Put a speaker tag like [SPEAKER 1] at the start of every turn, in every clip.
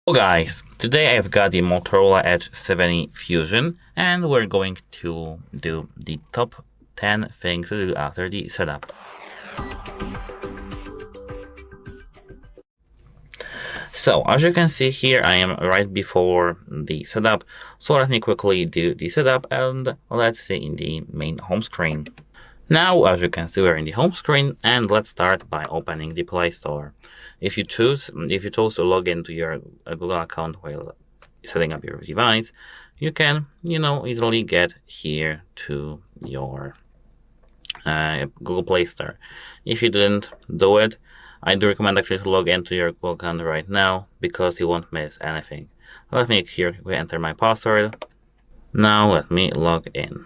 [SPEAKER 1] Hello guys, today I've got the Motorola Edge 70 Fusion and we're going to do the top 10 things to do after the setup. So as you can see here, I am right before the setup, so let me quickly do the setup and let's see in the main home screen. Now, as you can see, we're in the home screen and let's start by opening the Play Store. If you chose to log into your Google account while setting up your device, you can, easily get here to your Google Play Store. If you didn't do it, I do recommend actually to log into your Google account right now because you won't miss anything. Let me here enter my password. Now let me log in.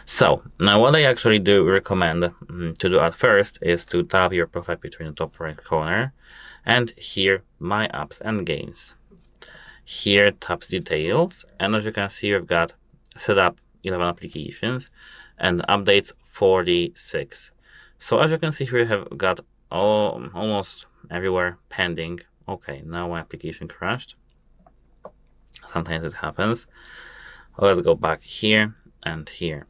[SPEAKER 1] So now what I actually do recommend to do at first is to tap your profile picture in the top right corner and here my apps and games. Here taps details, and as you can see you've got set up 11 applications and updates 46. So as you can see here you have got almost everywhere pending. Okay, now my application crashed. Sometimes it happens. Let's go back here and here.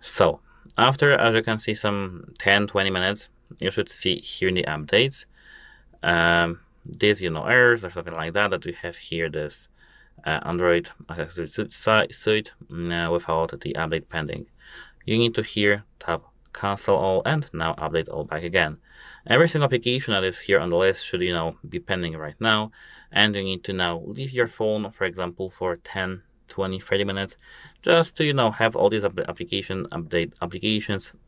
[SPEAKER 1] So after, as you can see, some 10-20 minutes, you should see here in the updates these errors or something like that you have here, this Android suite without the update pending. You need to here tap cancel all and now update all back again. Every single application that is here on the list should be pending right now, and you need to now leave your phone, for example, for 10, 20, 30 minutes just to have all these applications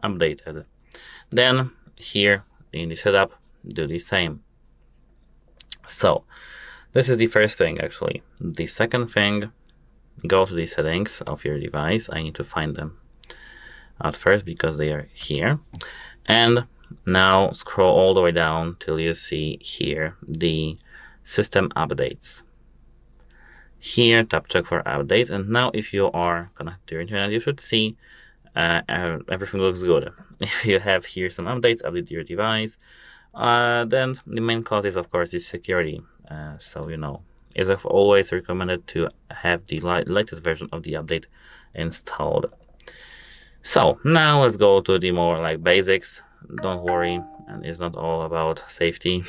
[SPEAKER 1] updated. Then here in the setup, do the same. So this is the first thing actually. The second thing, go to the settings of your device. I need to find them at first because they are here, and now scroll all the way down till you see here the system updates. Here tap check for updates, and now if you are connected to your internet, you should see everything looks good. If you have here some updates, update your device, then the main cause is of course is security. So it's always recommended to have the latest version of the update installed. So now let's go to the more like basics. Don't worry, and it's not all about safety.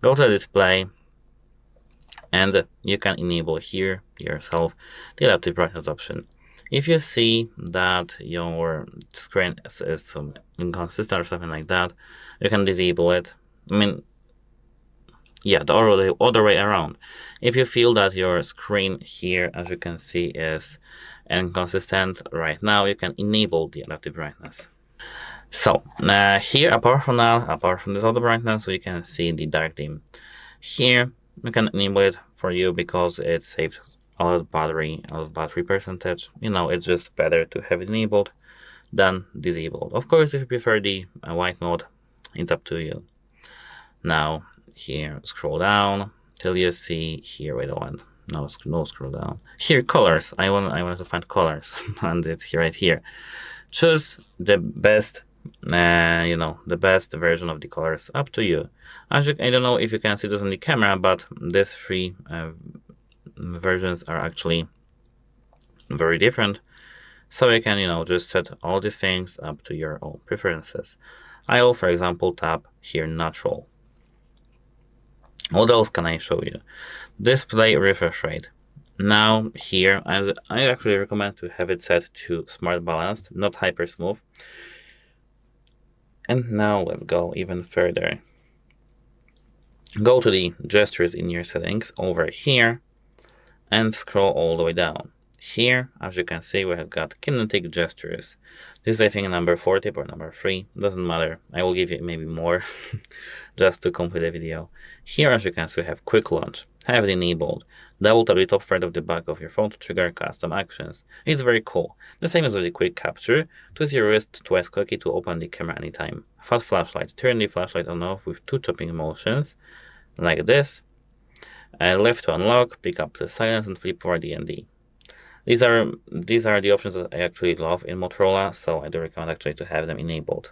[SPEAKER 1] Go to the display, and you can enable here yourself the adaptive brightness option. If you see that your screen is inconsistent or something like that, you can disable it. The other way around. If you feel that your screen here, as you can see, is inconsistent right now, you can enable the adaptive brightness. So here, apart from this auto brightness, we can see the dark dim. Here we can enable it for you because it saves a lot of battery percentage. It's just better to have it enabled than disabled. Of course, if you prefer the white mode, it's up to you. Now here, scroll down till you see here. Wait a minute. No, scroll down. Here, colors. I wanted to find colors, and it's here, right here. Choose the best, the best version of the colors. Up to you. I don't know if you can see this on the camera, but these three versions are actually very different. So you can, just set all these things up to your own preferences. I will, for example, tap here natural. What else can I show you? Display refresh rate. Now here, I actually recommend to have it set to smart balanced, not hyper smooth. And now let's go even further. Go to the gestures in your settings over here and scroll all the way down. Here, as you can see, we have got kinetic gestures. This is, I think, number 40 or number 3. Doesn't matter. I will give you maybe more just to complete the video. Here, as you can see, we have quick launch. Have it enabled. Double tap the top third of the back of your phone to trigger custom actions. It's very cool. The same as with the quick capture. Twist your wrist twice quickly to open the camera anytime. Fast flashlight. Turn the flashlight on off with 2 chopping motions, like this. Left to unlock, pick up the silence, and flip for D&D. These are the options that I actually love in Motorola, so I do recommend actually to have them enabled.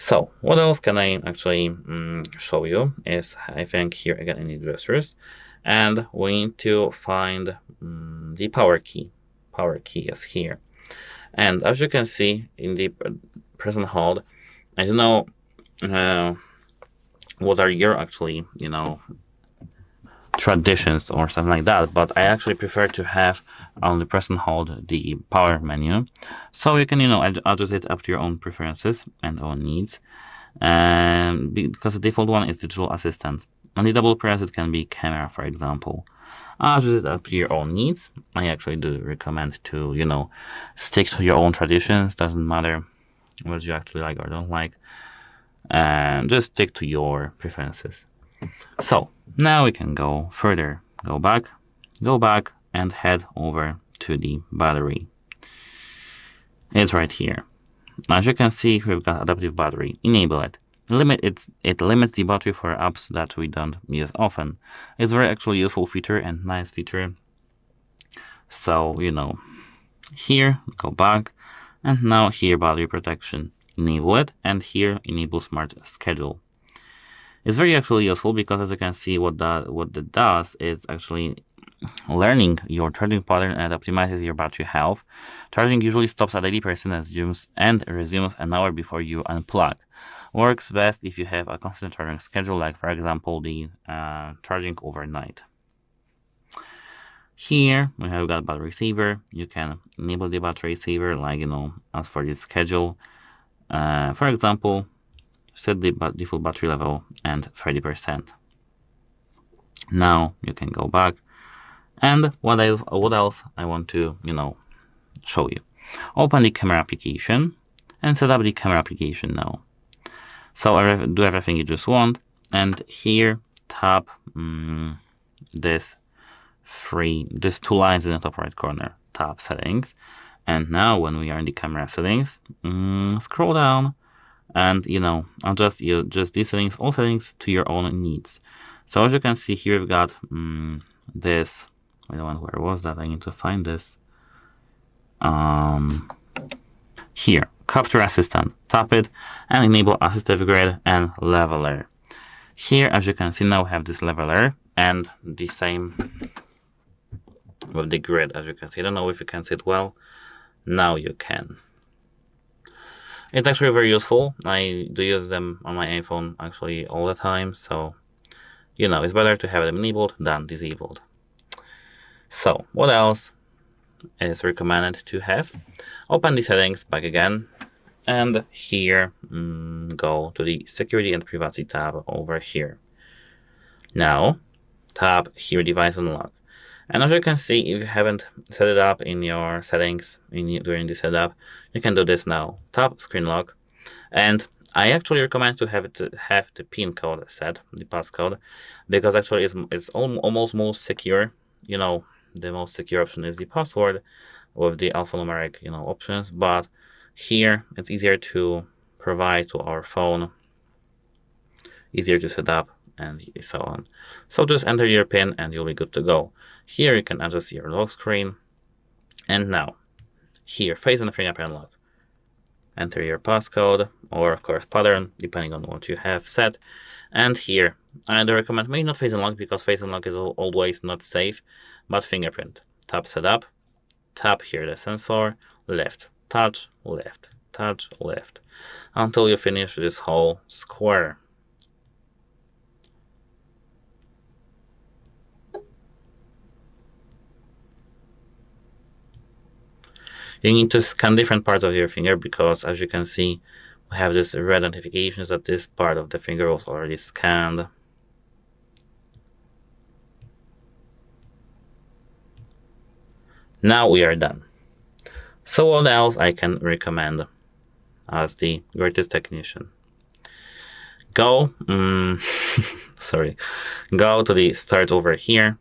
[SPEAKER 1] So what else can I actually show you is, I think here again in the gestures, and we need to find the power key. Power key is here. And as you can see in the present hold, I don't know what are your actually, traditions or something like that, but I actually prefer to have on the press and hold the power menu, so you can adjust it up to your own preferences and own needs, and because the default one is digital assistant. On the double press it can be camera, for example. Adjust it up to your own needs. I actually do recommend to stick to your own traditions. Doesn't matter what you actually like or don't like, and just stick to your preferences. So now we can go further, go back, and head over to the battery. It's right here. As you can see, we've got adaptive battery. Enable it. It limits the battery for apps that we don't use often. It's a very actually useful feature and nice feature. So, here, go back, and now here, battery protection. Enable it, and here, enable smart schedule. It's very actually useful because, as you can see, what that does is actually learning your charging pattern and optimizes your battery health. Charging usually stops at 80% and resumes an hour before you unplug. Works best if you have a constant charging schedule, like for example the charging overnight. Here we have got battery saver. You can enable the battery saver, like as for the schedule. For example, set the default battery level and 30%. Now you can go back, and what else I want to show you. Open the camera application and set up the camera application now. So do everything you just want, and here tap these two lines in the top right corner. Tap settings, and now when we are in the camera settings, scroll down and adjust these settings, all settings to your own needs. So as you can see here, we've got this. Where was that? I need to find this. Here, capture assistant. Tap it and enable assistive grid and leveler. Here, as you can see, now we have this leveler and the same with the grid. As you can see, I don't know if you can see it well. Now you can. It's actually very useful. I do use them on my iPhone actually all the time, so it's better to have them enabled than disabled. So what else is recommended to have? Open the settings back again, and here go to the security and privacy tab over here. Now tap here device unlock, and as you can see, if you haven't set it up in your settings during the setup, you can do this now. Tap screen lock, and I actually recommend to have the PIN code set, the passcode, because actually it's almost most secure. The most secure option is the password with the alphanumeric options, but here it's easier to provide to our phone, easier to set up, and so on. So just enter your PIN and you'll be good to go. Here you can adjust your lock screen, and now here face and fingerprint unlock. Enter your passcode or of course pattern depending on what you have set, and here I do recommend maybe not face unlock because face unlock is always not safe, but fingerprint. Tap setup, tap here the sensor, left, touch, left, touch, left, until you finish this whole square. You need to scan different parts of your finger because, as you can see, we have this red notifications that this part of the finger was already scanned. Now we are done. So what else I can recommend as the greatest technician? Go, go to the start over here,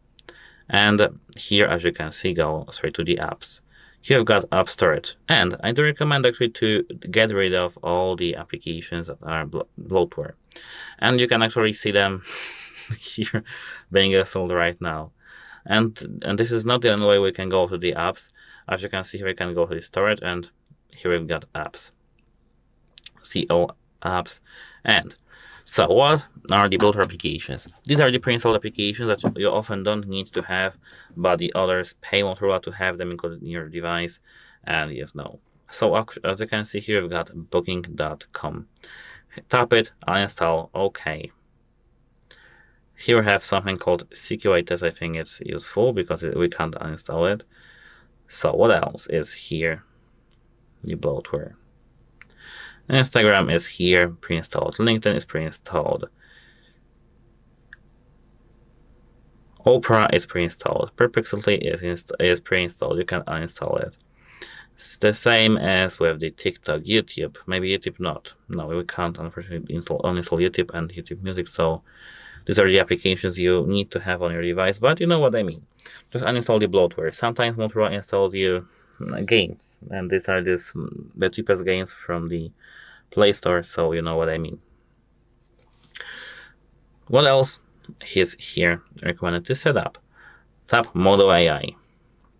[SPEAKER 1] and here, as you can see, go straight to the apps. Here you've got app storage, and I do recommend actually to get rid of all the applications that are bloatware, and you can actually see them here being installed right now. And this is not the only way we can go to the apps. As you can see here, we can go to the storage, and here we've got apps. See all apps. And so what are the bloatware applications? These are the pre-installed applications that you often don't need to have, but the others pay Motorola to have them included in your device. And yes, no. So as you can see here, we've got booking.com. Tap it, uninstall, OK. Here we have something called CQA test. I think it's useful because we can't uninstall it. So what else is here? The bloatware. Instagram is here, pre-installed. LinkedIn is pre-installed. Opera is pre-installed. Perplexity is pre-installed. You can uninstall it. It's the same as with the TikTok, YouTube. Maybe YouTube not. No, we can't unfortunately uninstall YouTube and YouTube Music. So these are the applications you need to have on your device. But you know what I mean. Just uninstall the bloatware. Sometimes Motorola installs you games, and these are the cheapest games from the Play Store, so you know what I mean. What else is here recommended to set up? Tap Moto AI.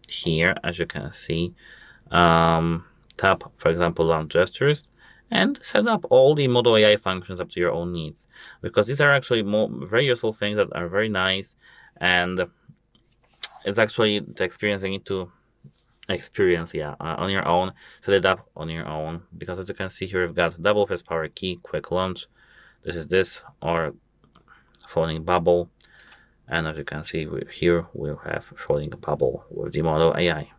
[SPEAKER 1] Here, as you can see, tap, for example, Launch Gestures, and set up all the Moto AI functions up to your own needs, because these are actually very useful things that are very nice, and it's actually the experience you need to experience on your own. Set it up on your own, because as you can see here, we've got double press power key, quick launch. This or folding bubble, and as you can see here, we'll have folding bubble with the Moto AI.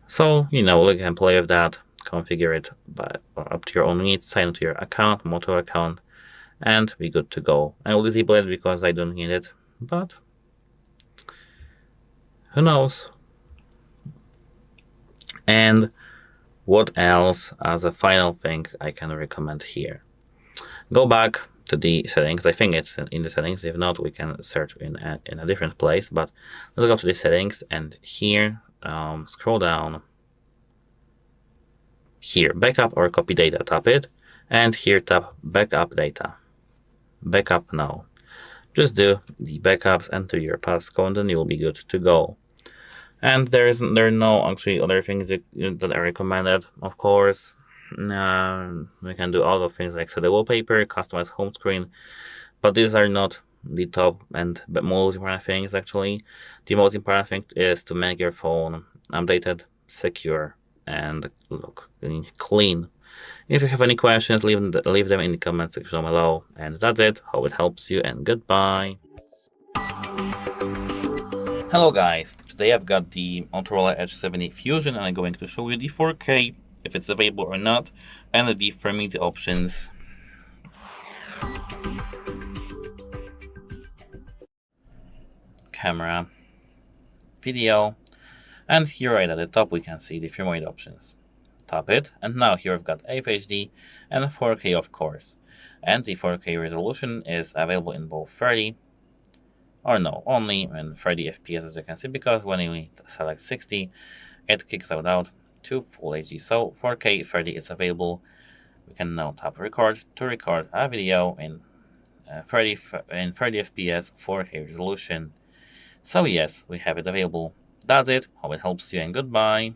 [SPEAKER 1] So you can play with that, configure it up to your own needs, sign into your account, Moto account, and be good to go. I will disable it because I don't need it, but who knows. And what else as a final thing I can recommend here? Go back to the settings. I think it's in the settings. If not, we can search in a different place. But let's go to the settings, and here scroll down. Here, backup or copy data, tap it, and here tap backup data. Backup now. Just do the backups, enter your passcode, and you'll be good to go. And there are no actually other things that are recommended. Of course, we can do all of things like set the wallpaper, customize home screen, but these are not the top and most important things. Actually, the most important thing is to make your phone updated, secure, and look clean. If you have any questions, leave them in the comment section below. And that's it. Hope it helps you, and goodbye. Hello guys, today I've got the Motorola Edge 70 Fusion, and I'm going to show you the 4K, if it's available or not, and the framing the options. Camera, video, and here right at the top we can see the frame rate options. Tap it, and now here we've got FHD and 4K of course, and the 4K resolution is available in both 30 or no, only in 30 FPS as you can see, because when we select 60, it kicks out to Full HD. So 4K 30 is available. We can now tap record to record a video in 30 FPS, 4K resolution. So yes, we have it available. That's it. Hope it helps you, and goodbye.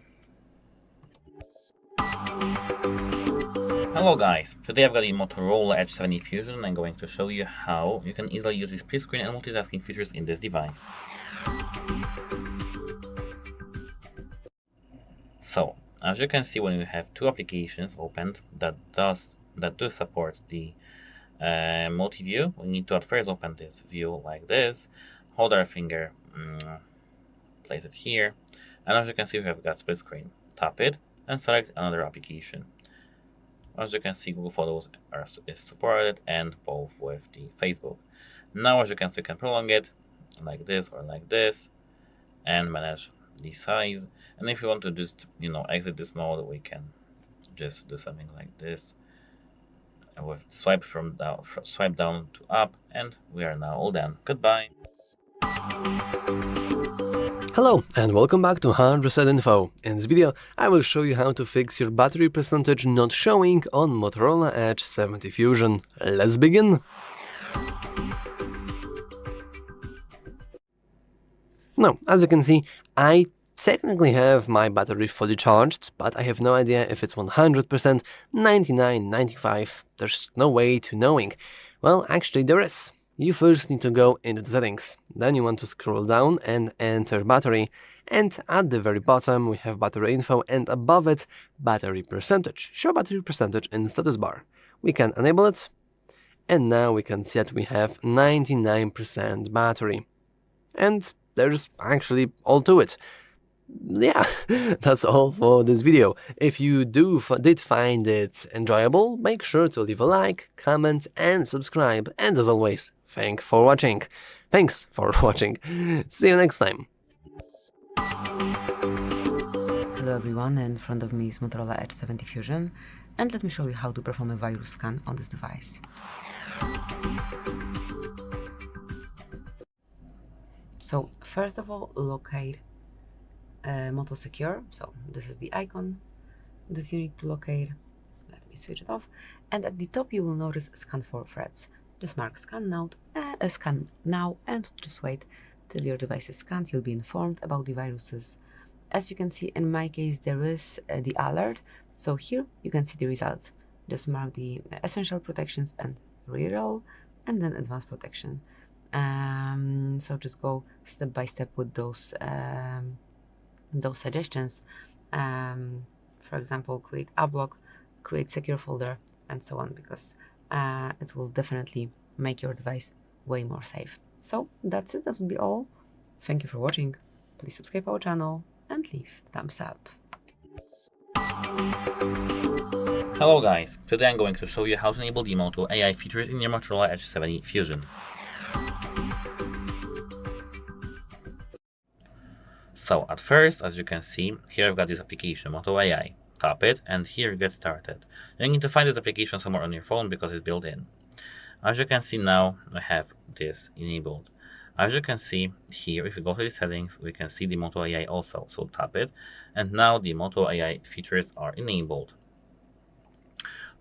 [SPEAKER 1] Hello guys, today I've got the Motorola Edge 70 Fusion, and I'm going to show you how you can easily use the split screen and multitasking features in this device. So, as you can see, when you have two applications opened that do support the multi-view, we need to at first open this view like this, hold our finger, place it here, and as you can see we have got split screen. Tap it and select another application. As you can see, Google Photos is supported, and both with the Facebook. Now as you can see, you can prolong it like this or like this and manage the size. And if you want to just exit this mode, we can just do something like this with swipe down to up, and we are now all done. Goodbye.
[SPEAKER 2] Hello and welcome back to HardReset.Info. In this video, I will show you how to fix your battery percentage not showing on Motorola Edge 70 Fusion. Let's begin! Now, as you can see, I technically have my battery fully charged, but I have no idea if it's 100%, 99, 95. There's no way to knowing. Well, actually there is. You first need to go into the settings. Then you want to scroll down and enter battery. And at the very bottom we have battery info, and above it battery percentage. Show battery percentage in the status bar. We can enable it. And now we can see that we have 99% battery. And there's actually all to it. Yeah, that's all for this video. If you did find it enjoyable, make sure to leave a like, comment, and subscribe. And as always, thanks for watching. See you next time.
[SPEAKER 3] Hello everyone, in front of me is Motorola Edge 70 Fusion, and let me show you how to perform a virus scan on this device. So first of all, locate Moto Secure. So this is the icon that you need to locate. Let me switch it off. And at the top you will notice scan for threads. Just mark scan now and just wait till your device is scanned. You'll be informed about the viruses. As you can see, in my case there is the alert. So here you can see the results. Just mark the essential protections and reroll, and then advanced protection. So just go step by step with those suggestions. For example, create a block, create secure folder, and so on, because it will definitely make your device way more safe. So that's it. That would be all. Thank you for watching. Please subscribe our channel and leave a thumbs up.
[SPEAKER 1] Hello guys, today I'm going to show you how to enable the Moto AI features in your Motorola Edge 70 Fusion. So at first, as you can see, here I've got this application, Moto AI. Tap it and here get started. You need to find this application somewhere on your phone because it's built in. As you can see now, I have this enabled. As you can see here, if we go to the settings, we can see the Moto AI also. So tap it, and now the Moto AI features are enabled.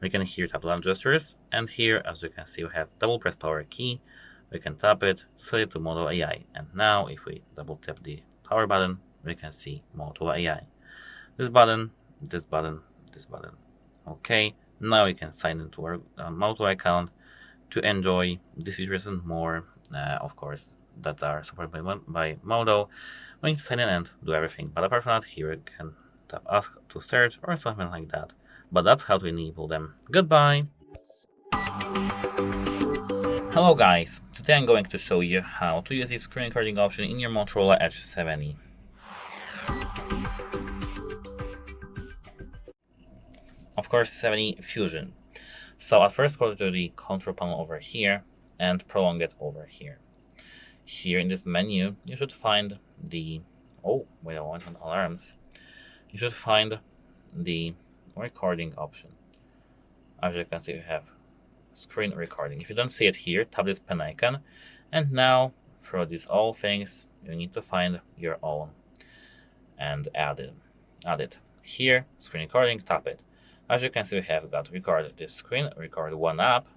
[SPEAKER 1] We can here tap on gestures, and here, as you can see, we have double press power key. We can tap it, set it to Moto AI, and now if we double tap the power button, we can see Moto AI. This button, this button, this button. Okay, now we can sign into our Moto account to enjoy these features and more. Of course, that are supported by Moto. We need to sign in and do everything. But apart from that, here we can tap ask to search or something like that. But that's how to enable them. Goodbye. Hello guys, today I'm going to show you how to use the screen recording option in your Motorola Edge 70. Of course, 70 Fusion. So at first go to the control panel over here and prolong it over here. Here in this menu, you should find the, oh, wait, I want on alarms. You should find the recording option. As you can see, you have screen recording. If you don't see it here, tap this pen icon. And now for these all things, you need to find your own and add it. Here, screen recording, tap it. As you can see, we have got record this screen, record one app.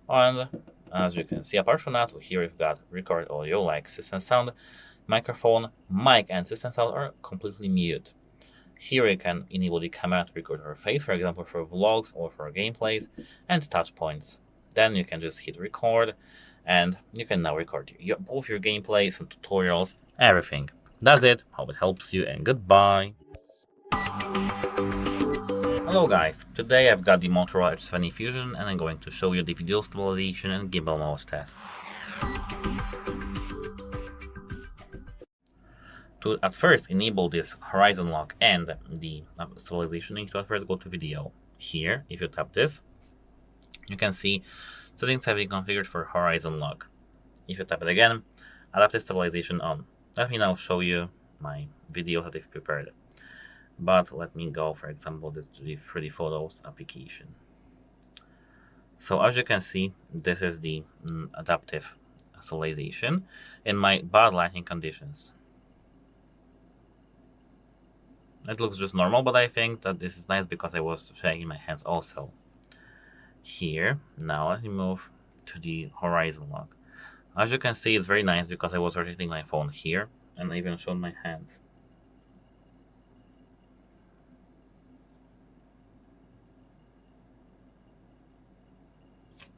[SPEAKER 1] And as you can see, apart from that, here we've got record audio like system sound, microphone, mic, and system sound are completely mute. Here you can enable the camera to record our face, for example, for vlogs or for gameplays, and touch points. Then you can just hit record, and you can now record both your gameplays and tutorials, everything. That's it. Hope it helps you, and goodbye. Hello guys, today I've got the Motorola Edge 70 Fusion and I'm going to show you the video stabilization and gimbal mode test. To at first enable this horizon lock and the stabilization, you need to at first go to video. Here, if you tap this, you can see settings have been configured for horizon lock. If you tap it again, adaptive stabilization on. Let me now show you my video that I've prepared. But let me go, for example, to the 3D Photos application. So as you can see, this is the adaptive stabilization in my bad lighting conditions. It looks just normal, but I think that this is nice because I was shaking my hands also. Here, now let me move to the horizon lock. As you can see, it's very nice because I was rotating my phone here and I even showed my hands.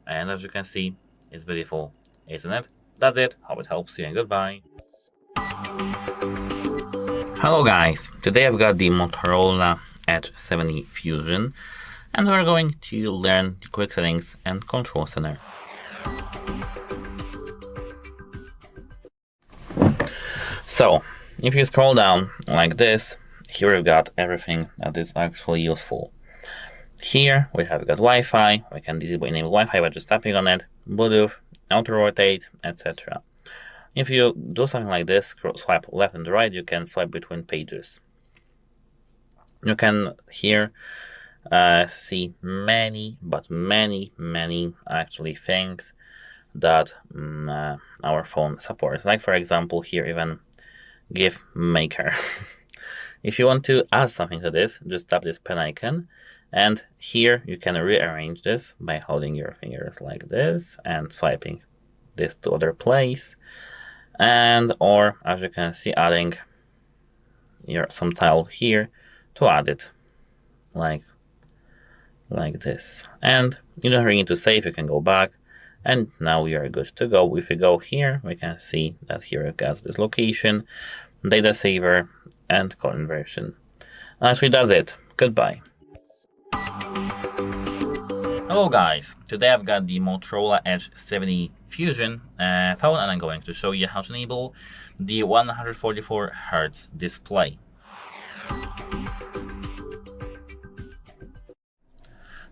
[SPEAKER 1] And as you can see, it's beautiful, isn't it? That's it. Hope it helps you, and goodbye. Hello guys, today I've got the Motorola Edge 70 Fusion, and we're going to learn the quick settings and control center. So, if you scroll down like this, here we've got everything that is actually useful. Here we have got Wi-Fi, we can disable enable Wi-Fi by just tapping on it, Bluetooth, auto rotate, etc. If you do something like this, swipe left and right, you can swipe between pages. You can here see many actually things that our phone supports. Like for example, here even GIF maker. If you want to add something to this, just tap this pen icon, and here you can rearrange this by holding your fingers like this and swiping this to other place, and or as you can see, adding some tile here to add it like this. And you don't really need to save, you can go back, and now we are good to go. If we go here, we can see that here we've got this location, data saver, and call inversion. Actually, that's it. Goodbye. Hello guys, today I've got the Motorola Edge 70 Fusion phone, and I'm going to show you how to enable the 144 Hz display.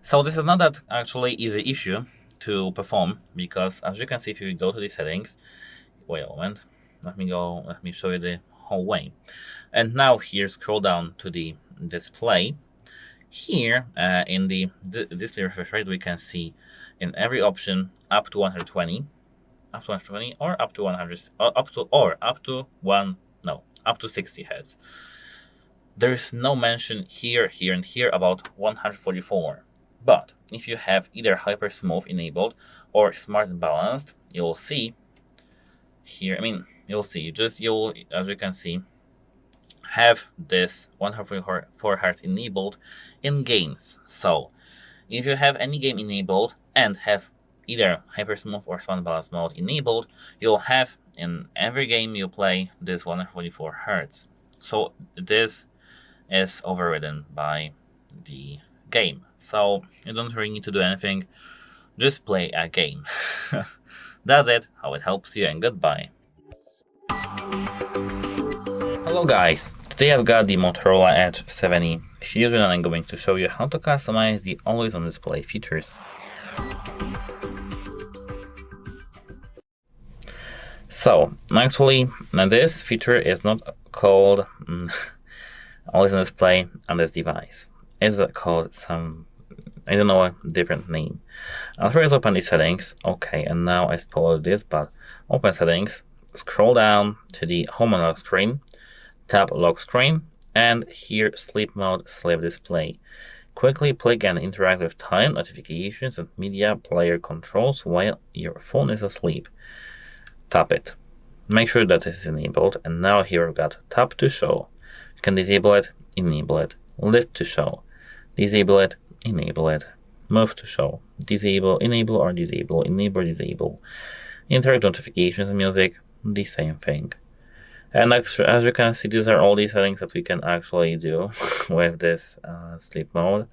[SPEAKER 1] So this is not that actually easy issue to perform, because as you can see, if you go to the settings, wait a moment, let me show you the whole way. And now here, scroll down to the display. Here in the display refresh rate, we can see in every option up to 120, or up to 100, up to 60 Hz. There is no mention here, and here about 144. But if you have either Hyper Smooth enabled or Smart Balanced, you'll see here. As you can see, have this 144 Hz enabled in games. So if you have any game enabled and have either Hyper Smooth or Smart Balance mode enabled, you'll have in every game you play this 144 Hz. So this is overridden by the game. So you don't really need to do anything, just play a game. That's it, how it helps you, and goodbye. Hello guys, today I've got the Motorola Edge 70 Fusion, and I'm going to show you how to customize the always on display features. So actually, this feature is not called always on display on this device. It's called some, I don't know, a different name. I'll first open the settings. Okay, and now I spoiled this, but open settings, scroll down to the home and lock screen, tap lock screen, and here sleep mode, sleep display. Quickly click and interact with time, notifications, and media player controls while your phone is asleep. Tap it. Make sure that this is enabled, and now here we've got tap to show. You can disable it, enable it, lift to show, disable it, enable it, move to show, disable, enable or disable, enable or disable, interact notifications and music, the same thing. And as you can see, these are all the settings that we can actually do with this sleep mode.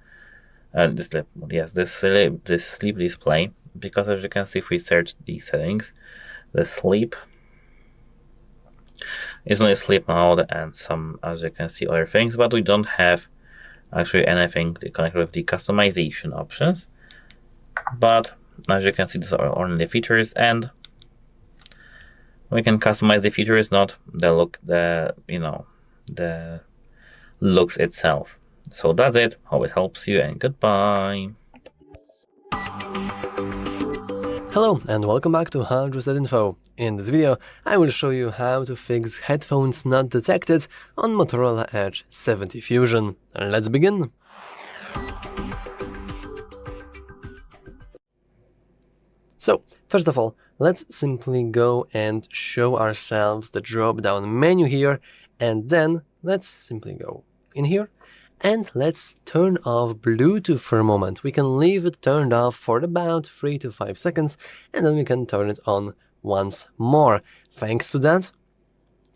[SPEAKER 1] This sleep display, because as you can see, if we search these settings, the sleep is only sleep mode and some, as you can see, other things, but we don't have actually anything connected with the customization options. But as you can see, these are only the features, and we can customize the features, not the look, the looks itself. So that's it. Hope it helps you, and goodbye.
[SPEAKER 2] Hello and welcome back to HardReset.Info. In this video, I will show you how to fix headphones not detected on Motorola Edge 70 Fusion. Let's begin. So, first of all, let's simply go and show ourselves the drop-down menu here, and then let's simply go in here And let's turn off Bluetooth for a moment. We can leave it turned off for about 3 to 5 seconds, and then we can turn it on once more. Thanks to that,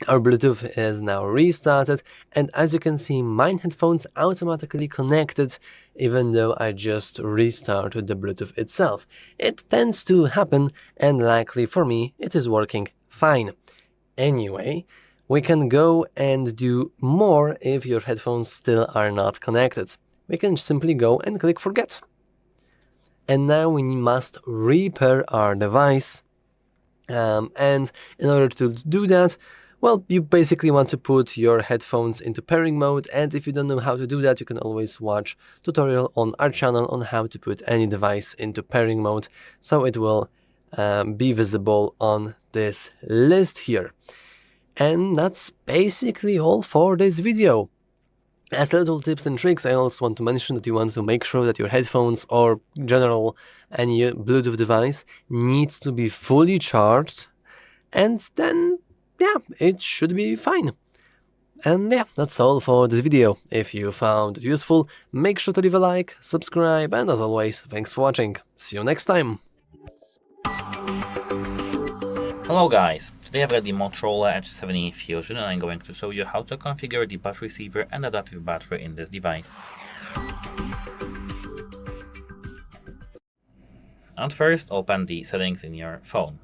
[SPEAKER 2] our Bluetooth is now restarted, and as you can see, mine headphones automatically connected even though I just restarted the Bluetooth itself. It tends to happen, and luckily for me, it is working fine. Anyway, we can go and do more if your headphones still are not connected. We can simply go and click forget. And now we must repair our device. And in order to do that, well, you basically want to put your headphones into pairing mode, and if you don't know how to do that, you can always watch tutorial on our channel on how to put any device into pairing mode, so it will be visible on this list here. And that's basically all for this video. As little tips and tricks, I also want to mention that you want to make sure that your headphones or general any Bluetooth device needs to be fully charged, and then yeah, it should be fine. And yeah, that's all for this video. If you found it useful, make sure to leave a like, subscribe, and as always, thanks for watching. See you next time.
[SPEAKER 1] Hello guys, today I've got the Motorola Edge 70 Fusion and I'm going to show you how to configure the battery saver and adaptive battery in this device. At first, open the settings in your phone.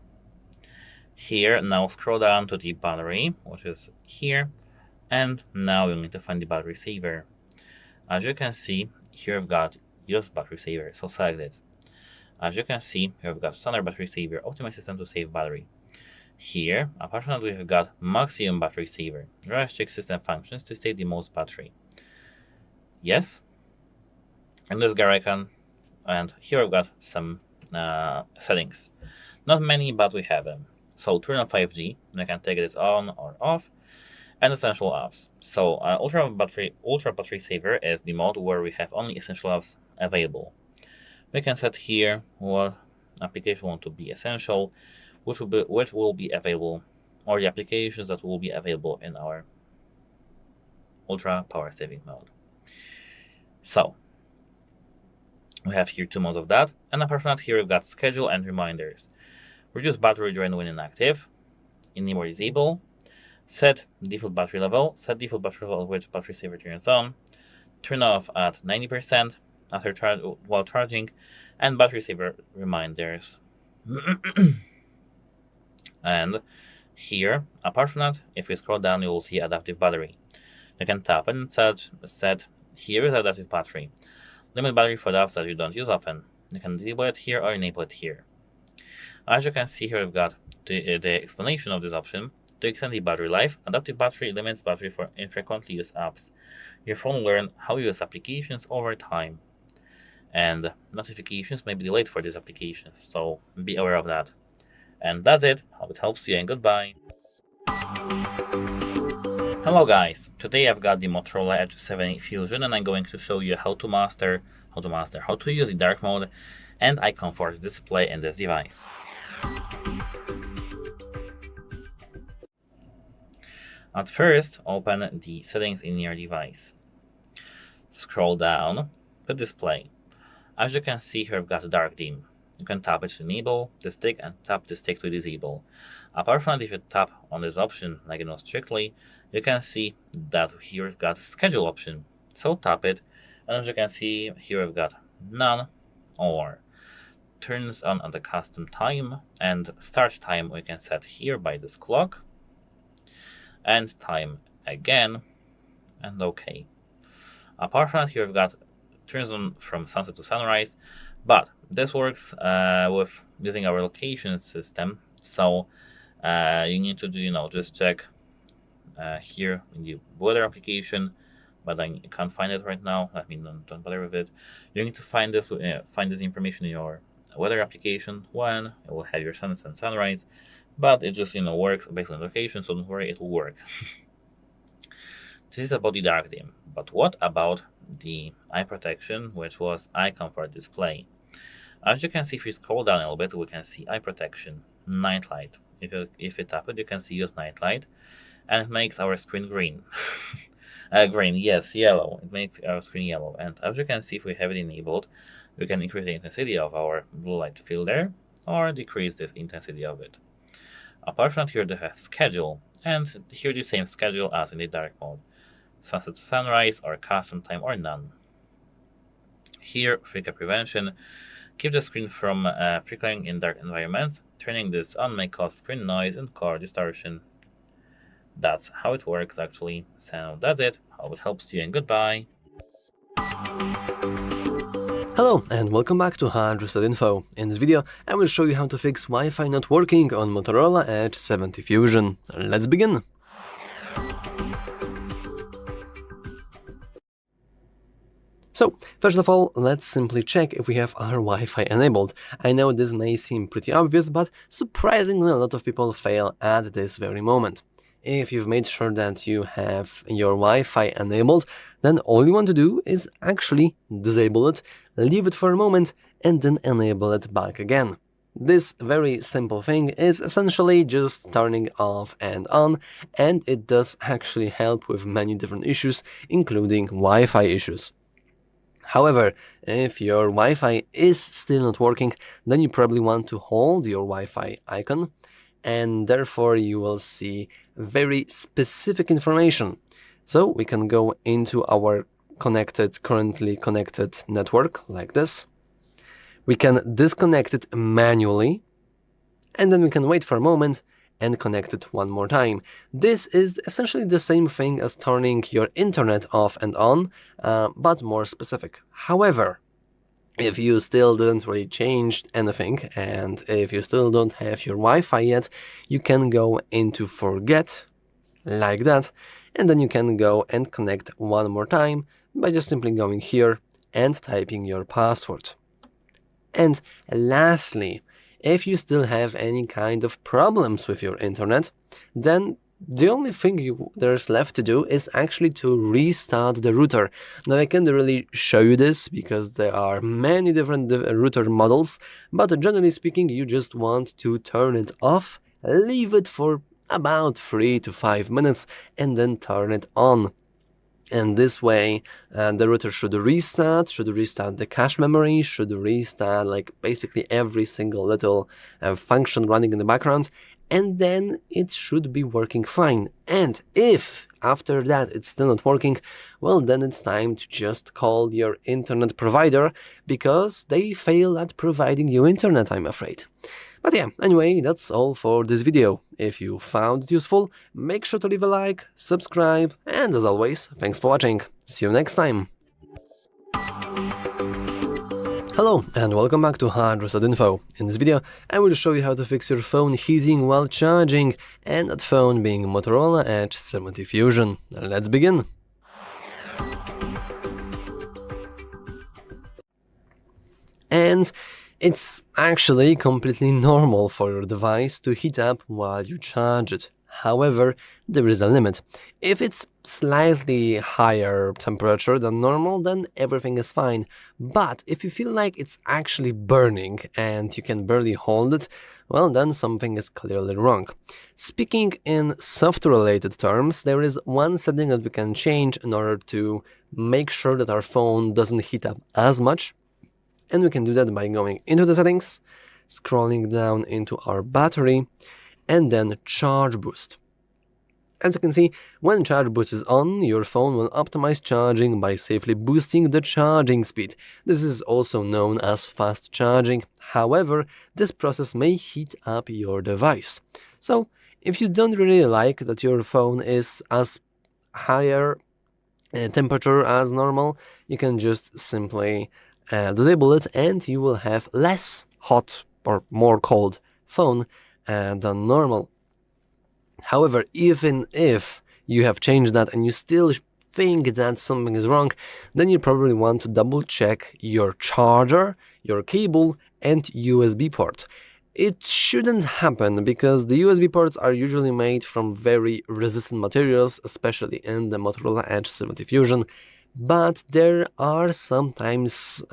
[SPEAKER 1] Here, now scroll down to the battery, which is here, and now you need to find the battery saver. As you can see, here I've got use battery saver, so select it. As you can see, here I've got standard battery saver, optimize system to save battery. Here, apart from that, we've got maximum battery saver, restrict system functions to save the most battery. Yes, and this gear icon, and here I've got some settings. Not many, but we have them. So turn on 5G, and I can take this on or off, and essential apps. So ultra battery saver is the mode where we have only essential apps available. We can set here what application want to be essential, which will be available, or the applications that will be available in our ultra power saving mode. So we have here two modes of that, and apart from that, here we've got schedule and reminders. Reduce battery drain when inactive, enable or disable, set default battery level, set default battery level at which battery saver turns on, turn off at 90% after while charging, and battery saver reminders. And here, apart from that, if we scroll down, you will see adaptive battery. You can tap and set here is adaptive battery. Limit battery for the apps that you don't use often. You can disable it here or enable it here. As you can see here, we've got the explanation of this option. To extend the battery life, adaptive battery limits battery for infrequently used apps. Your phone will learn how you use applications over time, and notifications may be delayed for these applications, so be aware of that. And that's it. Hope it helps you, and goodbye. Hello guys, today I've got the Motorola Edge 70 Fusion and I'm going to show you how to use the dark mode and eye comfort display in this device. At first, open the settings in your device. Scroll down to display. As you can see here, I've got dark dim. You can tap it to enable the stick and tap the stick to disable. Apart from that, if you tap on this option, like strictly, you can see that here we've got schedule option. So tap it, and as you can see here we've got none or turns on at the custom time, and start time we can set here by this clock, and time again, and OK. Apart from that, here we've got turns on from sunset to sunrise, but this works with using our location system. So you need to do, just check here in the weather application, but I can't find it right now. I mean, don't bother with it. You need to find this information in your weather application when it will have your sunset and sunrise, but it just works based on location, so don't worry, it will work. This is about the dark dim, but what about the eye protection, which was eye comfort display? As you can see, if you scroll down a little bit, we can see eye protection, night light. If you tap it, you can see use night light, and it makes our screen green. Green, yes, yellow. It makes our screen yellow. And as you can see, if we have it enabled, we can increase the intensity of our blue light filter or decrease the intensity of it. Apart from here, they have schedule, and here the same schedule as in the dark mode. Sunset to sunrise, or custom time, or none. Here, flicker prevention. Keep the screen from flickering in dark environments. Turning this on may cause screen noise and color distortion. That's how it works actually. So that's it. Hope it helps you, and goodbye.
[SPEAKER 2] Hello and welcome back to HardReset.Info. In this video, I will show you how to fix Wi-Fi not working on Motorola Edge 70 Fusion. Let's begin! So, first of all, let's simply check if we have our Wi-Fi enabled. I know this may seem pretty obvious, but surprisingly a lot of people fail at this very moment. If you've made sure that you have your Wi-Fi enabled, then all you want to do is actually disable it, leave it for a moment, and then enable it back again. This very simple thing is essentially just turning off and on, and it does actually help with many different issues, including Wi-Fi issues. However, if your Wi-Fi is still not working, then you probably want to hold your Wi-Fi icon, and therefore you will see very specific information. So we can go into our currently connected network like this. We can disconnect it manually, and then we can wait for a moment and connect it one more time. This is essentially the same thing as turning your internet off and on, but more specific. However, if you still didn't really change anything, and if you still don't have your Wi-Fi yet, you can go into forget, like that, and then you can go and connect one more time by just simply going here and typing your password. And lastly, if you still have any kind of problems with your internet, then the only thing there's left to do is actually to restart the router. Now I can't really show you this because there are many different router models, but generally speaking, you just want to turn it off, leave it for about 3 to 5 minutes, and then turn it on. And this way, the router should restart the cache memory, should restart like basically every single little function running in the background, and then it should be working fine. And if after that it's still not working, well, then it's time to just call your internet provider because they fail at providing you internet, I'm afraid. But yeah, anyway, that's all for this video. If you found it useful, make sure to leave a like, subscribe, and as always, thanks for watching. See you next time! Hello and welcome back to HardReset.Info. In this video, I will show you how to fix your phone heating while charging, and that phone being Motorola Edge 70 Fusion. Let's begin! And it's actually completely normal for your device to heat up while you charge it. However, there is a limit. If it's slightly higher temperature than normal, then everything is fine. But if you feel like it's actually burning and you can barely hold it, well, then something is clearly wrong. Speaking in software-related terms, there is one setting that we can change in order to make sure that our phone doesn't heat up as much. And we can do that by going into the settings, scrolling down into our battery, and then charge boost. As you can see, when charge boost is on, your phone will optimize charging by safely boosting the charging speed. This is also known as fast charging. However, this process may heat up your device. So, if you don't really like that your phone is as higher temperature as normal, you can just simply disable it and you will have less hot or more cold phone than normal. However, even if you have changed that and you still think that something is wrong, then you probably want to double check your charger, your cable, and USB port. It shouldn't happen because the USB ports are usually made from very resistant materials, especially in the Motorola Edge 70 Fusion, but there are sometimes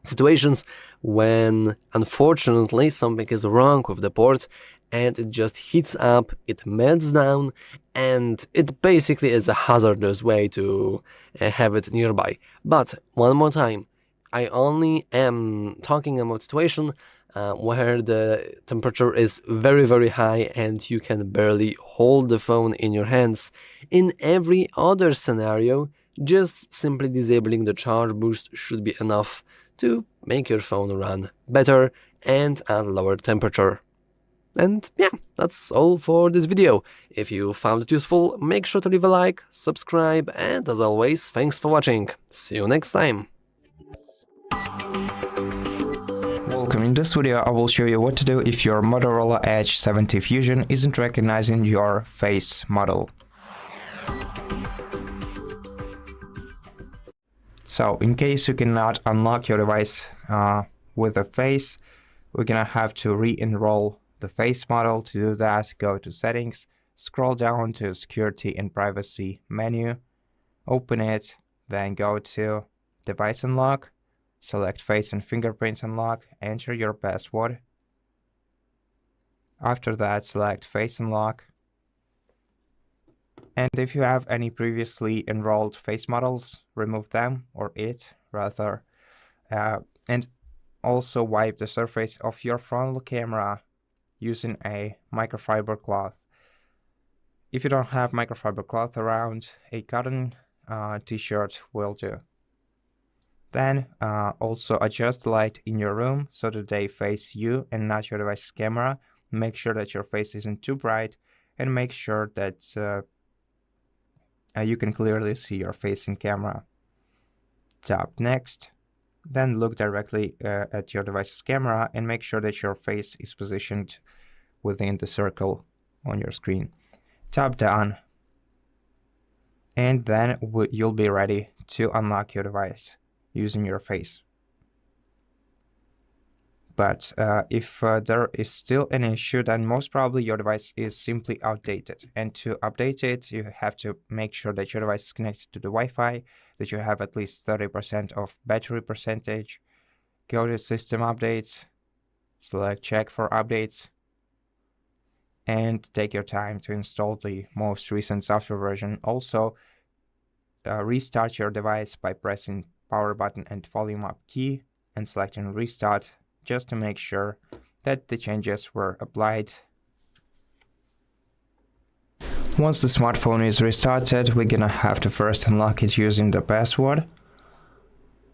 [SPEAKER 2] situations when unfortunately something is wrong with the port and it just heats up, it melts down, and it basically is a hazardous way to have it nearby. But one more time, I only am talking about situation where the temperature is very, very high and you can barely hold the phone in your hands. In every other scenario, just simply disabling the charge boost should be enough to make your phone run better and at lower temperature. And yeah, that's all for this video. If you found it useful, make sure to leave a like, subscribe, and as always, thanks for watching. See you next time.
[SPEAKER 4] Welcome. In this video, I will show you what to do if your Motorola Edge 70 Fusion isn't recognizing your face model. So, in case you cannot unlock your device with a face, we're gonna have to re-enroll the face model. To do that, go to Settings, scroll down to Security and Privacy menu, open it, then go to Device Unlock, select Face and Fingerprint Unlock, enter your password. After that, select Face Unlock. And if you have any previously enrolled face models, remove them, or it rather, and also wipe the surface of your frontal camera using a microfiber cloth. If you don't have microfiber cloth around, a cotton t-shirt will do. Then also adjust the light in your room so that they face you and not your device's camera. Make sure that your face isn't too bright, and make sure that you can clearly see your face in camera. Tap Next, then look directly at your device's camera and make sure that your face is positioned within the circle on your screen. Tap Done, and then you'll be ready to unlock your device using your face. But if there is still an issue, then most probably your device is simply outdated. And to update it, you have to make sure that your device is connected to the Wi-Fi, that you have at least 30% of battery percentage. Go to System Updates, select Check for Updates, and take your time to install the most recent software version. Also, restart your device by pressing Power button and Volume Up key and selecting Restart, just to make sure that the changes were applied. Once the smartphone is restarted, we're gonna have to first unlock it using the password,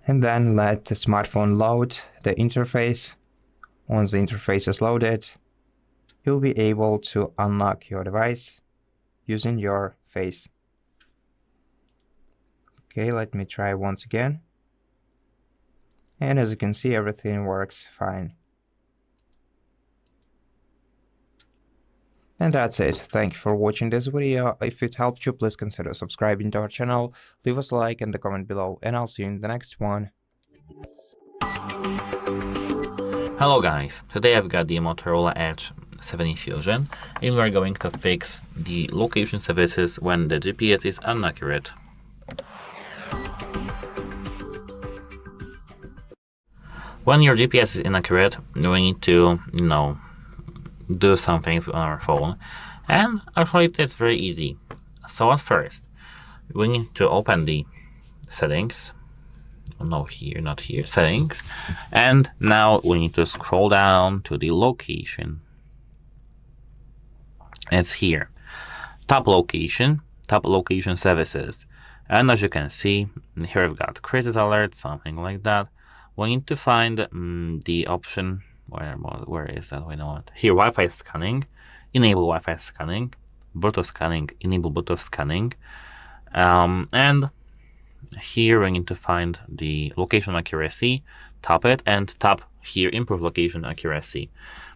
[SPEAKER 4] and then let the smartphone load the interface. Once the interface is loaded, you'll be able to unlock your device using your face. Okay, let me try once again. And as you can see, everything works fine. And that's it. Thank you for watching this video. If it helped you, please consider subscribing to our channel, leave us a like and a comment below, and I'll see you in the next one.
[SPEAKER 1] Hello guys, today I've got the Motorola Edge 70 Fusion, and we're going to fix the location services when the GPS is inaccurate. When your GPS is inaccurate, we need to, do some things on our phone, and actually it's very easy. So at first, we need to open the settings. No, here, not here, settings. And now we need to scroll down to the location. It's here. Tap location services. And as you can see, here I've got crisis alert, something like that. We need to find the option, where is that? We know it. Here, Wi-Fi scanning, enable Wi-Fi scanning, Bluetooth scanning, enable Bluetooth scanning. And here we need to find the location accuracy, tap it, and tap here, improve location accuracy.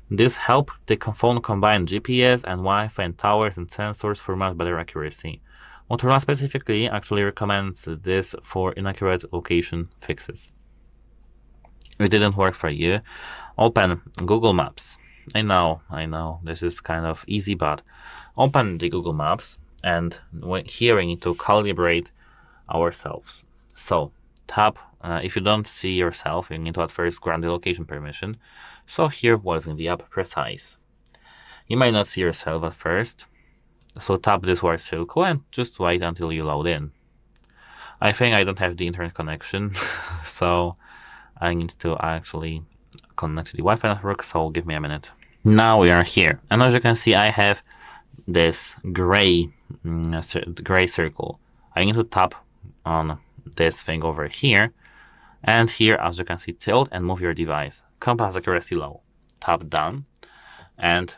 [SPEAKER 1] This helps the phone combine GPS and Wi-Fi and towers and sensors for much better accuracy. Motorola specifically actually recommends this for inaccurate location fixes. It didn't work for you. Open Google Maps. I know, this is kind of easy, but open the Google Maps, and here we need to calibrate ourselves. So tap, if you don't see yourself, you need to at first grant the location permission. So here was in the app precise. You might not see yourself at first, so tap this white circle and just wait until you load in. I think I don't have the internet connection, so I need to actually connect to the Wi-Fi network, so give me a minute. Now we are here, and as you can see, I have this gray circle. I need to tap on this thing over here, and here, as you can see, tilt and move your device. Compass accuracy low. Tap down, and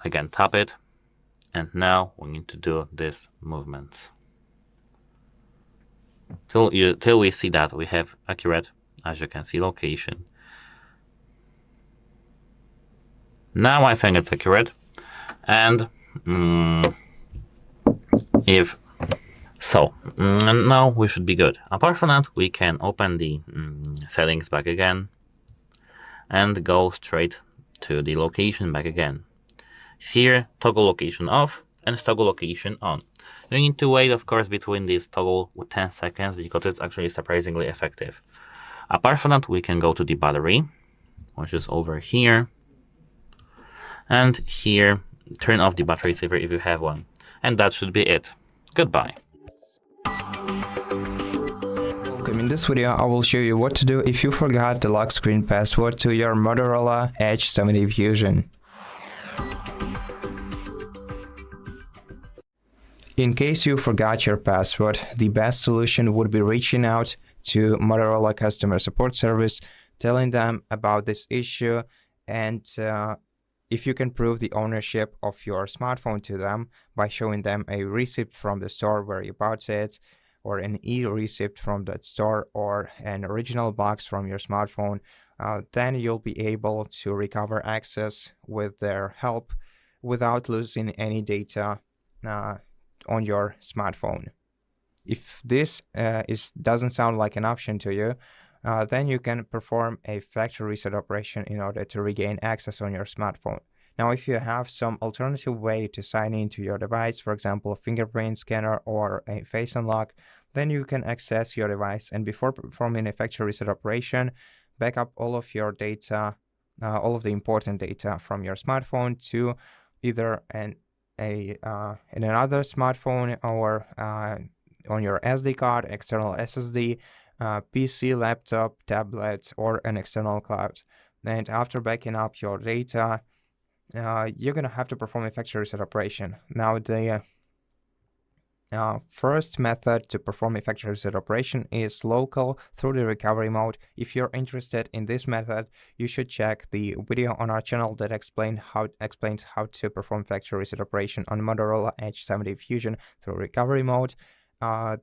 [SPEAKER 1] again tap it, and now we need to do this movement till we see that we have accurate, as you can see, location. Now I think it's accurate, and now we should be good. Apart from that, we can open the settings back again and go straight to the location back again. Here, toggle location off and toggle location on. You need to wait, of course, between these toggle with 10 seconds because it's actually surprisingly effective. Apart from that, we can go to the battery, which is over here. And here, turn off the battery saver if you have one. And that should be it. Goodbye.
[SPEAKER 4] In this video, I will show you what to do if you forgot the lock screen password to your Motorola Edge 70 Fusion. In case you forgot your password, the best solution would be reaching out to Motorola customer support service, telling them about this issue, and if you can prove the ownership of your smartphone to them by showing them a receipt from the store where you bought it, or an e-receipt from that store, or an original box from your smartphone, then you'll be able to recover access with their help without losing any data on your smartphone. If this doesn't sound like an option to you, then you can perform a factory reset operation in order to regain access on your smartphone. Now, if you have some alternative way to sign into your device, for example, a fingerprint scanner or a face unlock, then you can access your device, and before performing a factory reset operation, back up all of your data, all of the important data from your smartphone to either in another smartphone or on your SD card, external SSD, PC, laptop, tablet, or an external cloud. And after backing up your data, you're going to have to perform a factory reset operation. Now, the first method to perform a factory reset operation is local through the recovery mode. If you're interested in this method, you should check the video on our channel that explains how to perform factory reset operation on Motorola Edge 70 Fusion through recovery mode.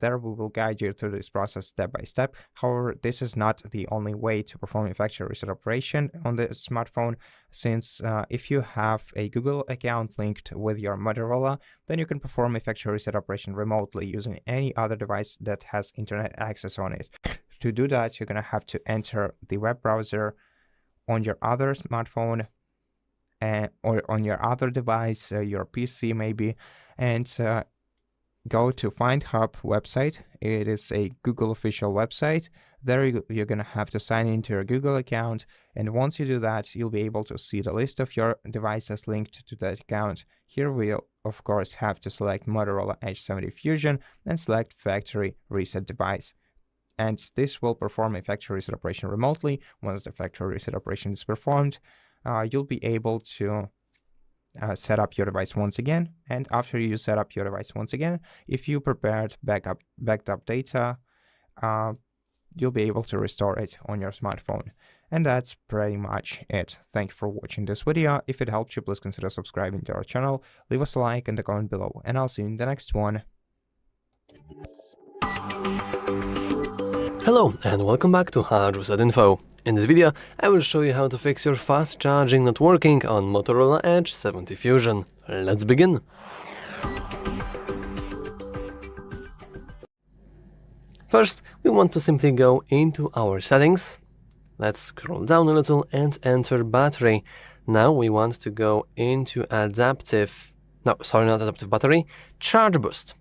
[SPEAKER 4] There we will guide you through this process step by step. However, this is not the only way to perform a factory reset operation on the smartphone, since if you have a Google account linked with your Motorola, then you can perform a factory reset operation remotely using any other device that has internet access on it. To do that, you're going to have to enter the web browser on your other smartphone or on your other device, your PC maybe, and go to Find Hub website. It is a Google official website. There you're going to have to sign into your Google account, and once you do that, you'll be able to see the list of your devices linked to that account. Here we'll of course have to select Motorola Edge 70 Fusion and select Factory Reset Device. And this will perform a factory reset operation remotely. Once the factory reset operation is performed, you'll be able to set up your device once again. And after you set up your device once again, if you prepared backed up data, you'll be able to restore it on your smartphone. And that's pretty much it. Thank you for watching this video. If it helped you, please consider subscribing to our channel, leave us a like and a comment below, and I'll see you in the next one.
[SPEAKER 2] Hello and welcome back to HardReset.Info. In this video, I will show you how to fix your fast charging not working on Motorola Edge 70 Fusion. Let's begin! First, we want to simply go into our settings. Let's scroll down a little and enter battery. Now we want to go into charge boost.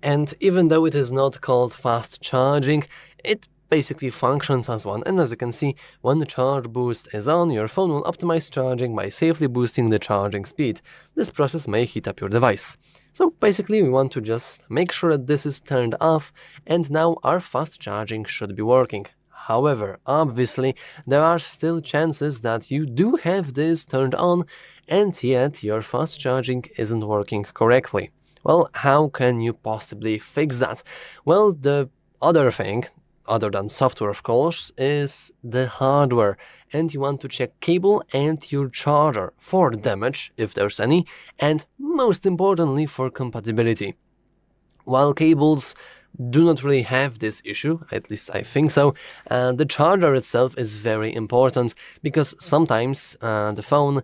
[SPEAKER 2] And even though it is not called fast charging, it basically functions as one, and as you can see, when the charge boost is on, your phone will optimize charging by safely boosting the charging speed. This process may heat up your device. So basically we want to just make sure that this is turned off, and now our fast charging should be working. However, obviously, there are still chances that you do have this turned on, and yet your fast charging isn't working correctly. Well, how can you possibly fix that? Well, the other thing, other than software of course, is the hardware, and you want to check cable and your charger for damage, if there's any, and most importantly for compatibility. While cables do not really have this issue, at least I think so, the charger itself is very important, because sometimes the phone,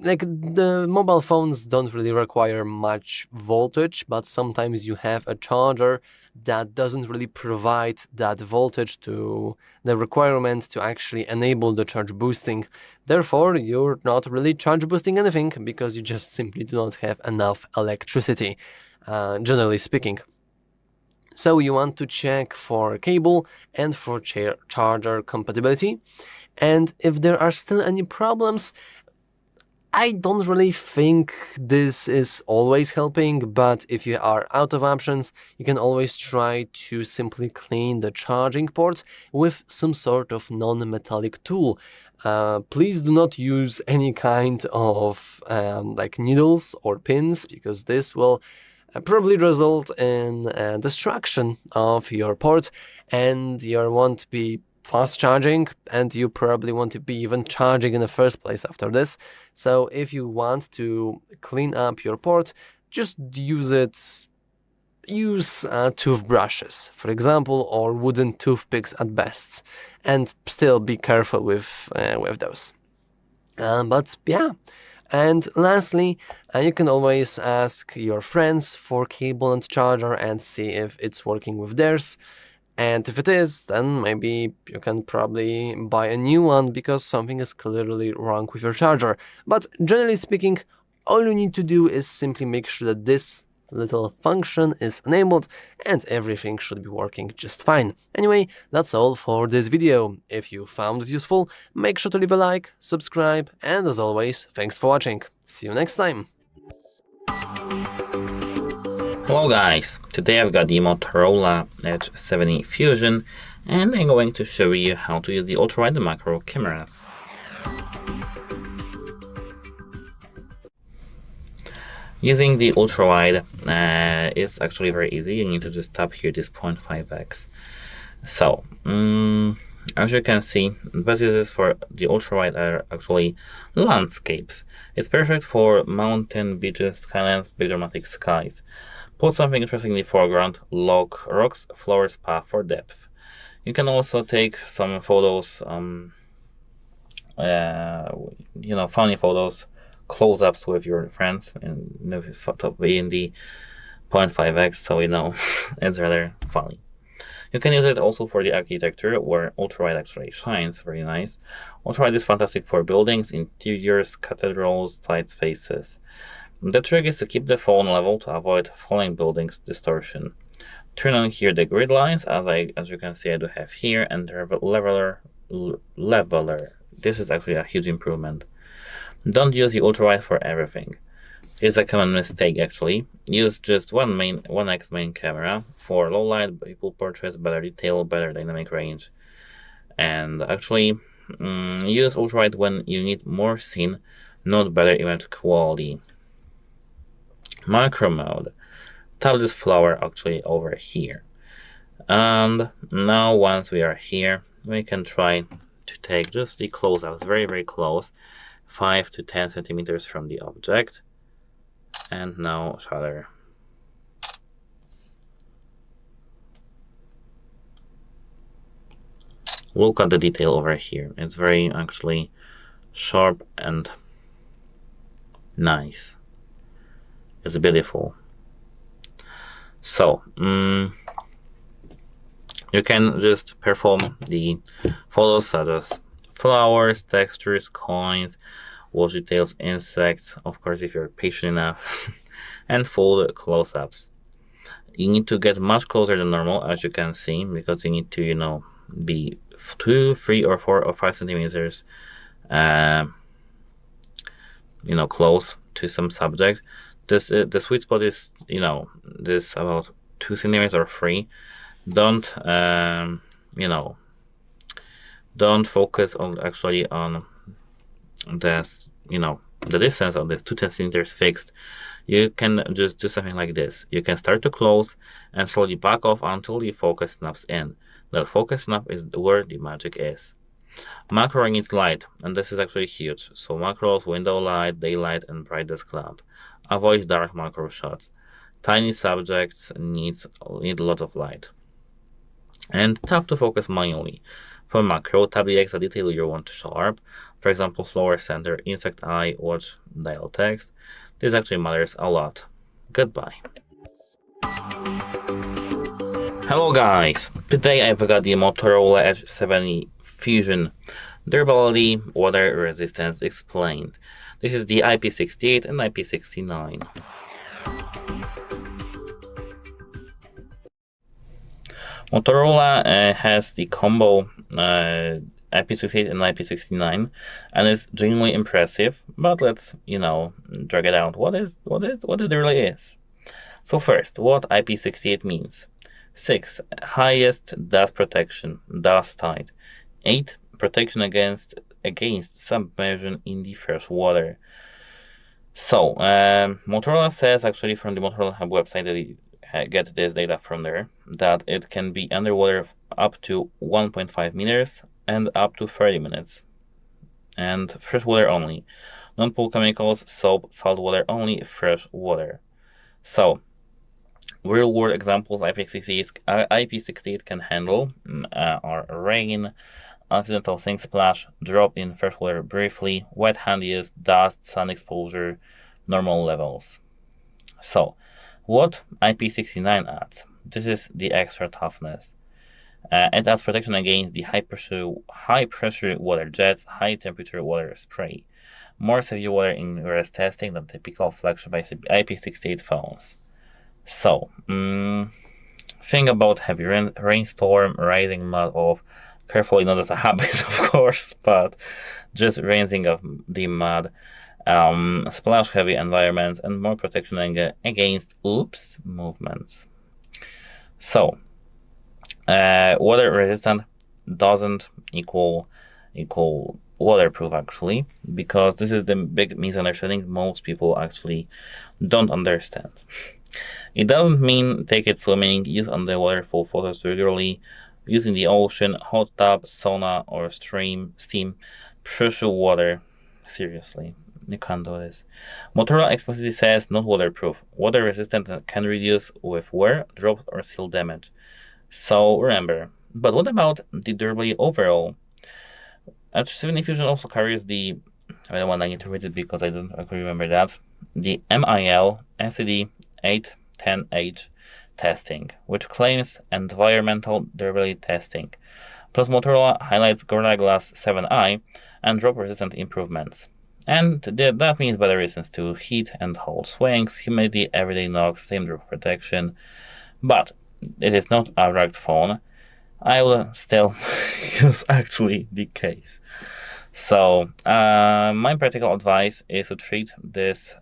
[SPEAKER 2] like the mobile phones, don't really require much voltage, but sometimes you have a charger that doesn't really provide that voltage to the requirement to actually enable the charge boosting. Therefore, you're not really charge boosting anything because you just simply do not have enough electricity, generally speaking. So you want to check for cable and for charger compatibility. And if there are still any problems, I don't really think this is always helping, but if you are out of options, you can always try to simply clean the charging port with some sort of non-metallic tool. Please do not use any kind of like needles or pins, because this will probably result in destruction of your port, and you won't be fast charging, and you probably won't be even charging in the first place after this. So if you want to clean up your port, just use toothbrushes, for example, or wooden toothpicks at best, and still be careful with those. But yeah. And lastly, you can always ask your friends for cable and charger and see if it's working with theirs. And if it is, then maybe you can probably buy a new one, because something is clearly wrong with your charger. But generally speaking, all you need to do is simply make sure that this little function is enabled, and everything should be working just fine. Anyway, that's all for this video. If you found it useful, make sure to leave a like, subscribe, and as always, thanks for watching. See you next time.
[SPEAKER 1] Hello guys, today I've got the Motorola Edge 70 Fusion, and I'm going to show you how to use the ultra-wide macro cameras. Using the ultra-wide is actually very easy. You need to just tap here this 0.5x. So, as you can see, the best uses for the ultra-wide are actually landscapes. It's perfect for mountain, beaches, skylands, big dramatic skies. Put something interesting in the foreground, log rocks, flowers, path for depth. You can also take some photos, funny photos, close-ups with your friends, and be in the 0.5x, so it's rather funny. You can use it also for the architecture, where ultra-wide actually shines very nice. Ultra-wide is fantastic for buildings, interiors, cathedrals, tight spaces. The trick is to keep the phone level to avoid falling buildings distortion. Turn on here the grid lines, as you can see I do have here, and the leveler. This is actually a huge improvement. Don't use the ultra-wide for everything. It's a common mistake actually. Use just one X main camera. For low light, people purchase better detail, better dynamic range. And actually, use ultra-wide when you need more scene, not better image quality. Macro mode. Tap this flower actually over here. And now once we are here, we can try to take just the close-ups, very, very close, 5 to 10 centimeters from the object. And now shutter. Look at the detail over here. It's very actually sharp and nice. It's beautiful. So, you can just perform the photos such as flowers, textures, coins, wash details, insects, of course if you're patient enough, and full close-ups. You need to get much closer than normal, as you can see, because you need to, be 2, 3, or 4 or 5 centimeters, close to some subject. This the sweet spot is this about 2 centimeters or 3. Don't don't focus on this the distance of this 2 centimeters fixed. You can just do something like this. You can start to close and slowly back off until the focus snaps in. The focus snap is where the magic is. Macro needs light, and this is actually huge. So macros, window light, daylight, and bright desk lamp. Avoid dark macro shots. Tiny subjects need a lot of light. And tap to focus manually. For macro, tap the extra detail you want to sharp. For example, slower center, insect eye, watch, dial text. This actually matters a lot. Goodbye. Hello guys! Today I've got the Motorola Edge 70 Fusion. Durability, water resistance explained. This is the IP68 and IP69. Motorola has the combo IP68 and IP69, and it's genuinely impressive. But let's drag it out. What it really is. So first, what IP68 means: 6. Highest dust protection, dust tight. 8. Protection against submersion in the fresh water. So Motorola says, actually from the Motorola Hub website, that you get this data from there, that it can be underwater up to 1.5 meters and up to 30 minutes. And fresh water only. Non-pool chemicals, soap, salt water only, fresh water. So real-world examples IP68 can handle are rain, accidental sink splash, drop in fresh water briefly, wet hand use, dust, sun exposure, normal levels. So, what IP69 adds? This is the extra toughness. It adds protection against the high pressure water jets, high temperature water spray. More severe water ingress testing than typical flagship IP68 phones. So, think about heavy rainstorm, rising mud off. Carefully, not as a habit, of course, but just rinsing of the mud, splash heavy environments, and more protection against movements. So, water resistant doesn't equal waterproof, actually, because this is the big misunderstanding most people actually don't understand. It doesn't mean take it swimming, use underwater for photos regularly, use in the ocean, hot tub, sauna, or steam, pressure water. Seriously, you can't do this. Motorola explicitly says not waterproof. Water resistant can reduce with wear, drops, or seal damage. So remember. But what about the durability overall? Edge 70 Fusion also carries the, I don't want to need to read it because I don't remember that, the MIL NCD 810H testing, which claims environmental durability testing. Plus, Motorola highlights Gorilla Glass 7i and drop-resistant improvements. And that means better resistance to heat and hold swings, humidity, everyday knocks, same drop protection. But it is not a rugged phone. I will still use actually the case. So my practical advice is to treat this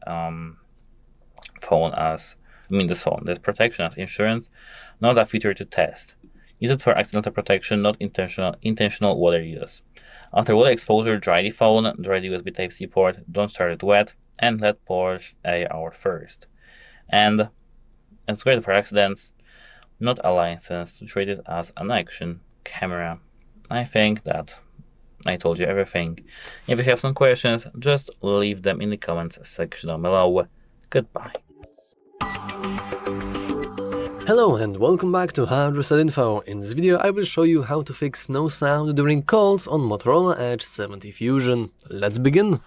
[SPEAKER 1] this protection as insurance, not a feature to test. Use it for accidental protection, not intentional water use. After water exposure, dry the phone, dry the USB Type-C port, don't start it wet, and let ports air out first. And it's great for accidents, not a license to treat it as an action camera. I think that I told you everything. If you have some questions, just leave them in the comments section down below. Goodbye.
[SPEAKER 2] Hello and welcome back to HardReset.Info. In this video I will show you how to fix no sound during calls on Motorola Edge 70 Fusion. Let's begin!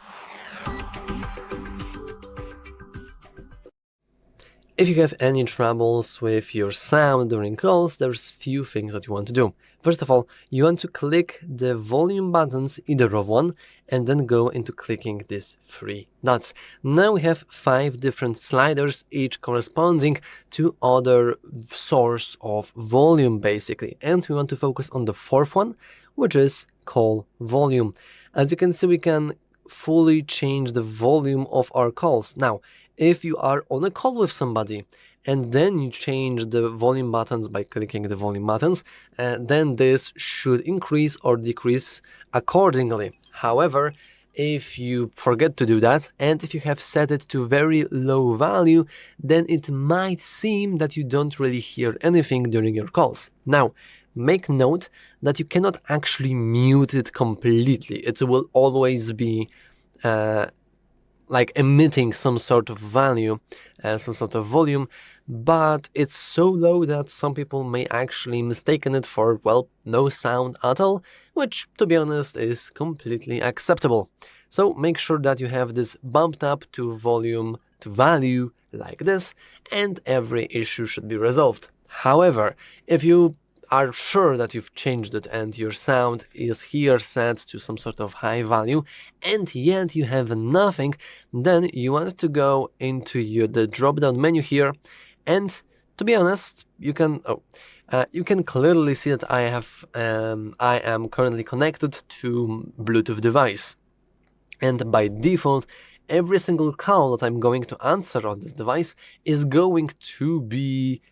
[SPEAKER 2] If you have any troubles with your sound during calls, there's few things that you want to do. First of all, you want to click the volume buttons, either of one, and then go into clicking these 3 dots. Now we have 5 different sliders, each corresponding to other source of volume basically. And we want to focus on the 4th one, which is call volume. As you can see, we can fully change the volume of our calls. Now, if you are on a call with somebody and then you change the volume buttons by clicking the volume buttons, then this should increase or decrease accordingly. However, if you forget to do that, and if you have set it to very low value, then it might seem that you don't really hear anything during your calls. Now, make note that you cannot actually mute it completely. It will always be like emitting some sort of value, some sort of volume, but it's so low that some people may actually mistaken it for, well, no sound at all, which, to be honest, is completely acceptable. So make sure that you have this bumped up to volume, to value like this, and every issue should be resolved. However, if you are sure that you've changed it and your sound is here set to some sort of high value and yet you have nothing, then you want to go into the drop down menu here, and to be honest, you can clearly see that I am currently connected to Bluetooth device, and by default every single call that I'm going to answer on this device is going to be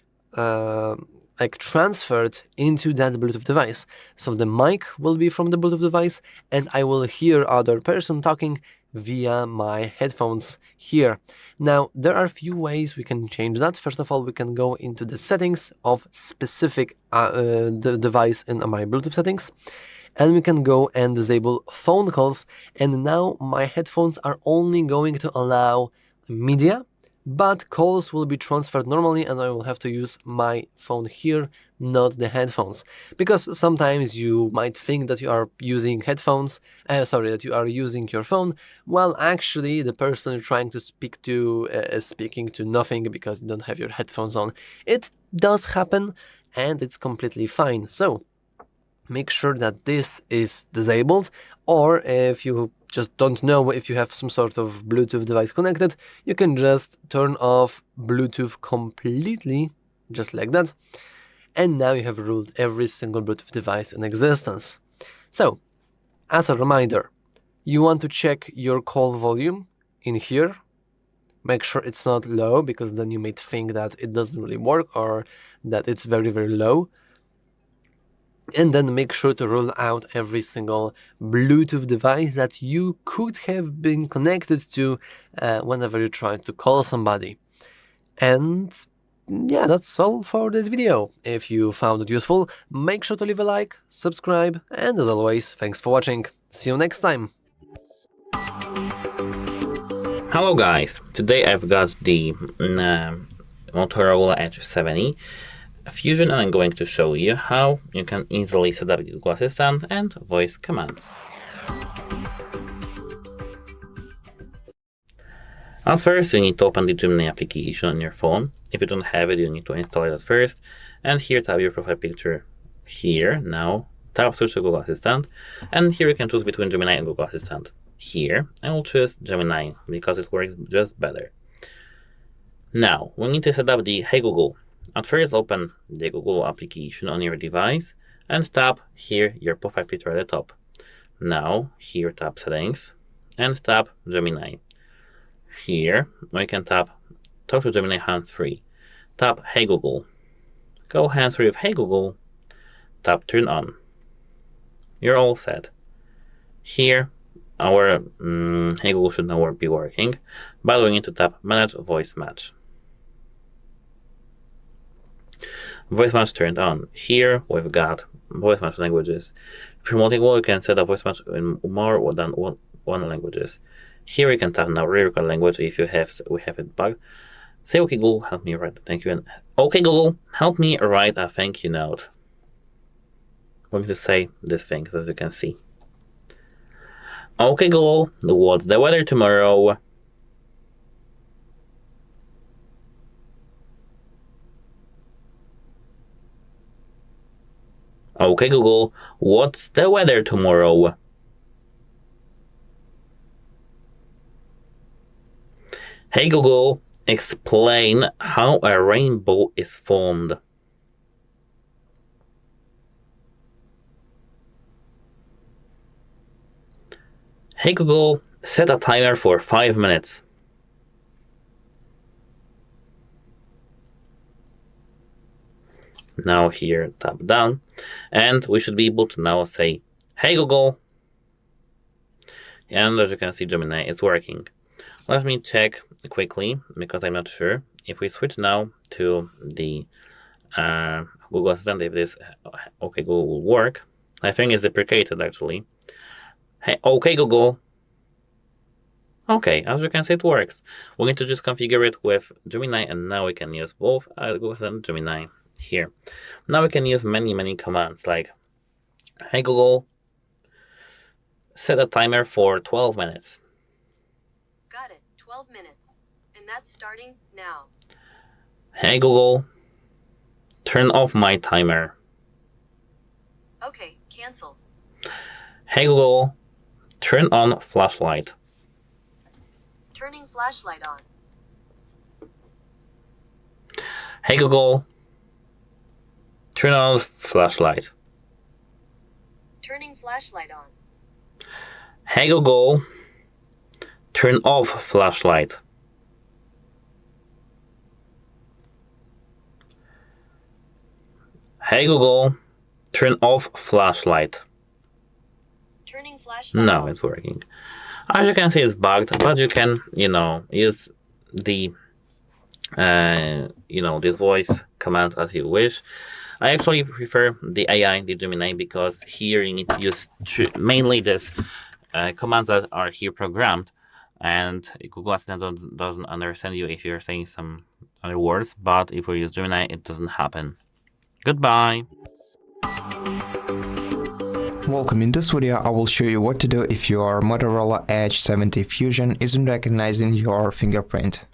[SPEAKER 2] like transferred into that Bluetooth device. So the mic will be from the Bluetooth device and I will hear other person talking via my headphones here. Now, there are a few ways we can change that. First of all, we can go into the settings of specific the device in my Bluetooth settings, and we can go and disable phone calls, and now my headphones are only going to allow media, but calls will be transferred normally and I will have to use my phone here, not the headphones. Because sometimes you might think that you are using headphones, that you are using your phone, while actually the person you're trying to speak to is speaking to nothing because you don't have your headphones on. It does happen and it's completely fine. So make sure that this is disabled, or if you just don't know if you have some sort of Bluetooth device connected, you can just turn off Bluetooth completely, just like that, and now you have ruled every single Bluetooth device in existence. So, as a reminder, you want to check your call volume in here. Make sure it's not low, because then you might think that it doesn't really work or that it's very, very low. And then make sure to rule out every single Bluetooth device that you could have been connected to whenever you try to call somebody. And yeah, that's all for this video. If you found it useful, make sure to leave a like, subscribe, and as always, thanks for watching. See you next time.
[SPEAKER 1] Hello guys, today I've got the Motorola Edge 70 Fusion, and I'm going to show you how you can easily set up Google Assistant and voice commands. At first, you need to open the Gemini application on your phone. If you don't have it, you need to install it at first. And here, tap your profile picture here. Now, tap search to Google Assistant. And here you can choose between Gemini and Google Assistant. Here, I will choose Gemini because it works just better. Now, we need to set up the Hey Google. At first, open the Google application on your device and tap here your profile picture at the top. Now, here tap Settings and tap Gemini. Here, we can tap Talk to Gemini hands-free. Tap Hey Google. Go hands-free with Hey Google. Tap Turn On. You're all set. Here, our Hey Google should now be working, but we need to tap Manage Voice Match. Voice match turned on. Here we've got voice match languages. If you're multilingual, you can set a voice match in more than one languages. Here we can tap now record language if we have it bugged. Say okay Google, help me write a thank you, and okay Google, help me write a thank you note. I'm going to say this thing, as you can see. Okay Google, what's the weather tomorrow? Okay, Google, what's the weather tomorrow? Hey Google, explain how a rainbow is formed. Hey Google, set a timer for 5 minutes. Now here, tap down, and we should be able to now say, hey Google. And as you can see, Gemini is working. Let me check quickly, because I'm not sure. If we switch now to the Google Assistant, if this OK Google will work. I think it's deprecated actually. Hey, OK Google. Okay, as you can see, it works. We're going to just configure it with Gemini, and now we can use both Google Assistant and Gemini here. Now we can use many commands like, hey Google, set a timer for 12 minutes.
[SPEAKER 5] Got it, 12 minutes. And that's starting now.
[SPEAKER 1] Hey Google, turn off my timer.
[SPEAKER 5] Okay, cancelled.
[SPEAKER 1] Hey Google, turn on flashlight.
[SPEAKER 5] Turning flashlight on.
[SPEAKER 1] Hey Google, turn on flashlight.
[SPEAKER 5] Turning flashlight on.
[SPEAKER 1] Hey Google, turn off flashlight. Hey Google, turn off flashlight.
[SPEAKER 5] Turning flashlight
[SPEAKER 1] No,
[SPEAKER 5] on.
[SPEAKER 1] it's working. As you can see, it's bugged, but you can, use the, this voice command as you wish. I actually prefer the AI, the Gemini, because here you need to use mainly this commands that are here programmed, and Google Assistant doesn't understand you if you're saying some other words, but if we use Gemini, it doesn't happen. Goodbye!
[SPEAKER 4] Welcome. In this video, I will show you what to do if your Motorola Edge 70 Fusion isn't recognizing your fingerprint.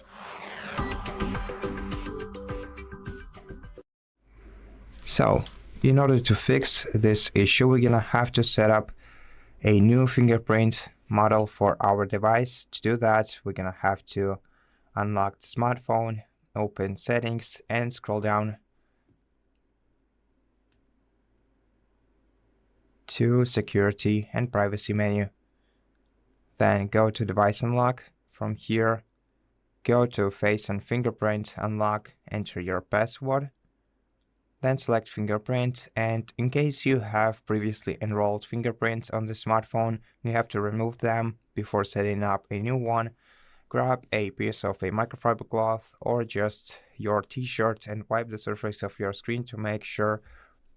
[SPEAKER 4] So, in order to fix this issue, we're gonna have to set up a new fingerprint model for our device. To do that, we're gonna have to unlock the smartphone, open settings, and scroll down to security and privacy menu. Then go to device unlock. From here, go to face and fingerprint unlock, enter your password. Then select fingerprint, and in case you have previously enrolled fingerprints on the smartphone, you have to remove them before setting up a new one. Grab a piece of a microfiber cloth or just your t-shirt and wipe the surface of your screen to make sure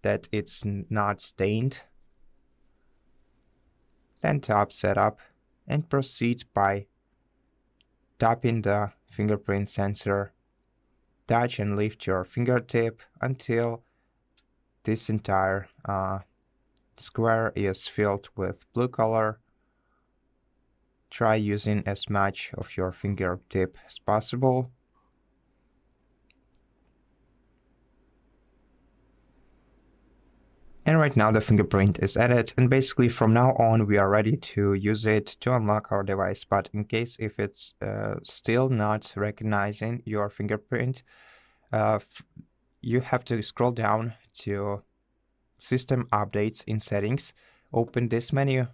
[SPEAKER 4] that it's not stained. Then tap setup and proceed by tapping the fingerprint sensor. Touch and lift your fingertip until this entire square is filled with blue color. Try using as much of your fingertip as possible. And right now the fingerprint is added, and basically from now on we are ready to use it to unlock our device. But in case if it's still not recognizing your fingerprint, you have to scroll down to System Updates in Settings, open this menu,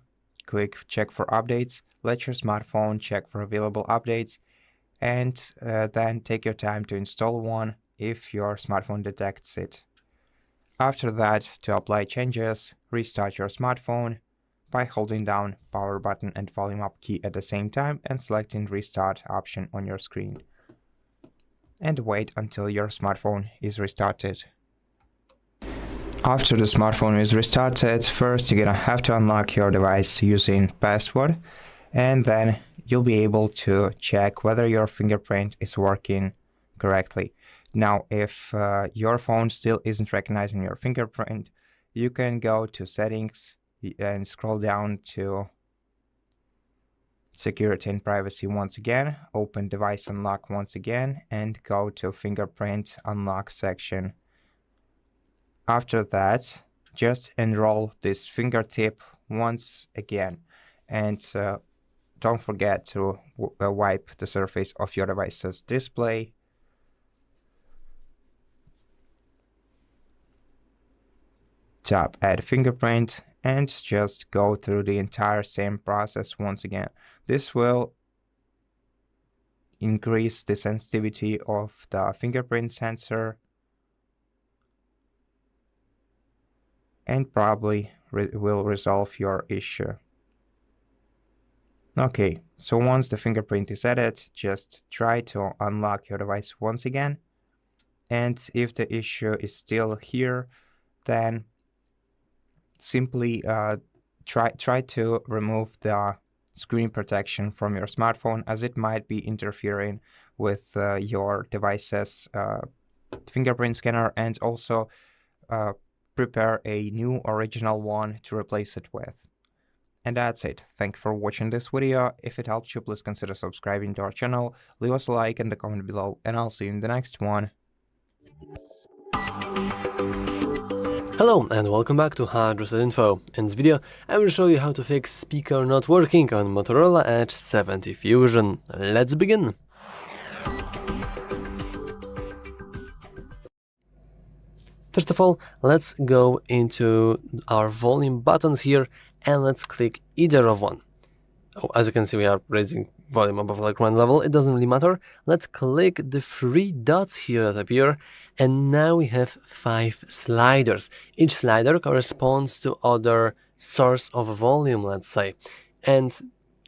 [SPEAKER 4] click Check for Updates, let your smartphone check for available updates, and then take your time to install one if your smartphone detects it. After that, to apply changes, restart your smartphone by holding down power button and volume up key at the same time and selecting Restart option on your screen. And wait until your smartphone is restarted. After the smartphone is restarted, first you're gonna have to unlock your device using password, and then you'll be able to check whether your fingerprint is working correctly. Now, if your phone still isn't recognizing your fingerprint, you can go to Settings and scroll down to Security and Privacy once again, open Device Unlock once again, and go to Fingerprint Unlock section. After that, just enroll this fingertip once again, and don't forget to wipe the surface of your device's display. Tap Add Fingerprint and just go through the entire same process once again. This will increase the sensitivity of the fingerprint sensor and probably will resolve your issue. Okay, so once the fingerprint is added, just try to unlock your device once again. And if the issue is still here, then simply try to remove the screen protection from your smartphone, as it might be interfering with your device's fingerprint scanner, and also prepare a new original one to replace it with. And that's it. Thank you for watching this video. If it helped you, please consider subscribing to our channel, leave us a like and a comment below, and I'll see you in the next one.
[SPEAKER 2] Hello and welcome back to HardReset.Info. In this video, I will show you how to fix speaker not working on Motorola Edge 70 Fusion. Let's begin! First of all, let's go into our volume buttons here and let's click either of one. Oh, as you can see, we are raising volume above like one level. It doesn't really matter. Let's click the three dots here that appear, and now we have 5 sliders. Each slider corresponds to other source of volume, let's say. And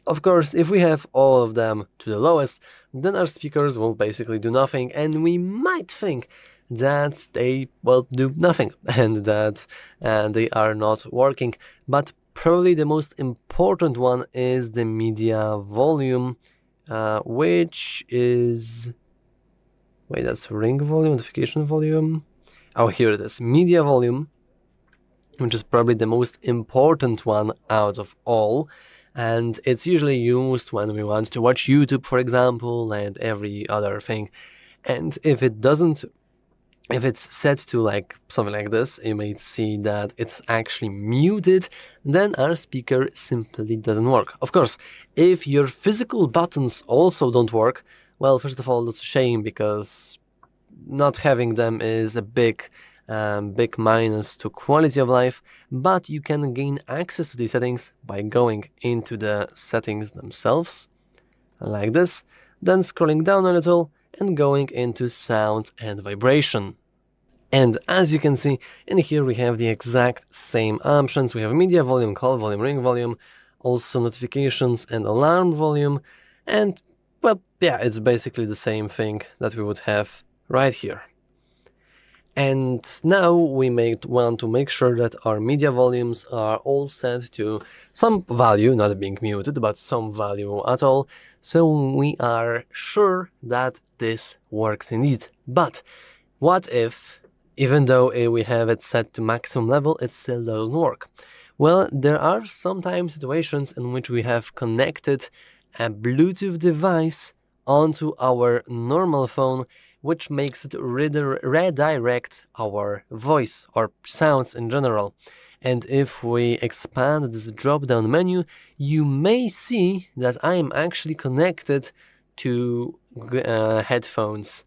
[SPEAKER 2] of course, if we have all of them to the lowest, then our speakers will basically do nothing, and we might think that they, well, do nothing and that they are not working. But probably the most important one is the media volume, which is... Wait, that's ring volume, notification volume? Oh, here it is, media volume, which is probably the most important one out of all. And it's usually used when we want to watch YouTube, for example, and every other thing. And if it's set to like something like this, you may see that it's actually muted, then our speaker simply doesn't work. Of course, if your physical buttons also don't work, well, first of all, that's a shame, because not having them is a big minus to quality of life, but you can gain access to these settings by going into the settings themselves, like this, then scrolling down a little and going into sound and vibration. And as you can see, in here we have the exact same options. We have media volume, call volume, ring volume, also notifications and alarm volume, and well, yeah, it's basically the same thing that we would have right here. And now we may want to make sure that our media volumes are all set to some value, not being muted, but some value at all, so we are sure that this works indeed. But what if, even though we have it set to maximum level, it still doesn't work? Well, there are sometimes situations in which we have connected a Bluetooth device onto our normal phone, which makes it redirect our voice or sounds in general. And if we expand this drop-down menu, you may see that I am actually connected to headphones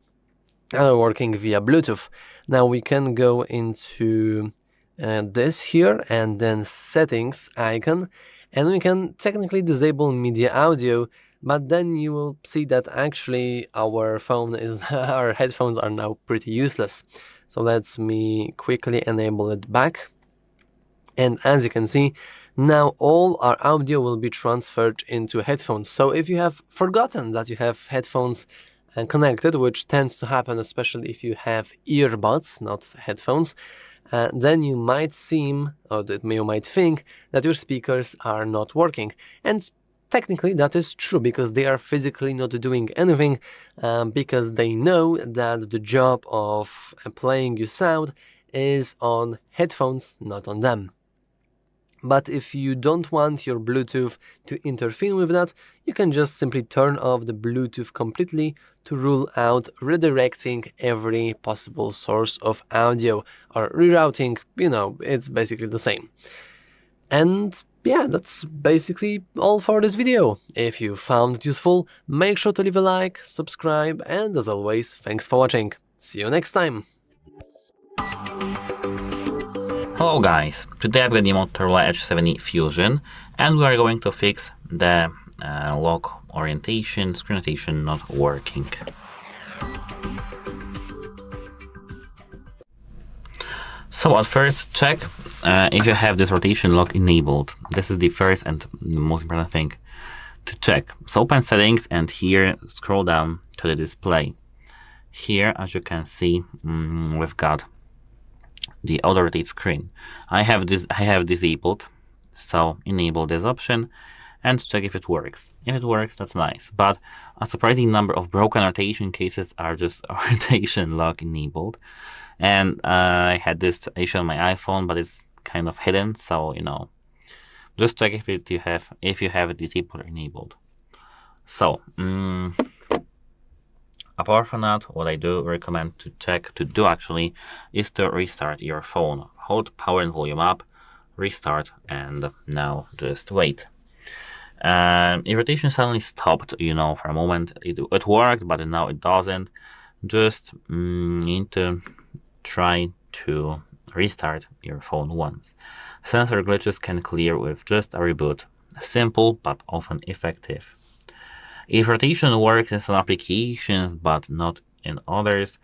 [SPEAKER 2] working via Bluetooth. Now we can go into this here and then settings icon, and we can technically disable media audio, but then you will see that actually our our headphones are now pretty useless. So let me quickly enable it back. And as you can see, now all our audio will be transferred into headphones. So if you have forgotten that you have headphones connected, which tends to happen especially if you have earbuds, not headphones, then you might think that your speakers are not working. And technically that is true, because they are physically not doing anything, because they know that the job of playing you sound is on headphones, not on them. But if you don't want your Bluetooth to interfere with that, you can just simply turn off the Bluetooth completely to rule out redirecting every possible source of audio, or rerouting, it's basically the same. And yeah, that's basically all for this video. If you found it useful, make sure to leave a like, subscribe, and as always, thanks for watching. See you next time!
[SPEAKER 1] Hello guys, today I've got the Motorola Edge 70 Fusion and we are going to fix the lock orientation, screen rotation not working. So at first check if you have this rotation lock enabled. This is the first and the most important thing to check. So open settings and here scroll down to the display. Here as you can see we've got the auto rotate screen. I have disabled, so enable this option and check if it works. If it works, that's nice, but a surprising number of broken rotation cases are just rotation lock enabled. And I had this issue on my iPhone, but it's kind of hidden, so just check if you have it disabled or enabled. So apart from that, what I do recommend to do actually is to restart your phone. Hold power and volume up, restart, and now just wait. If rotation suddenly stopped, for a moment, it worked, but now it doesn't. Just need to try to restart your phone once. Sensor glitches can clear with just a reboot. Simple, but often effective. If rotation works in some applications but not in others,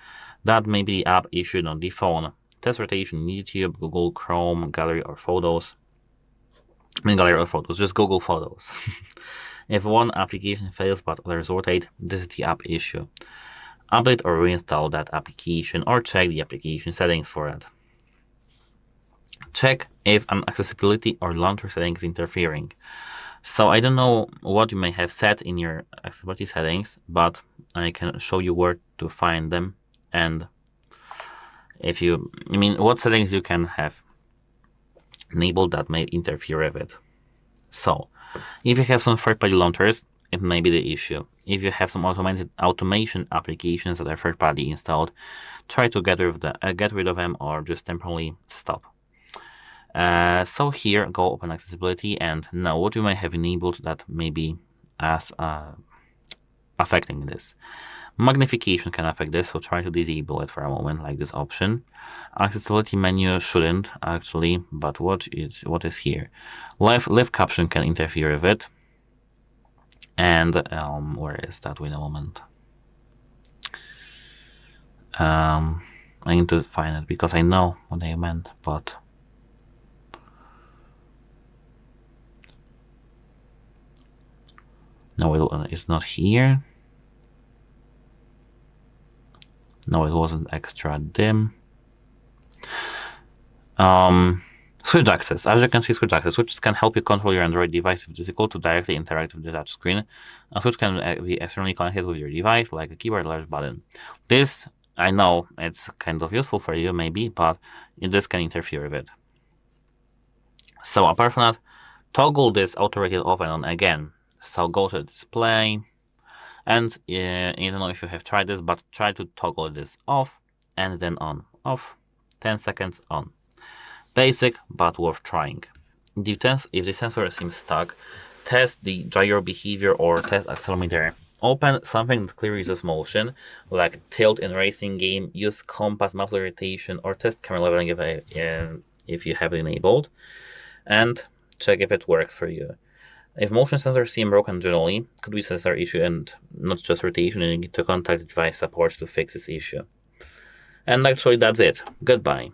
[SPEAKER 1] that may be the app issue, not the phone. Test rotation in YouTube, Google Chrome, Gallery or Photos. Just Google Photos. If one application fails but others rotate, this is the app issue. Update or reinstall that application or check the application settings for it. Check if an accessibility or launcher setting is interfering. So I don't know what you may have set in your accessibility settings, but I can show you where to find them and what settings you can have enabled that may interfere with it. So if you have some third-party launchers, it may be the issue. If you have some automation applications that are third-party installed, try to get rid of them or just temporarily stop. So here, go open accessibility and now what you may have enabled that may be as affecting this. Magnification can affect this, so try to disable it for a moment, like this option. Accessibility menu shouldn't actually, but what is here? Live caption can interfere with it. And where is that? Wait a moment. I need to find it because I know what I meant, but no, it's not here. No, it wasn't extra dim. Switch access. As you can see, switch access. Switches can help you control your Android device if it is difficult to directly interact with the touch screen. A switch can be externally connected with your device, like a keyboard or large button. This, I know, it's kind of useful for you, maybe, but this can interfere with it. So apart from that, toggle this auto-rotate off and on again. So go to the display, and I don't know if you have tried this, but try to toggle this off and then on. Off, 10 seconds, on. Basic, but worth trying. If the sensor seems stuck, test the gyro behavior or test accelerometer. Open something that clearly uses motion, like tilt in racing game, use compass, mouse rotation, or test camera leveling if you have it enabled, and check if it works for you. If motion sensors seem broken generally, could be sensor issue and not just rotation, and you need to contact device support to fix this issue. And actually that's it. Goodbye.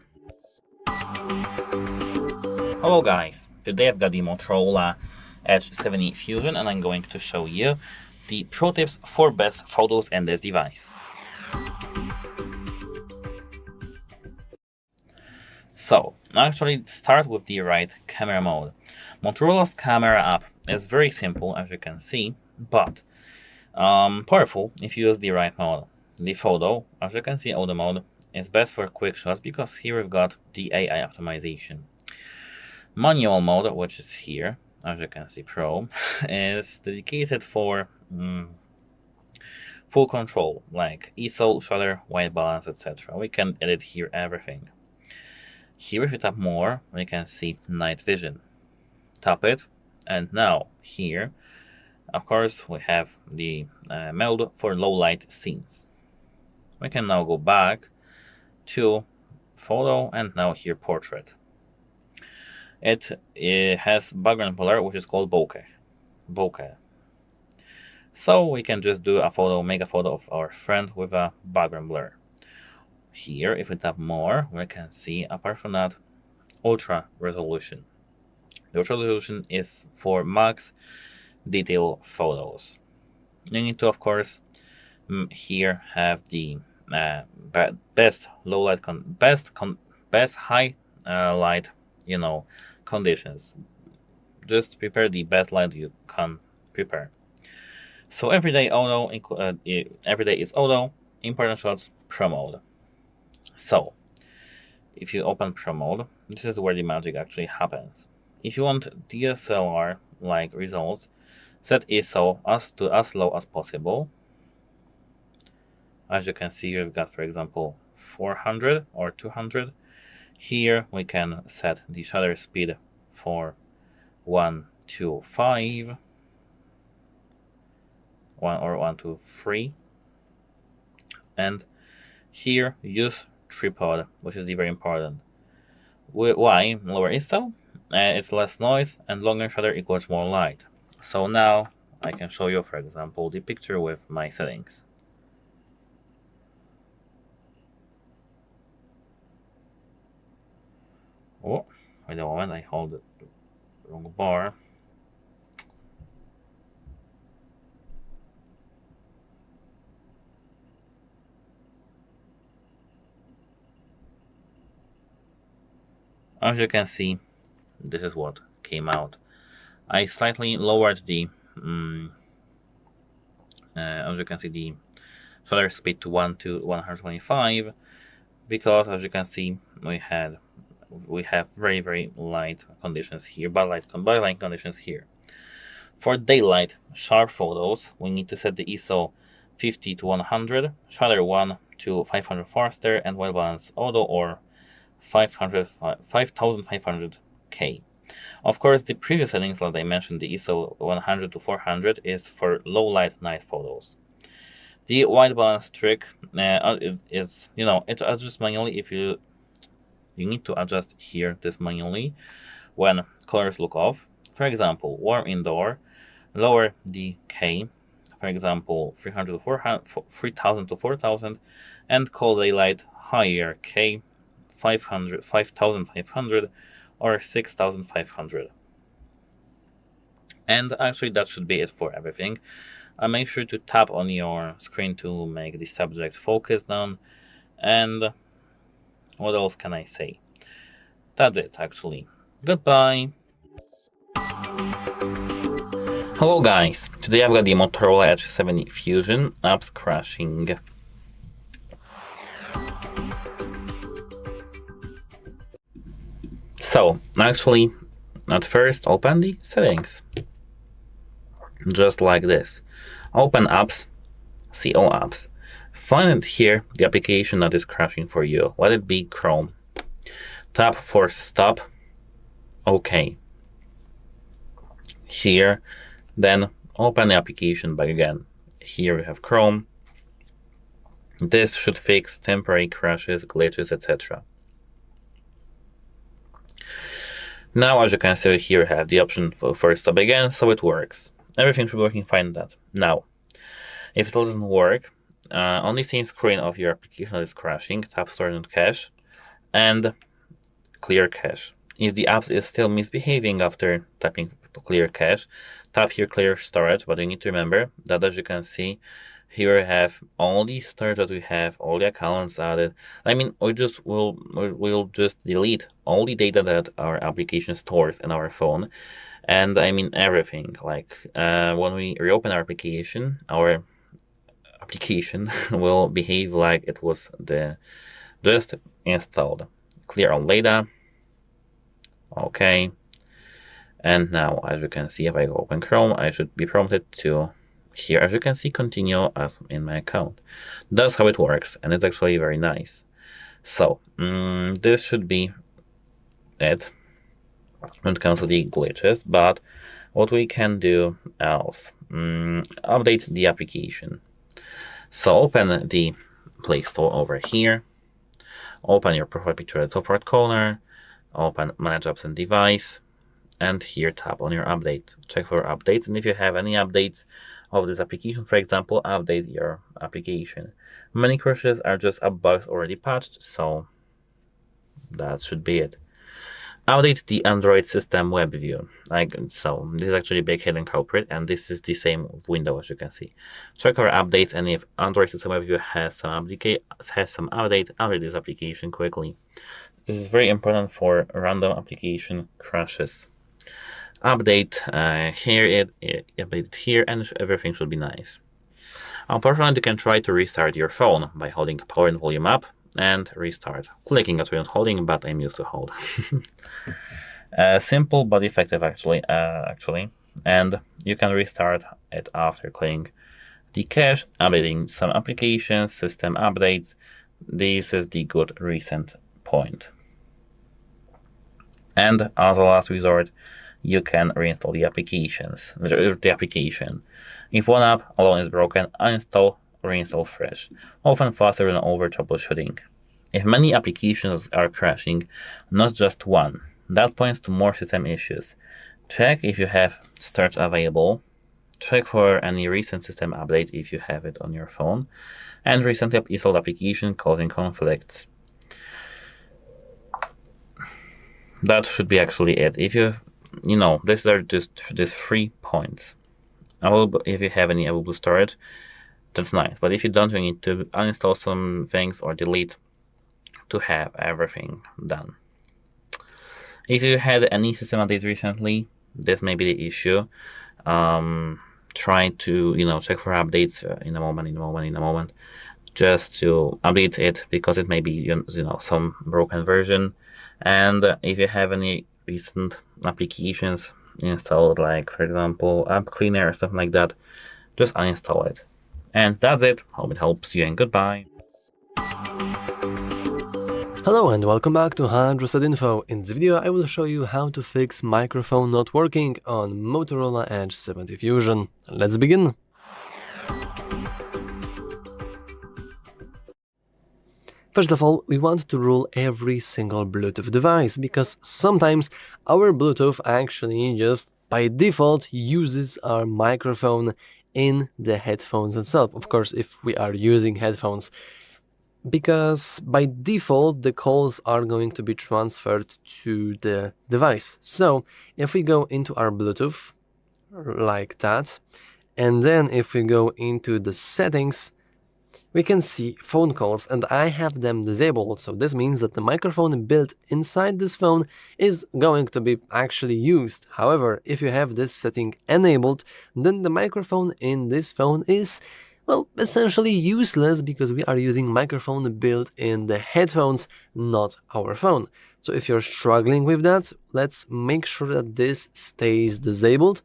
[SPEAKER 1] Hello guys, today I've got the Motorola Edge 70 Fusion and I'm going to show you the pro tips for best photos in this device. So, actually start with the right camera mode. Motorola's camera app is very simple as you can see, but powerful if you use the right mode. The photo, as you can see, auto mode is best for quick shots because here we've got the AI optimization. Manual mode, which is here, as you can see, Pro, is dedicated for full control, like ISO, shutter, white balance, etc. We can edit here everything. Here, if you tap more, we can see night vision. Tap it, and now here, of course, we have the mode for low light scenes. We can now go back to photo, and now here portrait. It has background blur, which is called bokeh. So we can just do a photo, make a photo of our friend with a background blur. Here, if we tap more, we can see, apart from that, ultra resolution. The ultra resolution is for max detail photos. You need to, of course, here have the best low light, best high light, conditions. Just prepare the best light you can prepare. So everyday auto, everyday is auto, important shots, Pro mode. So if you open Pro mode, this is where the magic actually happens. If you want DSLR-like results, set ISO as low as possible. As you can see, we've got, for example, 400 or 200. Here we can set the shutter speed for 125, 1 or 123, and here use tripod, which is very important. Why lower ISO? It's less noise, and longer shutter equals more light. So now I can show you, for example, the picture with my settings. Oh, wait a moment, I hold the wrong bar. As you can see, this is what came out. I slightly lowered the, as you can see, the shutter speed to 125, because as you can see, we have very, very light conditions here, bad light conditions here. For daylight sharp photos, we need to set the ISO 50 to 100, shutter 1 to 500 faster, and white balance auto or 5500K. Of course, the previous settings that I mentioned, the ISO 100 to 400, is for low light night photos. The white balance trick is, it adjusts manually. If you need to adjust here this manually when colors look off. For example, warm indoor, lower the K, for example, 300 to 400, 3000 to 4000, and cold daylight, higher K, 5500 or 6500. And actually that should be it for everything. Make sure to tap on your screen to make the subject focus down. And what else can I say? That's it, actually. Goodbye. Hello guys, today I've got the Motorola Edge 7 Fusion apps crashing. So, actually, at first open the settings. Just like this. Open apps, see all apps. Find here the application that is crashing for you. Let it be Chrome. Tap for stop. OK. Here, then open the application back again. Here we have Chrome. This should fix temporary crashes, glitches, etc. Now, as you can see here, I have the option for stop again, so it works. Everything should be working fine. That now, if it still doesn't work, on the same screen of your application that is crashing, tap Storage and Cache, and clear cache. If the app is still misbehaving after tapping clear cache, tap here clear storage. But you need to remember that, as you can see, here we have all the storage that we have, all the accounts added. I mean, we'll just delete all the data that our application stores in our phone, and I mean everything. Like when we reopen our application will behave like it was just installed. Clear all data. Okay, And now, as you can see, if I open Chrome, I should be prompted to here, as you can see, continue as in my account. That's how it works, and it's actually very nice. So, this should be it when it comes to the glitches, but what we can do else, update the application. So open the Play Store over here, open your profile picture at the top right corner, open Manage Apps and Device, and here tap on your update. Check for updates, and if you have any updates of this application, for example, update your application. Many crashes are just bugs already patched, so that should be it. Update the Android system web view. So this is actually a big hidden culprit, and this is the same window as you can see. Check for updates, and if Android system web view has some update, update this application quickly. This is very important for random application crashes. Update update it here, and everything should be nice. Unfortunately, you can try to restart your phone by holding power and volume up and restart. Clicking actually not holding, but I'm used to hold. Simple but effective actually. And you can restart it after clearing the cache, updating some applications, system updates. This is the good recent point. And as a last resort, you can reinstall the application. If one app alone is broken, uninstall, reinstall fresh, often faster than over troubleshooting. If many applications are crashing, not just one, that points to more system issues. Check if you have storage available, check for any recent system update if you have it on your phone, and recently installed application causing conflicts. That should be actually it. If these are just these 3 points. If you have any available storage, that's nice. But if you don't, you need to uninstall some things or delete to have everything done. If you had any system updates recently, this may be the issue. Try to check for updates in a moment, just to update it, because it may be some broken version. And if you have any recent applications installed, like for example app cleaner or something like that, just uninstall it. And that's it. Hope it helps you, and goodbye.
[SPEAKER 2] Hello and welcome back to HardReset.Info. In this video I will show you how to fix microphone not working on Motorola Edge 70 Fusion. Let's begin! First of all, we want to rule every single Bluetooth device, because sometimes our Bluetooth actually just by default uses our microphone in the headphones itself. Of course, if we are using headphones, because by default the calls are going to be transferred to the device. So if we go into our Bluetooth like that, and then if we go into the settings, we can see phone calls, and I have them disabled, so this means that the microphone built inside this phone is going to be actually used. However, if you have this setting enabled, then the microphone in this phone is, well, essentially useless, because we are using microphone built in the headphones, not our phone. So if you're struggling with that, let's make sure that this stays disabled.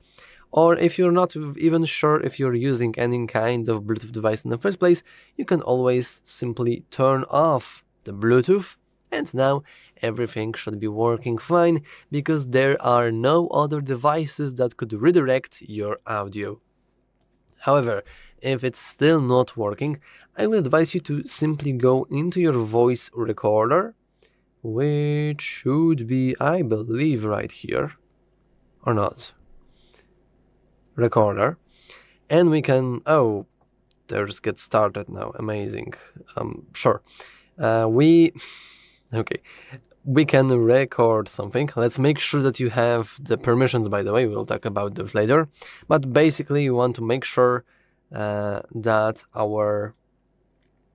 [SPEAKER 2] Or if you're not even sure if you're using any kind of Bluetooth device in the first place, you can always simply turn off the Bluetooth, and now everything should be working fine, because there are no other devices that could redirect your audio. However, if it's still not working, I will advise you to simply go into your voice recorder, which should be, I believe, right here, or not. Recorder, and we can, there's get started now, amazing. Sure, we can record something. Let's make sure that you have the permissions, by the way, we'll talk about those later, but basically you want to make sure that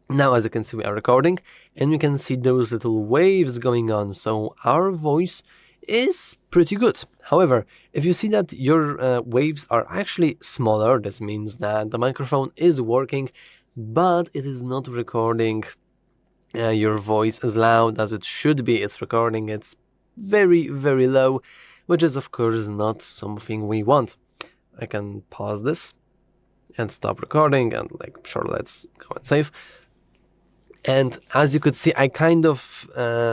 [SPEAKER 2] now, as you can see, we are recording, and we can see those little waves going on, so our voice is pretty good. However, if you see that your waves are actually smaller, this means that the microphone is working, but it is not recording your voice as loud as it should be. It's recording it's very, very low, which is of course not something we want. I can pause this and stop recording and sure, let's go and save. And as you could see, I kind of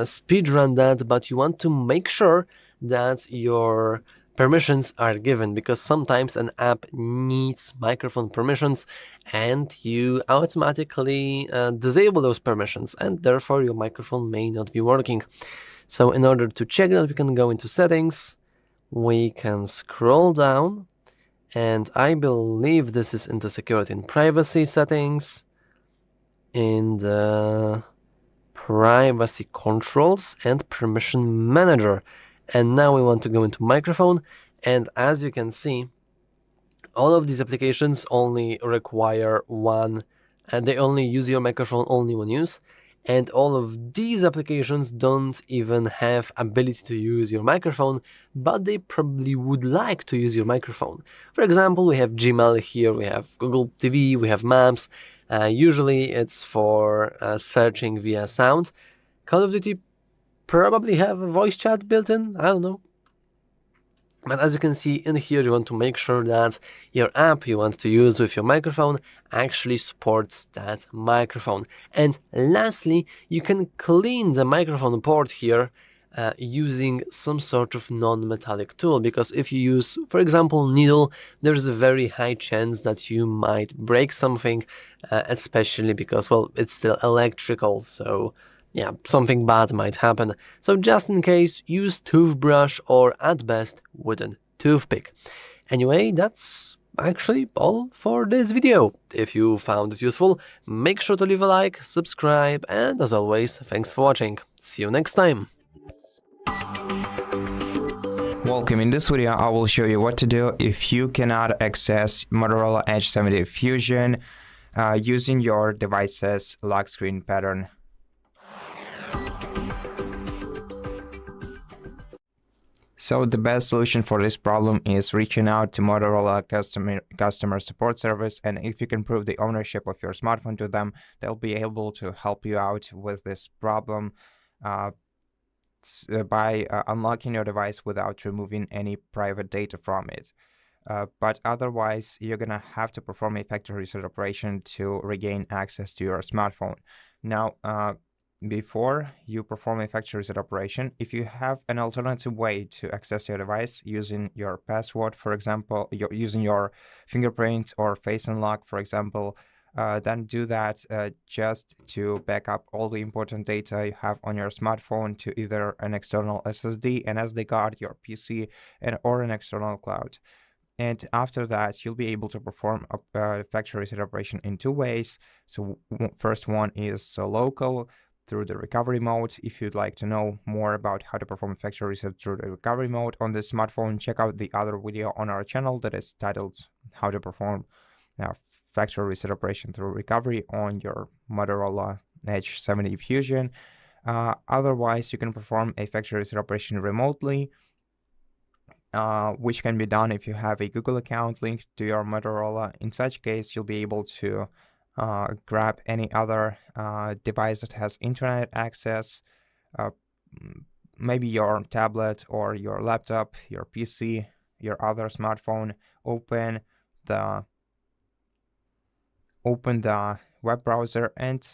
[SPEAKER 2] speed run that, but you want to make sure that your permissions are given, because sometimes an app needs microphone permissions and you automatically disable those permissions, and therefore your microphone may not be working. So in order to check that, we can go into settings, we can scroll down, and I believe this is in the security and privacy settings, in the privacy controls and permission manager. And now we want to go into microphone, and as you can see, all of these applications only require one, and they only use your microphone only when used. And all of these applications don't even have ability to use your microphone, but they probably would like to use your microphone. For example, we have Gmail here, we have Google TV, we have Maps. Usually it's for searching via sound. Call of Duty probably have a voice chat built in, I don't know. But as you can see in here, you want to make sure that your app you want to use with your microphone actually supports that microphone. And lastly, you can clean the microphone port here using some sort of non-metallic tool, because if you use, for example, needle, there's a very high chance that you might break something, especially because, well, it's still electrical, so yeah, something bad might happen. So just in case, use toothbrush or at best wooden toothpick. Anyway, that's actually all for this video. If you found it useful, make sure to leave a like, subscribe, and as always, thanks for watching. See you next time.
[SPEAKER 4] Welcome. In this video, I will show you what to do if you cannot access Motorola Edge 70 Fusion using your device's lock screen pattern. So the best solution for this problem is reaching out to Motorola customer support service, and if you can prove the ownership of your smartphone to them, they'll be able to help you out with this problem by unlocking your device without removing any private data from it. But otherwise, you're gonna have to perform a factory reset operation to regain access to your smartphone. Now, before you perform a factory reset operation, if you have an alternative way to access your device using your password, for example, using your fingerprint or face unlock, for example, then do that just to back up all the important data you have on your smartphone to either an external SSD, an SD card, your PC, or an external cloud. And after that, you'll be able to perform a factory reset operation in two ways. So first one is local, through the recovery mode. If you'd like to know more about how to perform factory reset through the recovery mode on the smartphone, check out the other video on our channel that is titled How to Perform Factory Reset Operation through Recovery on your Motorola Edge 70 Fusion. Otherwise, you can perform a factory reset operation remotely, which can be done if you have a Google account linked to your Motorola. In such case, you'll be able to grab any other device that has internet access, maybe your tablet or your laptop, your PC, your other smartphone, open the web browser and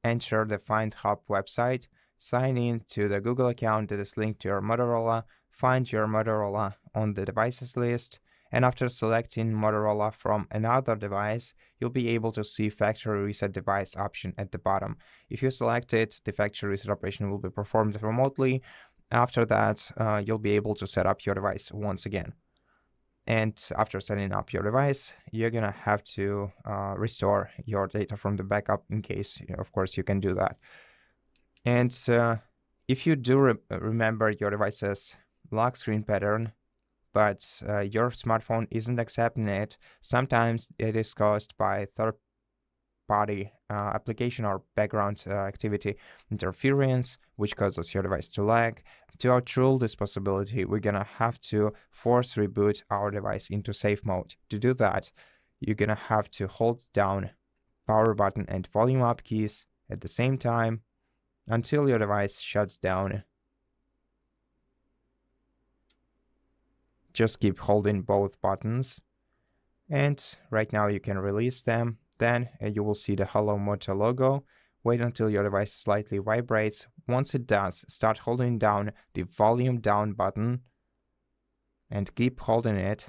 [SPEAKER 4] enter the Find Hub website, sign in to the Google account that is linked to your Motorola, find your Motorola on the devices list, and after selecting Motorola from another device, you'll be able to see Factory Reset Device option at the bottom. If you select it, the factory reset operation will be performed remotely. After that, you'll be able to set up your device once again. And after setting up your device, you're gonna have to restore your data from the backup in case, of course, you can do that. And if you do remember your device's lock screen pattern, but your smartphone isn't accepting it, sometimes it is caused by third-party application or background activity interference, which causes your device to lag. To outrule this possibility, we're gonna have to force reboot our device into safe mode. To do that, you're gonna have to hold down power button and volume up keys at the same time until your device shuts down. just keep holding both buttons. And right now you can release them. Then you will see the Hello Moto logo. Wait until your device slightly vibrates. Once it does, start holding down the volume down button and keep holding it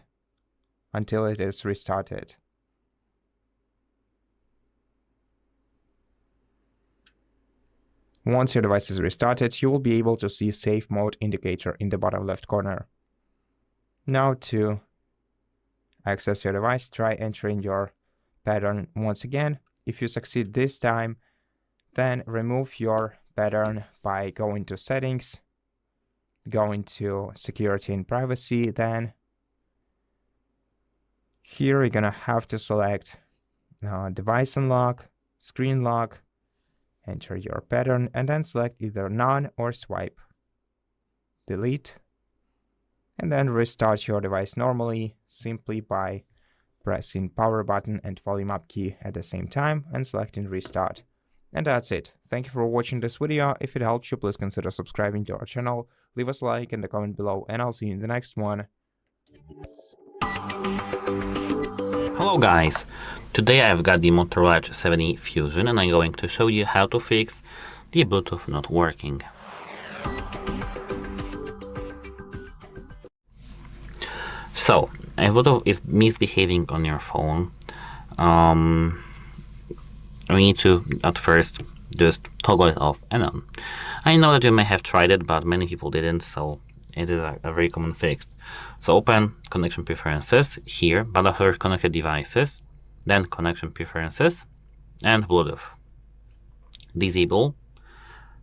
[SPEAKER 4] until it is restarted. Once your device is restarted, you will be able to see safe mode indicator in the bottom left corner. Now to access your device, try entering your pattern once again. If you succeed this time, then remove your pattern by going to settings, going to security and privacy. Then here you're gonna have to select device unlock, screen lock, enter your pattern, and then select either none or swipe. Delete, and then restart your device normally simply by pressing power button and volume up key at the same time and selecting restart. And that's it. Thank you for watching this video. If it helped you, please consider subscribing to our channel, leave us a like in the comment below, and I'll see you in the next one.
[SPEAKER 1] Hello guys! Today I've got the Motorola Edge 70 Fusion and I'm going to show you how to fix the Bluetooth not working. So, if Bluetooth is misbehaving on your phone, we need to at first just toggle it off and on. I know that you may have tried it, but many people didn't, so it is a very common fix. So open connection preferences here, but after connected devices, then connection preferences and Bluetooth. Disable,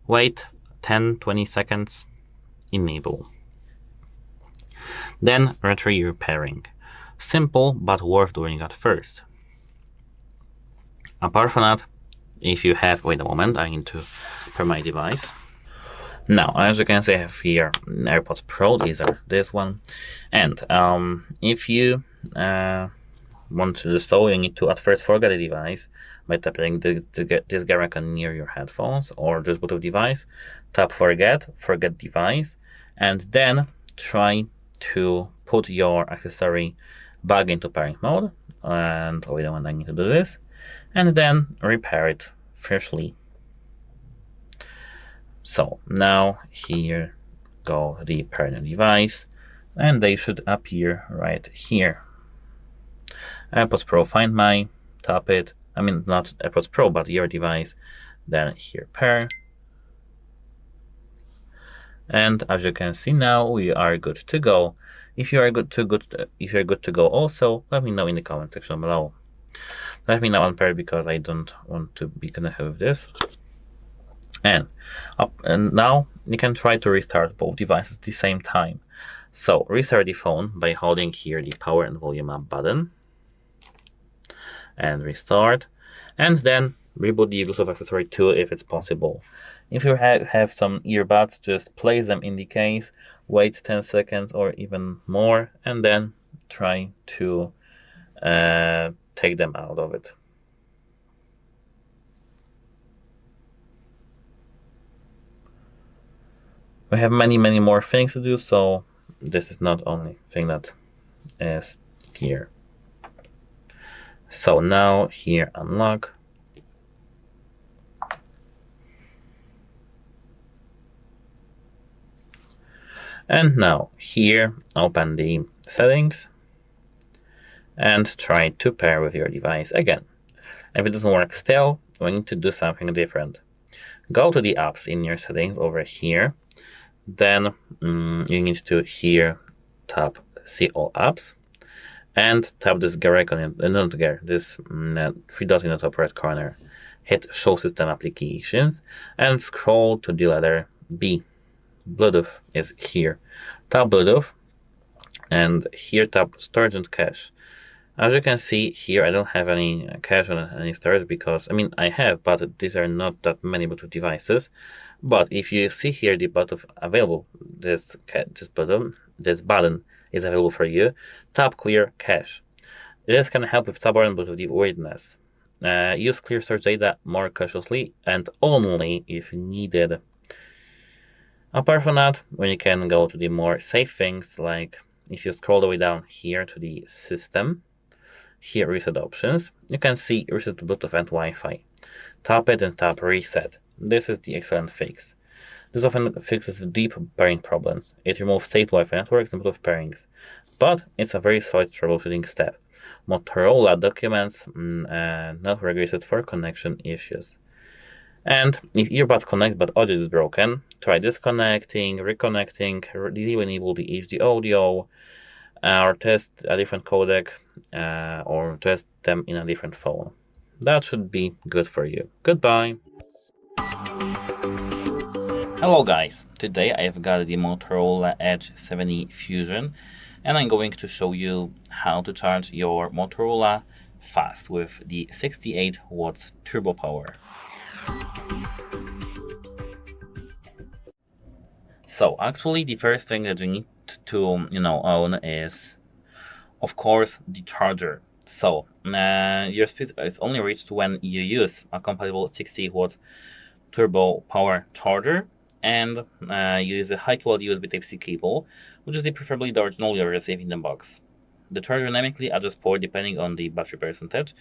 [SPEAKER 1] wait 10-20 seconds, enable. Then retrieve your pairing. Simple, but worth doing at first. Apart from that, if you have, wait a moment, I need to pair my device. Now, as you can see, I have here AirPods Pro, these are this one. And if you want to do so, you need to at first forget the device by tapping this gear icon near your headphones or just Bluetooth device. Tap forget device, and then try to put your accessory back into pairing mode. And wait a moment, I need to do this. And then repair it freshly. So now here go the pairing device, and they should appear right here. AirPods Pro, Find My, tap it. I mean, not AirPods Pro, but your device. Then here pair. And as you can see now, we are good to go. If you are good to go also, let me know in the comment section below. Let me know unpair because I don't want to be connected with this. And now you can try to restart both devices at the same time. So restart the phone by holding here the power and volume up button and restart, and then reboot the Bluetooth accessory too if it's possible. If you have some earbuds, just place them in the case, wait 10 seconds or even more, and then try to take them out of it. We have many more things to do, so this is not only thing that is here. So now here unlock. And now here open the settings and try to pair with your device again. If it doesn't work still, we need to do something different. Go to the apps in your settings over here. Then you need to here tap See All Apps and tap this gear icon, not gear, this three dots in the top right corner. Hit Show System Applications and scroll to the letter B. Bluetooth is here. Tap Bluetooth and here tap Storage and Cache. As you can see here, I don't have any cache on any storage because, I mean, I have, but these are not that many Bluetooth devices. But if you see here the Bluetooth available, this button is available for you. Tap Clear Cache. This can help with stubborn Bluetooth weirdness. Use clear storage data more cautiously and only if needed. Apart from that, when you can go to the more safe things like if you scroll all the way down here to the system, here reset options, you can see reset to Bluetooth and Wi-Fi. Tap it and tap reset. This is the excellent fix. This often fixes deep pairing problems. It removes stable Wi-Fi networks and Bluetooth pairings, but it's a very solid troubleshooting step. Motorola documents not regulated for connection issues. And if earbuds connect but audio is broken, try disconnecting, reconnecting, enable the HD audio, or test a different codec, or test them in a different phone. That should be good for you. Goodbye. Hello guys, today I've got the Motorola Edge 70 Fusion, and I'm going to show you how to charge your Motorola fast with the 68 watts TurboPower. So actually the first thing that you need to own is, of course, the charger. So your speed is only reached when you use a compatible 68 watt TurboPower charger and you use a high quality USB Type-C cable, which is preferably the original you receive in the box. The charger dynamically adjusts power depending on the battery percentage,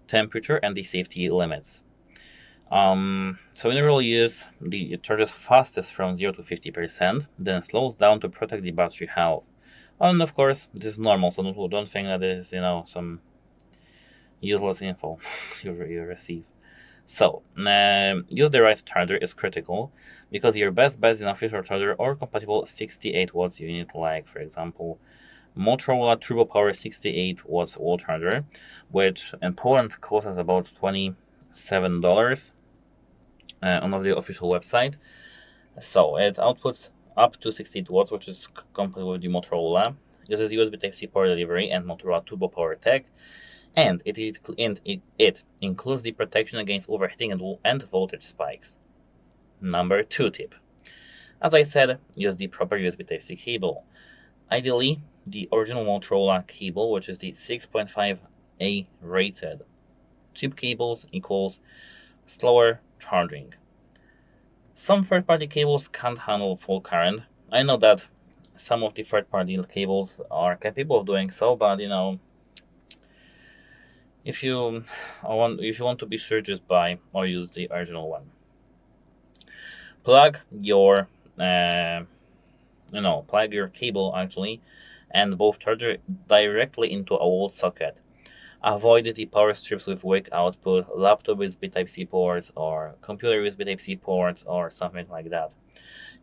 [SPEAKER 1] temperature, and the safety limits. So in real use, it charges fastest from 0 to 50%, then slows down to protect the battery health. And of course, this is normal, so don't think that this is, some useless info you receive. So, use the right charger is critical, because your best bet is an official charger or compatible 68 watts unit, like, for example, Motorola TurboPower 68 watts wall charger, which in Poland costs us about $27 on the official website. So it outputs up to 68 watts, which is compatible with the Motorola. Uses USB Type-C power delivery and Motorola TurboPower tech, and it includes the protection against overheating and voltage spikes. Number 2 tip. As I said, use the proper USB Type-C cable. Ideally, the original Motorola cable, which is the 6.5A rated. Cheap cables equals slower charging. Some third-party cables can't handle full current. I know that some of the third-party cables are capable of doing so, but if you want to be sure, just buy or use the original one. Plug your plug your cable actually and both charger directly into a wall socket. Avoid the power strips with weak output, laptop USB Type-C ports, or computer USB Type-C ports, or something like that.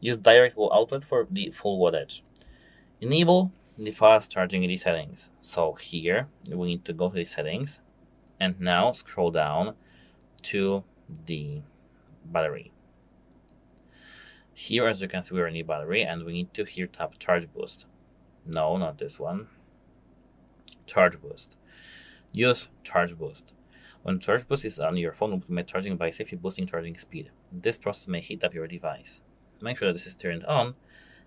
[SPEAKER 1] Use direct wall outlet for the full wattage. Enable the fast charging in the settings. So here we need to go to the settings, and now scroll down to the battery. Here, as you can see, we're in the battery, and we need to here tap Charge Boost. No, not this one. Charge Boost. Use Charge Boost. When Charge Boost is on your phone, automate charging by safely boosting charging speed. This process may heat up your device. Make sure that this is turned on,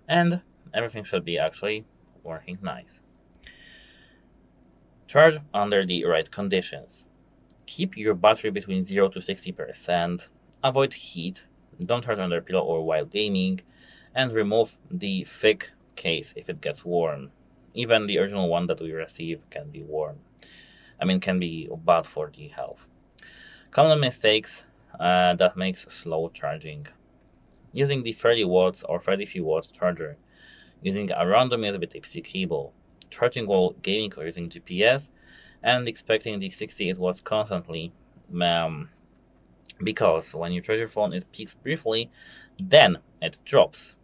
[SPEAKER 1] and everything should be actually working nice. Charge under the right conditions. Keep your battery between 0 to 60%. Avoid heat. Don't charge under pillow or while gaming. And remove the thick case if it gets warm. Even the original one that we receive can be warm. Can be bad for the health. Common mistakes that makes slow charging. Using the 30 watts or 33 watts charger. Using a random USB Type-C cable. Charging while gaming or using GPS. And expecting the 68 watts constantly. Because when you charge your phone, it peaks briefly, then it drops.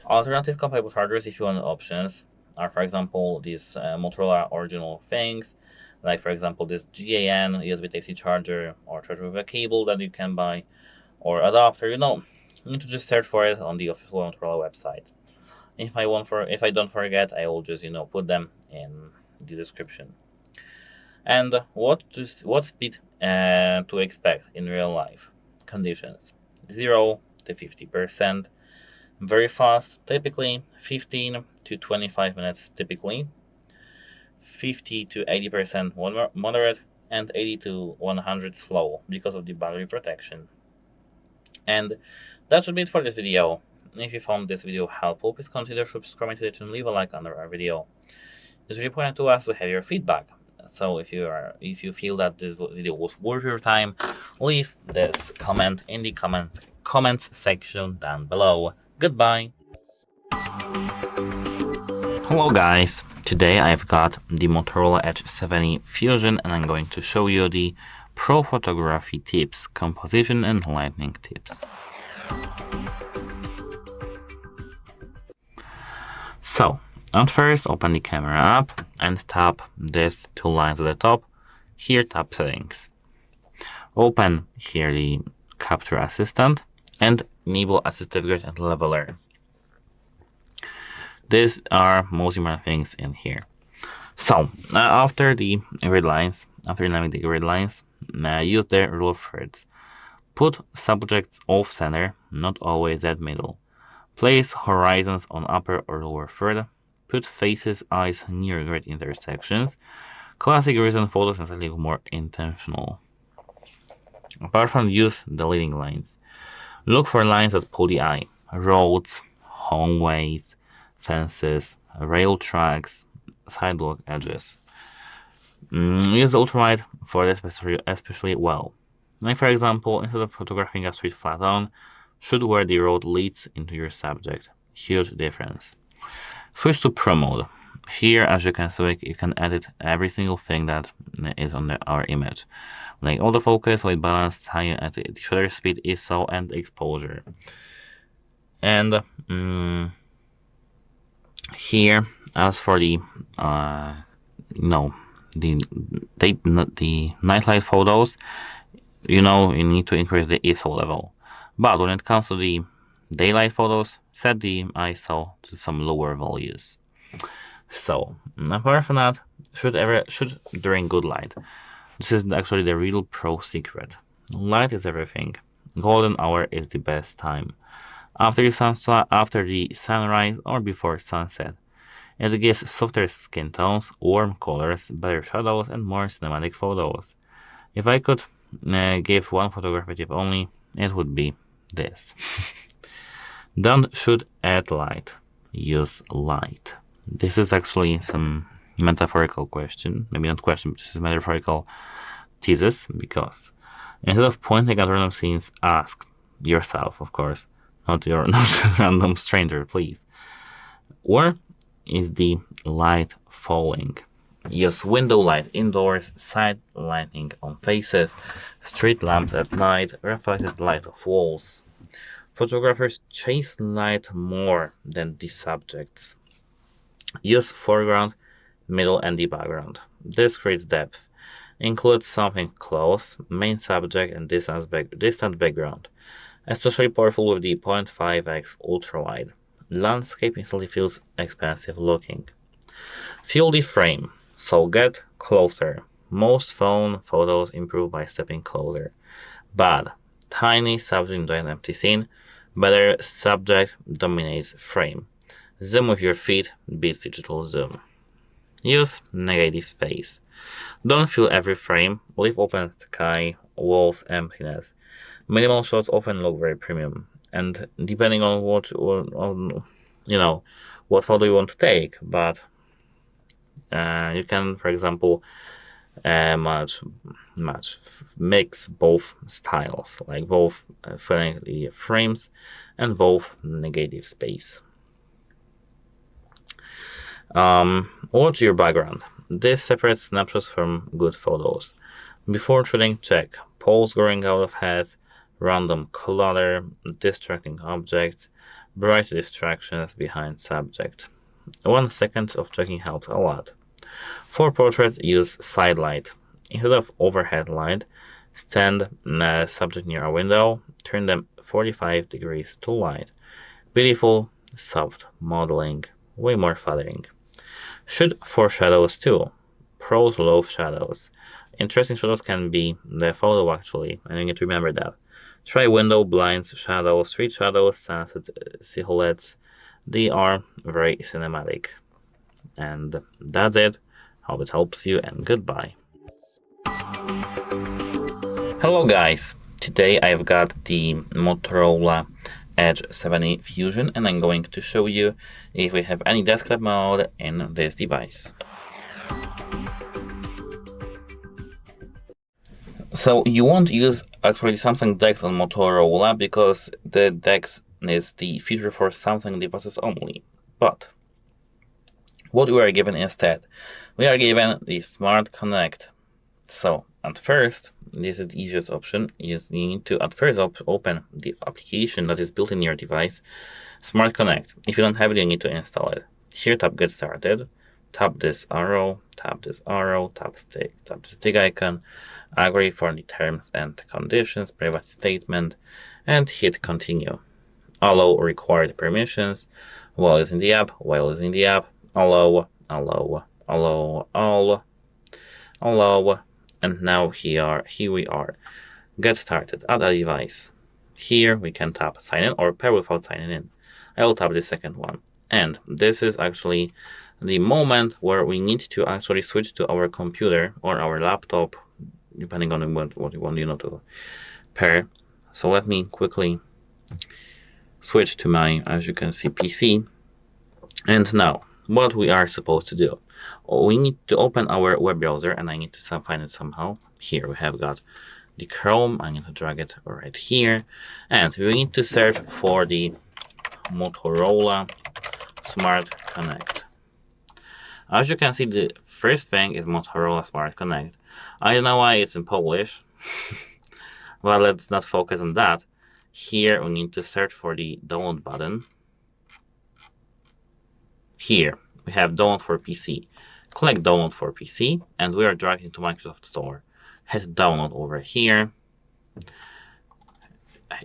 [SPEAKER 1] Alternative compatible chargers, if you want options, are, for example, these Motorola original things, like, for example, this GAN USB Type-C charger, or charger with a cable that you can buy, or adapter. You need to just search for it on the official Motorola website. If I don't forget, I will just put them in the description. And what speed to expect in real life conditions? 0 to 50%. Very fast, typically 15 to 25 minutes typically. 50 to 80% moderate, and 80 to 100 slow because of the battery protection. And that should be it for this video. If you found this video helpful, please consider subscribing to the channel and leave a like under our video. It's really important to us to have your feedback. So if you feel that this video was worth your time, leave this comment in the comments section down below. Goodbye. Hello guys, today I've got the Motorola Edge 70 Fusion and I'm going to show you the pro photography tips, composition and lighting tips. So, at first open the camera app and tap these two lines at the top. Here tap settings. Open here the capture assistant and enable assistive grid and leveler. These are most important things in here. So after the grid lines, after naming the grid lines, use the rule of thirds. Put subjects off center, not always at middle. Place horizons on upper or lower third. Put faces, eyes near grid intersections. Classic reason photos are slightly more intentional. Apart from use the leading lines. Look for lines that pull the eye. Roads, hallways, fences, rail tracks, sidewalk edges. Use the ultrawide for this especially well. Like for example, instead of photographing a street flat on, shoot where the road leads into your subject. Huge difference. Switch to Pro mode. Here, as you can see, you can edit every single thing that is on our image, like autofocus, white balance, time at the shutter speed, ISO, and exposure. And here, as for the nightlight photos, you need to increase the ISO level. But when it comes to the daylight photos, set the ISO to some lower values. So, apart from that, shoot during good light. This is actually the real pro secret. Light is everything. Golden hour is the best time. After the sunrise or before sunset. It gives softer skin tones, warm colors, better shadows, and more cinematic photos. If I could give one photography tip only, it would be this. Don't shoot at light. Use light. This is actually some metaphorical question. Maybe not question, but this is metaphorical thesis, because instead of pointing at random scenes, ask yourself, of course, not a random stranger, please. Where is the light falling? Use window light indoors, side lighting on faces, street lamps at night, reflected light of walls. Photographers chase light more than the subjects. Use foreground, middle, and the background. This creates depth. Include something close, main subject, and distant background. Especially powerful with the 0.5x ultrawide. Landscape instantly feels expensive looking. Fill the frame, so get closer. Most phone photos improve by stepping closer. But tiny subject into an empty scene, better subject dominates frame. Zoom with your feet beats digital zoom. Use negative space. Don't fill every frame. Leave open sky, walls, emptiness. Minimal shots often look very premium, and depending on what photo you want to take, but you can, for example, mix both styles, like both filling the frames and both negative space. Watch your background. This separates snapshots from good photos. Before shooting, check poles growing out of heads, random clutter, distracting objects, bright distractions behind subject. 1 second of checking helps a lot. For portraits, use side light. Instead of overhead light, stand subject near a window, turn them 45 degrees to light. Beautiful, soft modeling, way more flattering. Shoot for shadows too. Pros love shadows. Interesting shadows can be the photo actually, and you need to remember that. Try window blinds, shadows, street shadows, sunset silhouettes. They are very cinematic. And that's it. Hope it helps you, and goodbye. Hello guys. Today I've got the Motorola Edge 70 Fusion, and I'm going to show you if we have any desktop mode in this device. So you won't use actually Samsung DeX on Motorola because the DeX is the feature for Samsung devices only. But what we are given instead? We are given the Smart Connect. So at first, this is the easiest option. You need to at first open the application that is built in your device, Smart Connect. If you don't have it, you need to install it. Here, tap Get Started. Tap this arrow, tap this arrow, tap the stick icon, agree for the terms and conditions, private statement, and hit Continue. Allow required permissions while using the app, allow, and now here we are. Get started, add a device. Here we can tap sign in or pair without signing in. I will tap the second one. And this is actually the moment where we need to actually switch to our computer or our laptop, depending on what you want to pair. So let me quickly switch to my, as you can see, PC. And now, what we are supposed to do. We need to open our web browser, and I need to find it somehow. Here we have got the Chrome. I need to drag it right here. And we need to search for the Motorola Smart Connect. As you can see, the first thing is Motorola Smart Connect. I don't know why it's in Polish, but let's not focus on that. Here we need to search for the download button. Here we have download for PC. Click download for PC, and we are dragged to Microsoft Store. Hit download over here.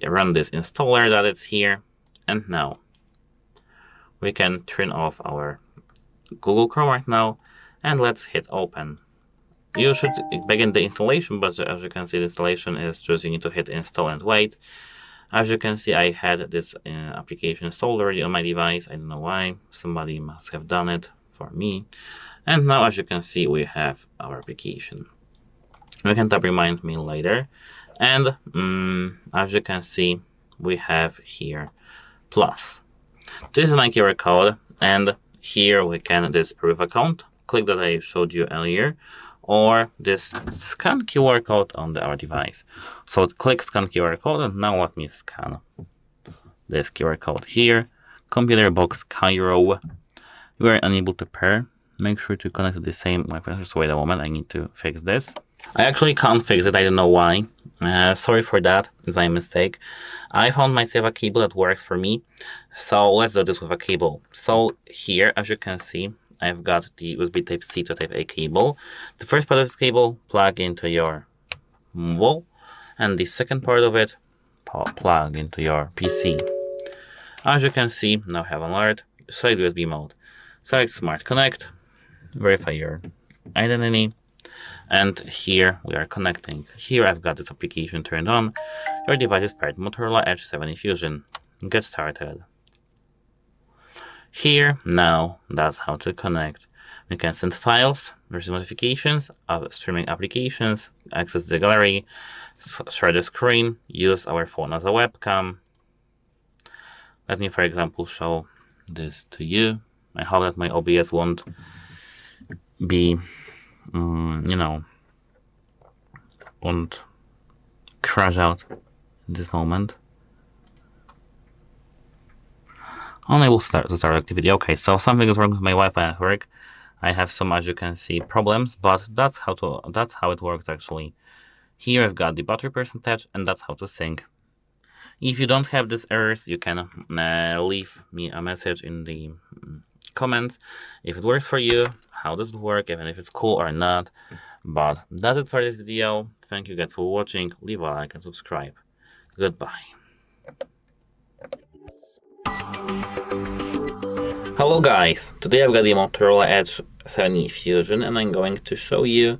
[SPEAKER 1] Run this installer that is here, and now we can turn off our Google Chrome right now, and let's hit open. You should begin the installation, but as you can see, the installation is just you need to hit install and wait. As you can see, I had this application installed already on my device. I don't know why. Somebody must have done it for me. And now, as you can see, we have our application. We can tap remind me later. And as you can see, we have here plus. This is my QR code, and here we can this proof account. Click that I showed you earlier, or this scan QR code on our device. So click scan QR code, and now let me scan this QR code here. Computer box Cairo. We are unable to pair. Make sure to connect to the same Wi-Fi. So wait a moment, I need to fix this. I actually can't fix it, I don't know why. Sorry for that, it's my mistake. I found myself a cable that works for me. So let's do this with a cable. So here, as you can see, I've got the USB Type-C to Type-A cable. The first part of this cable, plug into your wall, and the second part of it, plug into your PC. As you can see, now I have an alert. Select USB mode. Select Smart Connect. Verify your identity. And here we are connecting. Here I've got this application turned on. Your device is paired Motorola Edge 70 Fusion. Get started. Here, now, that's how to connect. We can send files, receive notifications of streaming applications, access the gallery, share the screen, use our phone as a webcam. Let me, for example, show this to you. I hope that my OBS won't be, won't crash out in this moment. Unable to start activity. Okay, so something is wrong with my Wi-Fi network. I have some, as you can see, problems, but that's how it works actually. Here I've got the battery percentage, and that's how to sync. If you don't have these errors, you can leave me a message in the comments if it works for you, how does it work, even if it's cool or not. But that's it for this video. Thank you guys for watching. Leave a like and subscribe. Goodbye. Hello guys, today I've got the Motorola Edge 70 Fusion, and I'm going to show you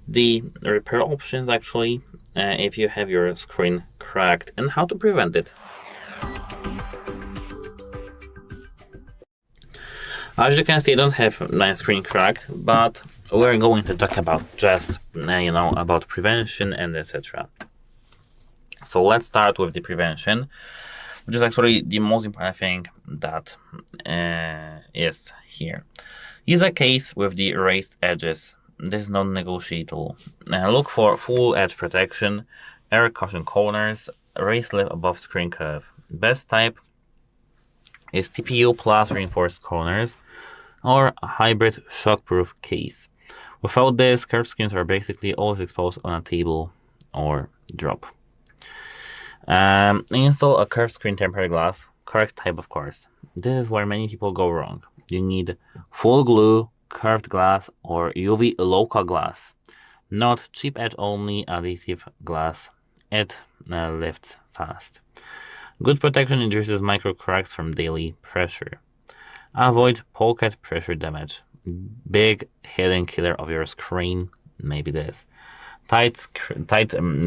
[SPEAKER 1] the repair options actually if you have your screen cracked and how to prevent it. As you can see, I don't have my screen cracked, but we're going to talk about just about prevention and etc. So let's start with the prevention. which is actually the most important thing that is here. Use a case with the raised edges. This is non-negotiable. Look for full edge protection, error caution corners, raised lip above screen curve. Best type is TPU plus reinforced corners or a hybrid shockproof case. Without this, curved screens are basically always exposed on a table or drop. Install a curved screen temporary glass, correct type of course. This is where many people go wrong. You need full glue, curved glass, or UV local glass, not cheap edge only adhesive glass. It lifts fast. Good protection reduces micro cracks from daily pressure. Avoid pocket pressure damage. Big hidden killer of your screen, maybe this. Tight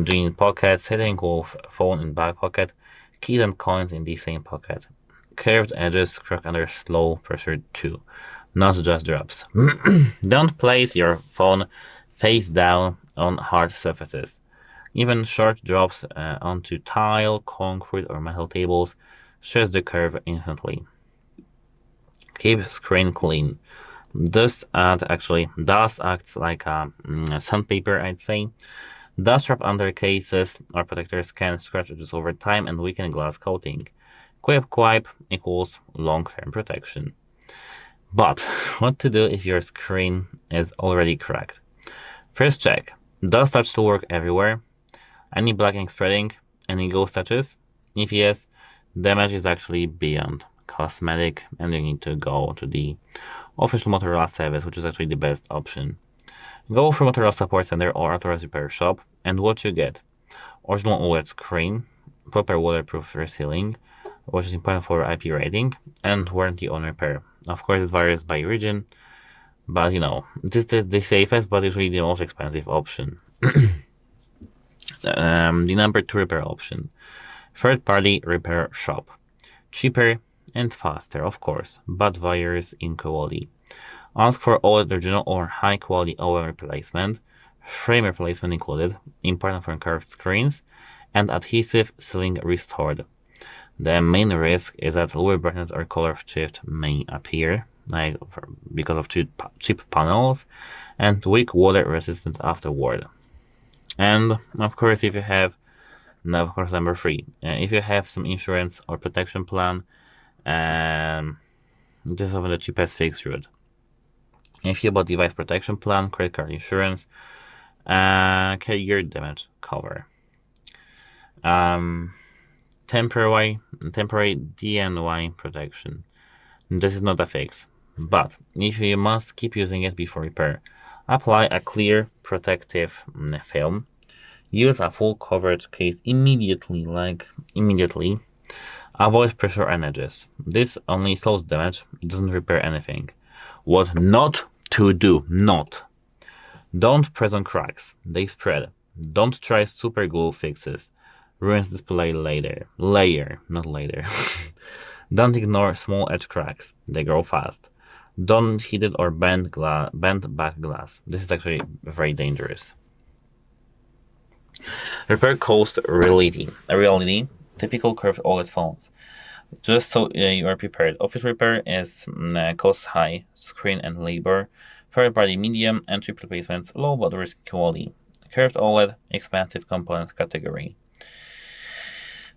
[SPEAKER 1] jean pockets, hidden cool phone in back pocket, keys and coins in the same pocket. Curved edges crack under slow pressure too, not just drops. Don't place your phone face down on hard surfaces. Even short drops onto tile, concrete, or metal tables stress the curve instantly. Keep screen clean. Dust acts like a sandpaper, I'd say. Dust wrap under cases or protectors can scratch edges over time and weaken glass coating. Quick wipe equals long-term protection. But what to do if your screen is already cracked? First check. Does touch still work everywhere? Any blacking spreading? Any ghost touches? If yes, damage is actually beyond cosmetic and you need to go to the official Motorola service, which is actually the best option. Go for Motorola Support Center or authorized repair shop, and what you get: original OLED screen, proper waterproof resealing, which is important for IP rating, and warranty on repair. Of course, it varies by region, but this is the safest, but usually the most expensive option. The number 2 repair option: third-party repair shop. Cheaper and faster, of course, but varies in quality. Ask for OLED original or high-quality OLED replacement, frame replacement included, important for curved screens, and adhesive sealing restored. The main risk is that lower brightness or color shift may appear, because of cheap panels, and weak water resistant afterward. And of course, number 3, if you have some insurance or protection plan, this is often the cheapest fixed route. If you bought device protection plan, credit card insurance, carrier damage cover. Temporary DIY protection. This is not a fix, but if you must keep using it before repair, apply a clear protective film. Use a full coverage case immediately. Avoid pressure and edges. This only slows damage, it doesn't repair anything. What not to do, Don't press on cracks, they spread. Don't try super glue fixes. Ruins display layer, not later. Don't ignore small edge cracks, they grow fast. Don't hit it or bend back glass. This is actually very dangerous. Repair cost reality. Typical curved OLED phones. Just so you are prepared. Office repair costs high, screen and labor. Third-party medium, and cheap replacements, low but risk quality. Curved OLED, expensive component category.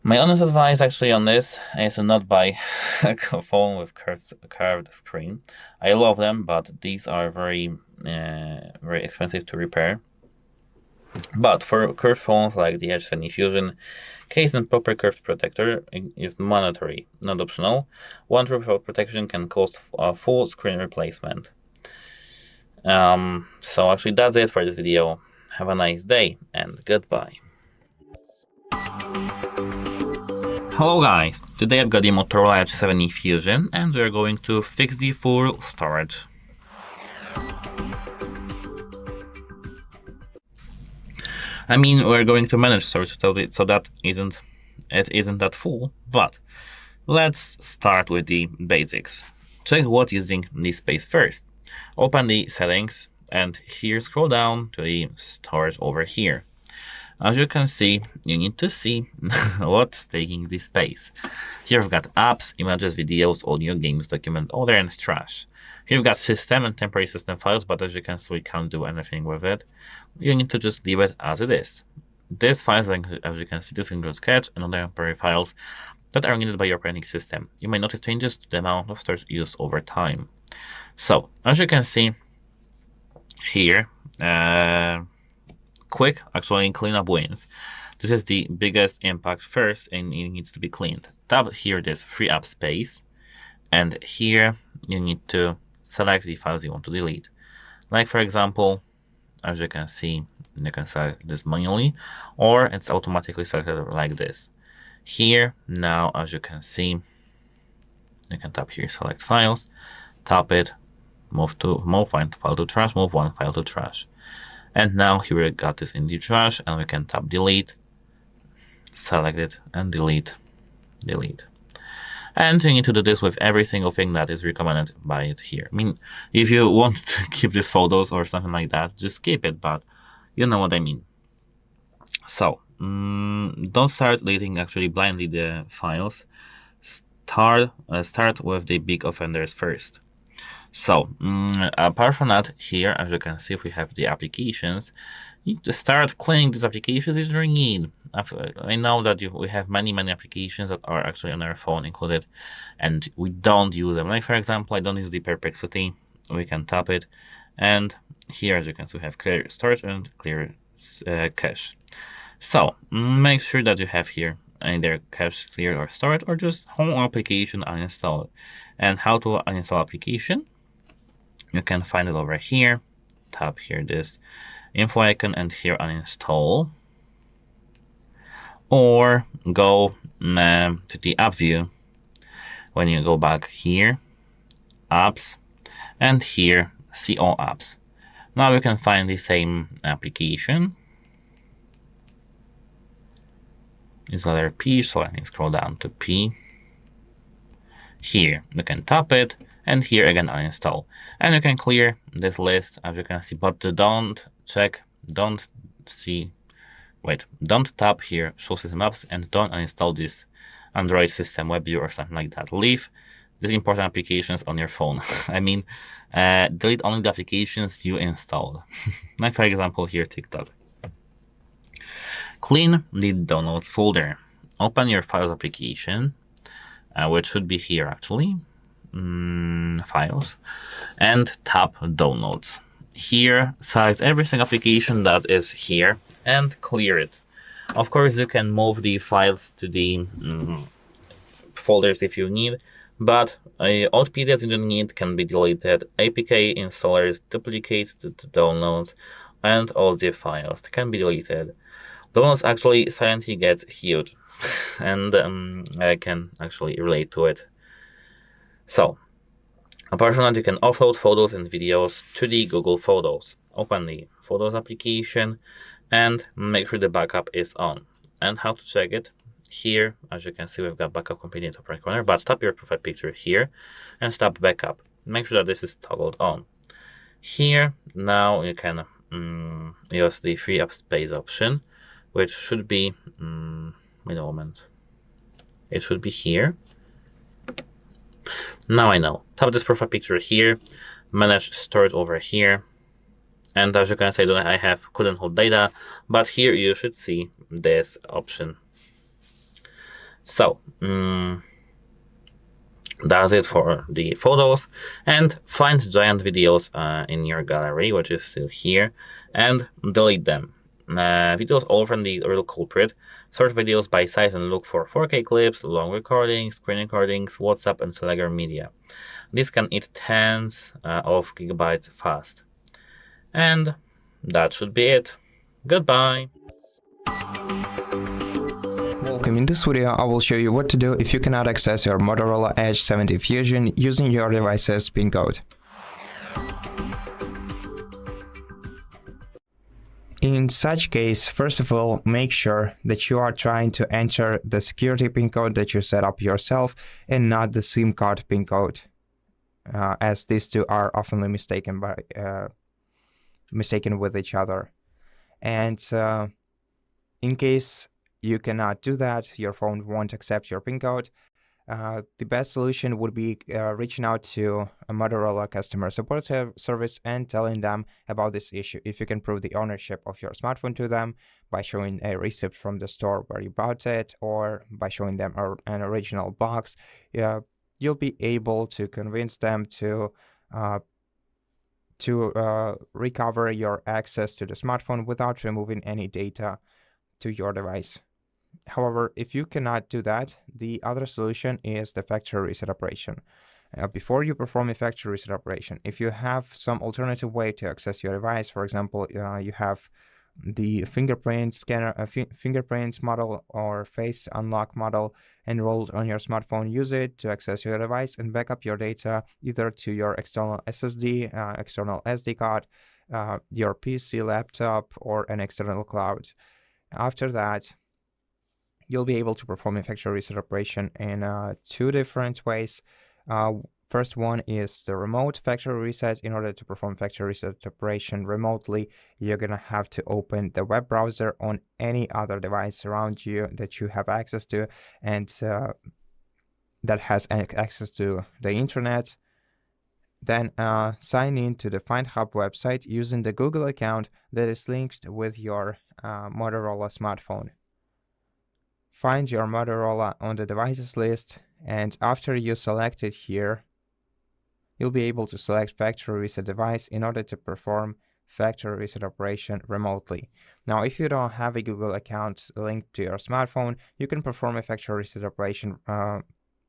[SPEAKER 1] My honest advice actually on this is to not buy a phone with curved screen. I love them, but these are very expensive to repair. But for curved phones like the Edge and Fusion, case and proper curved protector is mandatory, not optional. One drop of protection can cost a full screen replacement. So actually that's it for this video. Have a nice day and goodbye. Hello guys, today I've got the Motorola Edge 7e Fusion and we're going to fix the full storage. I mean, we're going to manage storage so that it isn't that full, but let's start with the basics. Check what's using this space first. Open the settings and here scroll down to the storage over here. As you can see, you need to see what's taking this space. Here we've got apps, images, videos, audio, games, document, order, and trash. Here we've got system and temporary system files, but as you can see, we can't do anything with it. You need to just leave it as it is. These files, as you can see, this includes cache and other temporary files that are needed by your operating system. You may notice changes to the amount of storage used over time. So, as you can see here, quick actually cleanup wins. This is the biggest impact first, and it needs to be cleaned. Tap here this free up space, and here you need to select the files you want to delete. Like for example, as you can see, you can select this manually, or it's automatically selected like this. Here now, as you can see, you can tap here select files, tap it, move file to trash, move one file to trash. And now here we got this in the trash, and we can tap delete, select it, and delete. And you need to do this with every single thing that is recommended by it here. I mean, if you want to keep these photos or something like that, just keep it, but you know what I mean. So, don't start deleting actually blindly the files. Start with the big offenders first. So, apart from that, here, as you can see, if we have the applications, you need to start cleaning these applications if you need. I know that we have many applications that are actually on our phone included, and we don't use them. Like, for example, I don't use the Perplexity. We can tap it, and here, as you can see, we have clear storage and clear cache. So, make sure that you have here either cache clear or storage, or just home application uninstalled. And how to uninstall application? You can find it over here. Tap here this info icon and here uninstall. Or go to the app view. When you go back here, apps, and here see all apps. Now we can find the same application. It's letter P, so I can scroll down to P. Here you can tap it, and here again uninstall, and you can clear this list, as you can see, but don't tap here show system apps, and don't uninstall this Android system WebView or something like that. Leave these important applications on your phone. I mean, delete only the applications you installed. Like for example here TikTok. Clean the downloads folder. Open your files application, which should be here actually, files, and tap downloads. Here, select every single application that is here and clear it. Of course, you can move the files to the folders if you need, but all PDFs you don't need can be deleted. APK installers, duplicate the downloads, and all the files can be deleted. Downloads actually silently get huge, and I can actually relate to it. So, apart from that, you can offload photos and videos to the Google Photos. Open the Photos application and make sure the backup is on. And how to check it? Here, as you can see, we've got backup complete in the top right corner, but tap your profile picture here and tap backup. Make sure that this is toggled on. Here, now you can use the free up space option, which should be, wait a moment, it should be here. Now I know. Tap this profile picture here, manage storage over here, and as you can see, I couldn't hold data, but here you should see this option. So, that's it for the photos, and find giant videos in your gallery, which is still here, and delete them. Videos all from the real culprit. Search videos by size and look for 4K clips, long recordings, screen recordings, WhatsApp, and Telegram media. This can eat tens of gigabytes fast. And that should be it. Goodbye.
[SPEAKER 4] Welcome. In this video, I will show you what to do if you cannot access your Motorola Edge 70 Fusion using your device's PIN code. In such case, first of all, make sure that you are trying to enter the security PIN code that you set up yourself and not the SIM card PIN code, as these two are often mistaken with each other. And In case you cannot do that, your phone won't accept your PIN code, the best solution would be reaching out to a Motorola customer support service and telling them about this issue. If you can prove the ownership of your smartphone to them by showing a receipt from the store where you bought it, or by showing them an original box, you'll be able to convince them to recover your access to the smartphone without removing any data to your device. However, if you cannot do that, the other solution is the factory reset operation. Before you perform a factory reset operation, if you have some alternative way to access your device, for example, you have the fingerprint scanner, fingerprint model or face unlock model enrolled on your smartphone, use it to access your device and back up your data either to your external SSD, external SD card, your PC, laptop, or an external cloud. After that, you'll be able to perform a factory reset operation in two different ways. First one is the remote factory reset. In order to perform factory reset operation remotely, you're going to have to open the web browser on any other device around you that you have access to and that has access to the internet. Then sign in to the FindHub website using the Google account that is linked with your Motorola smartphone. Find your Motorola on the devices list, and after you select it here, you'll be able to select factory reset device in order to perform factory reset operation remotely. Now, if you don't have a Google account linked to your smartphone, you can perform a factory reset operation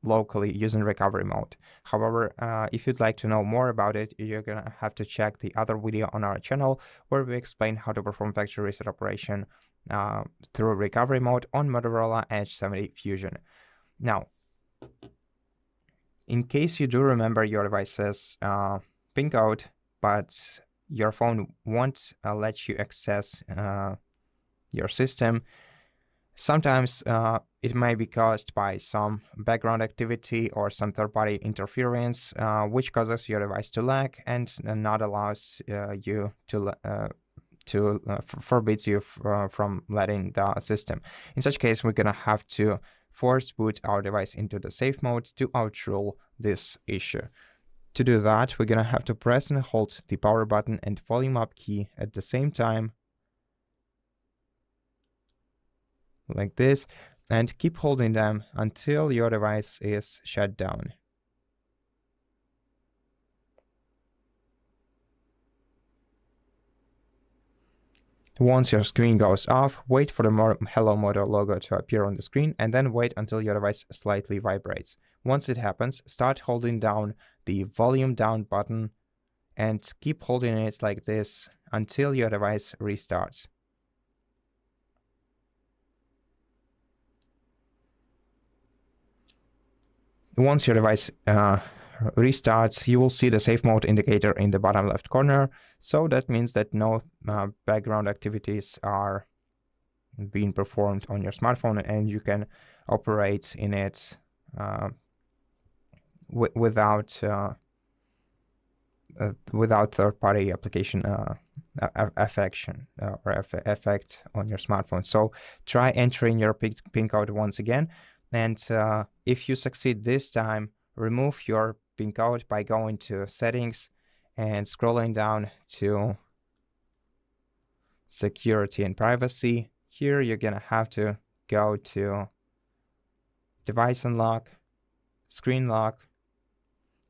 [SPEAKER 4] locally using recovery mode. However, if you'd like to know more about it, you're gonna have to check the other video on our channel where we explain how to perform factory reset operation through recovery mode on Motorola Edge 70 Fusion. Now, in case you do remember your device's PIN code, but your phone won't let you access your system, sometimes it may be caused by some background activity or some third-party interference, which causes your device to lag and not allows you to forbids you from letting the system. In such case, we're gonna have to force boot our device into the safe mode to outrule this issue. To do that, we're gonna have to press and hold the power button and volume up key at the same time, like this, and keep holding them until your device is shut down. Once your screen goes off, wait for the Hello Moto logo to appear on the screen and then wait until your device slightly vibrates. Once it happens, start holding down the volume down button and keep holding it like this until your device restarts. Once your device restarts, you will see the safe mode indicator in the bottom left corner. So that means that no background activities are being performed on your smartphone and you can operate in it without third-party application effect on your smartphone. So try entering your PIN code once again, and if you succeed this time, remove your PIN code by going to settings and scrolling down to security and privacy. Here you're gonna have to go to device unlock, screen lock,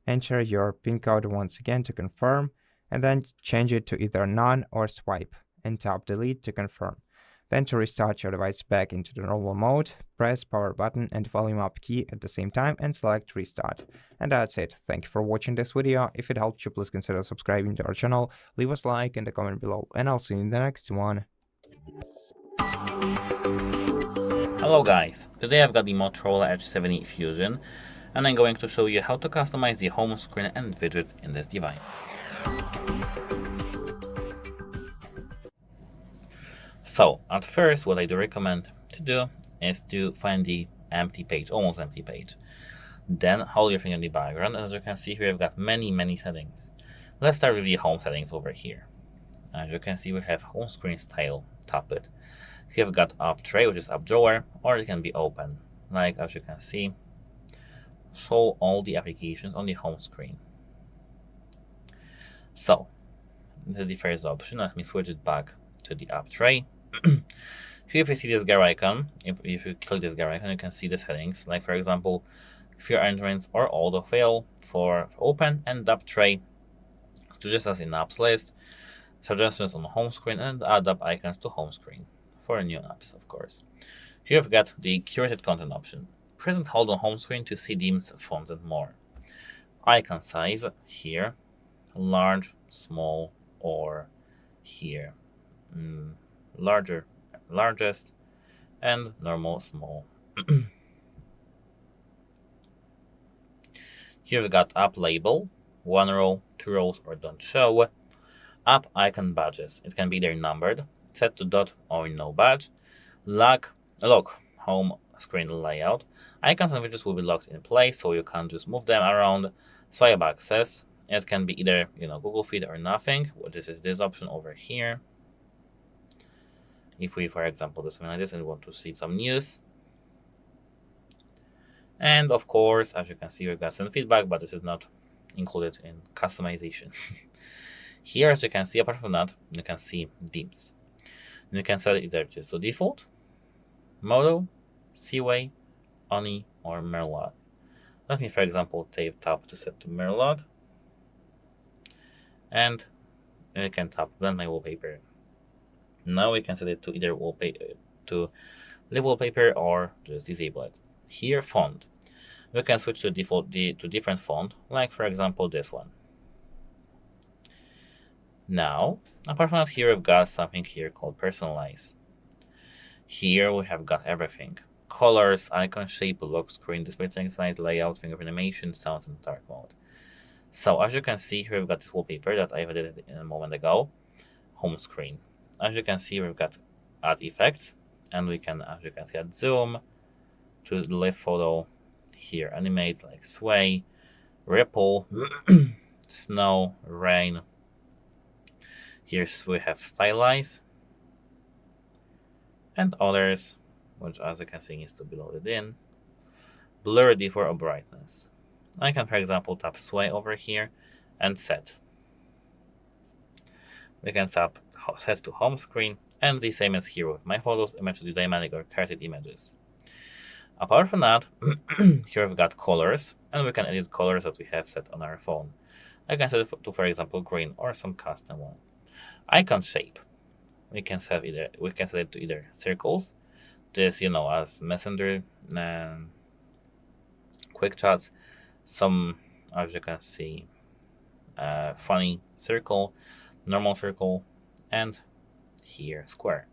[SPEAKER 4] enter your PIN code once again to confirm, and then change it to either none or swipe, and tap delete to confirm. Then to restart your device back into the normal mode, press power button and volume up key at the same time and select restart. And that's it. Thank you for watching this video. If it helped you, please consider subscribing to our channel, leave us a like and a comment below, and I'll see you in the next one.
[SPEAKER 1] Hello guys, today I've got the Motorola Edge 70 Fusion and I'm going to show you how to customize the home screen and widgets in this device. So at first what I do recommend to do is to find the empty page, almost empty page. Then hold your finger in the background, and as you can see here I've got many settings. Let's start with the home settings over here. As you can see we have home screen style, tap it. You've got up tray, which is up drawer, or it can be open. Like as you can see, show all the applications on the home screen. So this is the first option. Let me switch it back to the up tray. Here, if you see this gear icon, if you click this gear icon, you can see the settings. Like for example, few arrangements or autofill for open and up tray, suggestions in apps list, suggestions on home screen, and add up icons to home screen for new apps, of course. Here you've got the curated content option. Press and hold on home screen to see themes, fonts, and more. Icon size here, large, small, or here, larger, largest, and normal, small. Here we've got app label, 1 row, 2 rows, or don't show. App icon badges. It can be either numbered, set to dot, or no badge. Lock home screen layout. Icons and widgets will be locked in place, so you can't just move them around. Swipe access. It can be either Google Feed or nothing. This is this option over here. If we, for example, do something like this and we want to see some news. And of course, as you can see, we've got some feedback, but this is not included in customization. Here, as you can see, apart from that, you can see themes. You can set either to default, Moto, Seaway, Oni, or Merlot. Let me, for example, tap to set to Merlot. And you can tap blend my wallpaper. Now we can set it to either wallpaper to leave wallpaper or just disable it. Here, font. We can switch to default to different font, like for example this one. Now, apart from that, here we've got something here called personalize. Here we have got everything: colors, icon shape, lock screen, display size, layout, fingerprint animation, sounds, and dark mode. So as you can see here, we've got this wallpaper that I added a moment ago. Home screen. As you can see, we've got add effects, and we can, as you can see, add zoom to the live photo. Here, animate like sway, ripple, snow, rain. Here we have stylize and others, which as you can see needs to be loaded in. Blur, default, or brightness. I can, for example, tap sway over here and set. We can tap set to home screen, and the same as here with my photos, image to dynamic or curated images. Apart from that, here we've got colors, and we can edit colors that we have set on our phone. I can set it to, for example, green or some custom one. Icon shape. We can set it to either circles, this as messenger, quick chats, some, as you can see, funny circle, normal circle, and here square.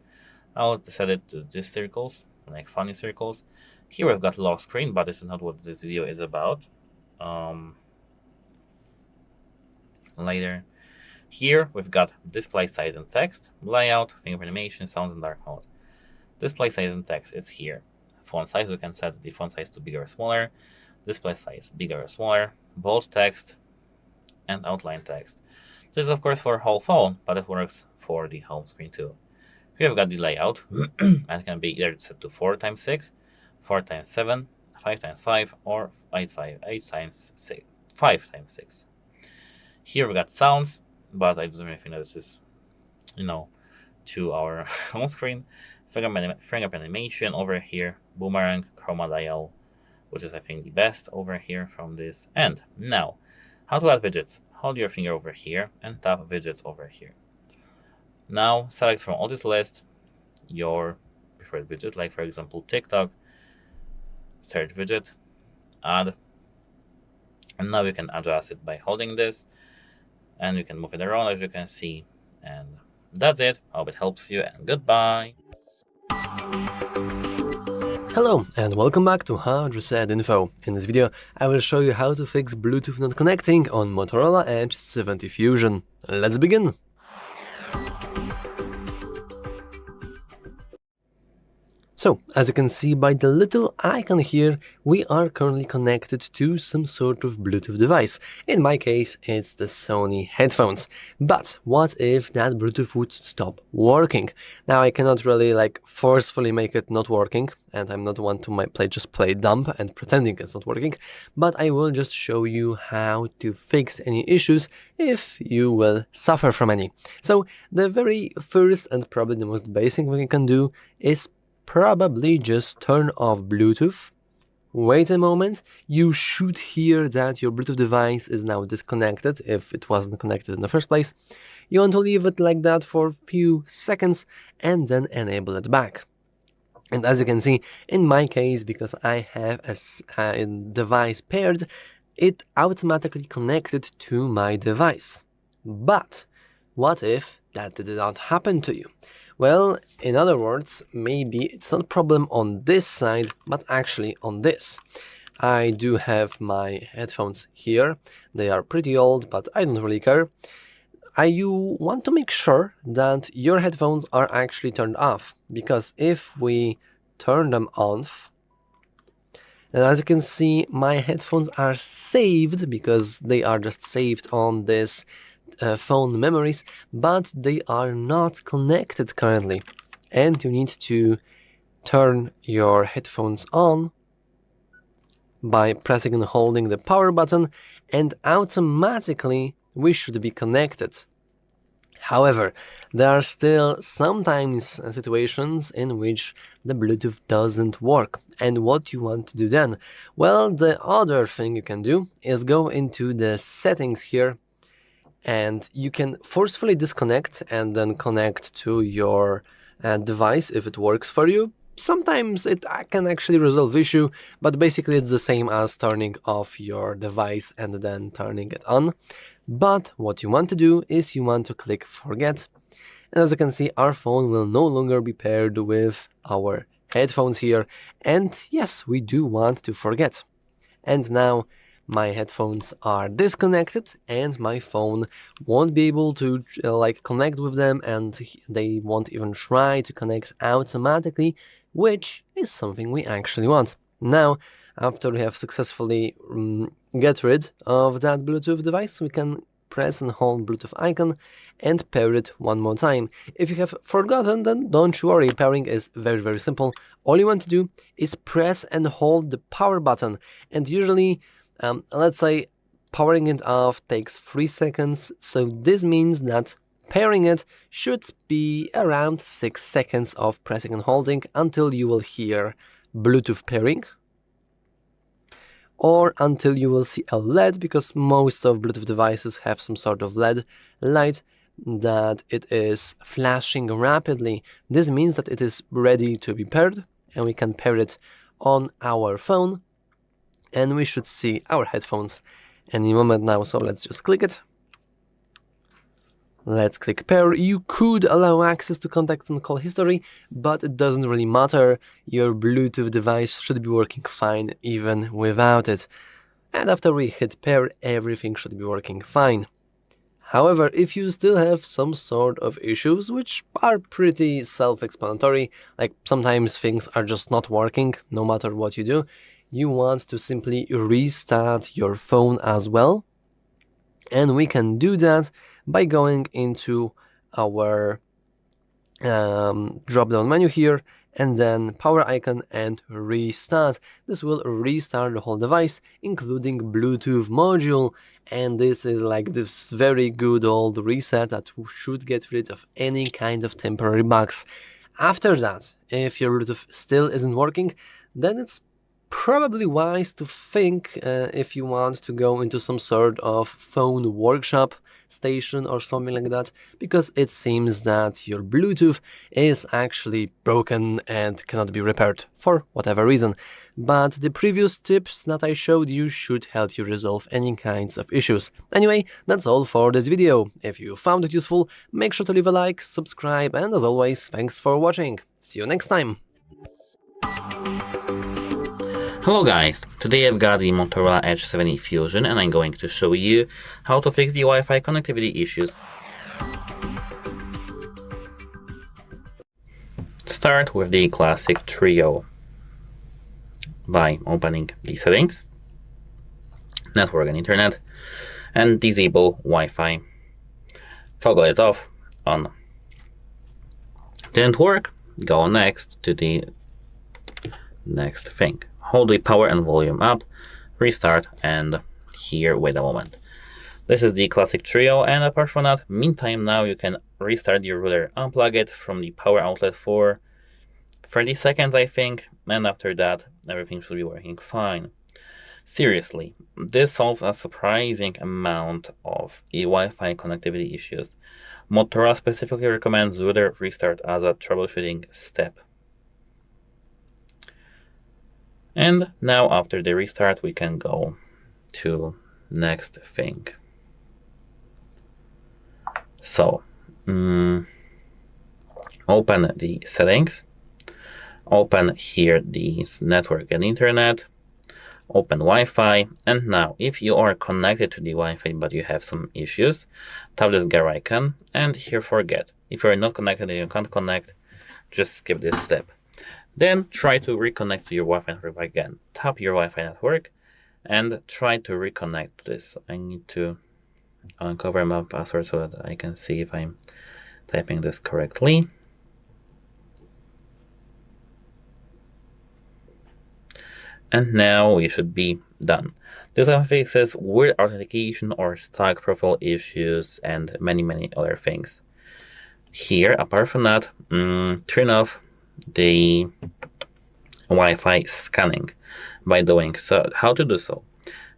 [SPEAKER 1] I'll set it to these circles, like funny circles. Here we've got lock screen, but this is not what this video is about. Later. Here we've got display size and text, layout, fingerprint animation, sounds, and dark mode. Display size and text is here. Font size, we can set the font size to bigger or smaller. Display size, bigger or smaller. Bold text and outline text. This is of course for whole phone, but it works for the home screen too. Here we've got the layout, and it can be either set to 4x6, 4x7, 5x5, or 8x6, 5x6. Here we've got sounds, but I don't really think that this is, to our home screen. Fingerprint animation over here, boomerang, chroma dial, which is I think the best over here from this. And now, how to add widgets. Hold your finger over here and tap widgets over here. Now select from all this list your preferred widget, like for example TikTok, search widget, add, and now you can adjust it by holding this, and you can move it around as you can see. And that's it. Hope it helps you, and goodbye.
[SPEAKER 2] Hello and welcome back to HardReset.Info. In this video, I will show you how to fix Bluetooth not connecting on Motorola Edge 70 Fusion. Let's begin! So, as you can see by the little icon here, we are currently connected to some sort of Bluetooth device. In my case, it's the Sony headphones. But what if that Bluetooth would stop working? Now, I cannot really forcefully make it not working, and I'm not one to just play dumb and pretending it's not working, but I will just show you how to fix any issues if you will suffer from any. So, the very first and probably the most basic thing you can do is probably just turn off Bluetooth. Wait a moment, you should hear that your Bluetooth device is now disconnected if it wasn't connected in the first place. You want to leave it like that for a few seconds and then enable it back. And as you can see, in my case, because I have a device paired, it automatically connected to my device. But what if that did not happen to you? Well, in other words, maybe it's not a problem on this side, but actually on this. I do have my headphones here. They are pretty old, but I don't really care. You want to make sure that your headphones are actually turned off, because if we turn them off, and as you can see, my headphones are saved because they are just saved on this phone memories, but they are not connected currently. And you need to turn your headphones on by pressing and holding the power button, and automatically we should be connected. However, there are still sometimes situations in which the Bluetooth doesn't work. And what you want to do then? Well, the other thing you can do is go into the settings here, and you can forcefully disconnect and then connect to your device if it works for you. Sometimes it can actually resolve issue, but basically it's the same as turning off your device and then turning it on. But what you want to do is you want to click forget. And as you can see, our phone will no longer be paired with our headphones here. And yes, we do want to forget. And now my headphones are disconnected and my phone won't be able to connect with them, and they won't even try to connect automatically, which is something we actually want. Now, after we have successfully get rid of that Bluetooth device, we can press and hold Bluetooth icon and pair it one more time. If you have forgotten, then don't you worry, pairing is very, very simple. All you want to do is press and hold the power button, and usually let's say powering it off takes 3 seconds, so this means that pairing it should be around 6 seconds of pressing and holding until you will hear Bluetooth pairing, or until you will see a LED, because most of Bluetooth devices have some sort of LED light that it is flashing rapidly. This means that it is ready to be paired, and we can pair it on our phone, and we should see our headphones any moment now. So let's just click it. Let's click pair. You could allow access to contacts and call history, but it doesn't really matter. Your Bluetooth device should be working fine even without it. And after we hit pair, everything should be working fine. However, if you still have some sort of issues, which are pretty self-explanatory, like sometimes things are just not working no matter what you do, you want to simply restart your phone as well. And we can do that by going into our drop-down menu here, and then power icon and restart. This will restart the whole device, including Bluetooth module, and this is like this very good old reset that should get rid of any kind of temporary bugs. After that, if your Bluetooth still isn't working, then it's probably wise to think if you want to go into some sort of phone workshop station or something like that, because it seems that your Bluetooth is actually broken and cannot be repaired for whatever reason. But the previous tips that I showed you should help you resolve any kinds of issues. Anyway, that's all for this video. If you found it useful, make sure to leave a like, subscribe, and as always, thanks for watching. See you next time!
[SPEAKER 1] Hello guys, today I've got the Motorola Edge 70 Fusion and I'm going to show you how to fix the Wi-Fi connectivity issues. start with the classic trio by opening the settings, network and internet, and disable Wi-Fi. Toggle it off, on. Didn't work? Go next to the next thing. Hold the power and volume up, restart, and here, wait a moment. This is the classic trio, and apart from that, meantime now you can restart your router, unplug it from the power outlet for 30 seconds I think, and after that everything should be working fine. Seriously, this solves a surprising amount of Wi-Fi connectivity issues. Motorola specifically recommends router restart as a troubleshooting step. And now after the restart we can go to next thing. So open the settings, open here the network and internet, open Wi-Fi, and now if you are connected to the Wi-Fi but you have some issues, tap this gear icon and here forget. If you are not connected and you can't connect, just skip this step. Then try to reconnect to your Wi-Fi network again. Tap your Wi-Fi network and try to reconnect to this. I need to uncover my password so that I can see if I'm typing this correctly. And now we should be done. This fixes weird authentication or stack profile issues and many other things. Here, apart from that, turn off the Wi-Fi scanning by doing so. How to do so?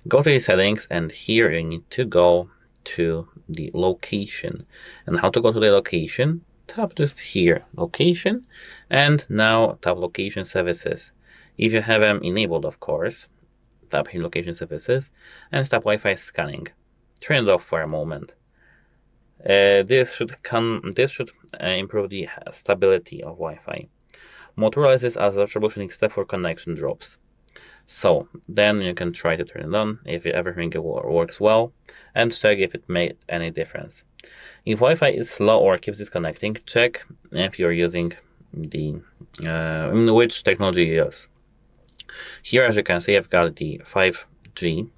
[SPEAKER 1] Go to the settings, and here you need to go to the location. And how to go to the location? Tap just here, location, and now tap location services. If you have them enabled, of course, tap here location services and tap Wi-Fi scanning. Turn it off for a moment. This should improve the stability of Wi-Fi. Motorola uses as a troubleshooting step for connection drops. So then you can try to turn it on if everything works well and check if it made any difference. If Wi-Fi is slow or keeps disconnecting, check if you're using the which technology you use. Here, as you can see, I've got the 5G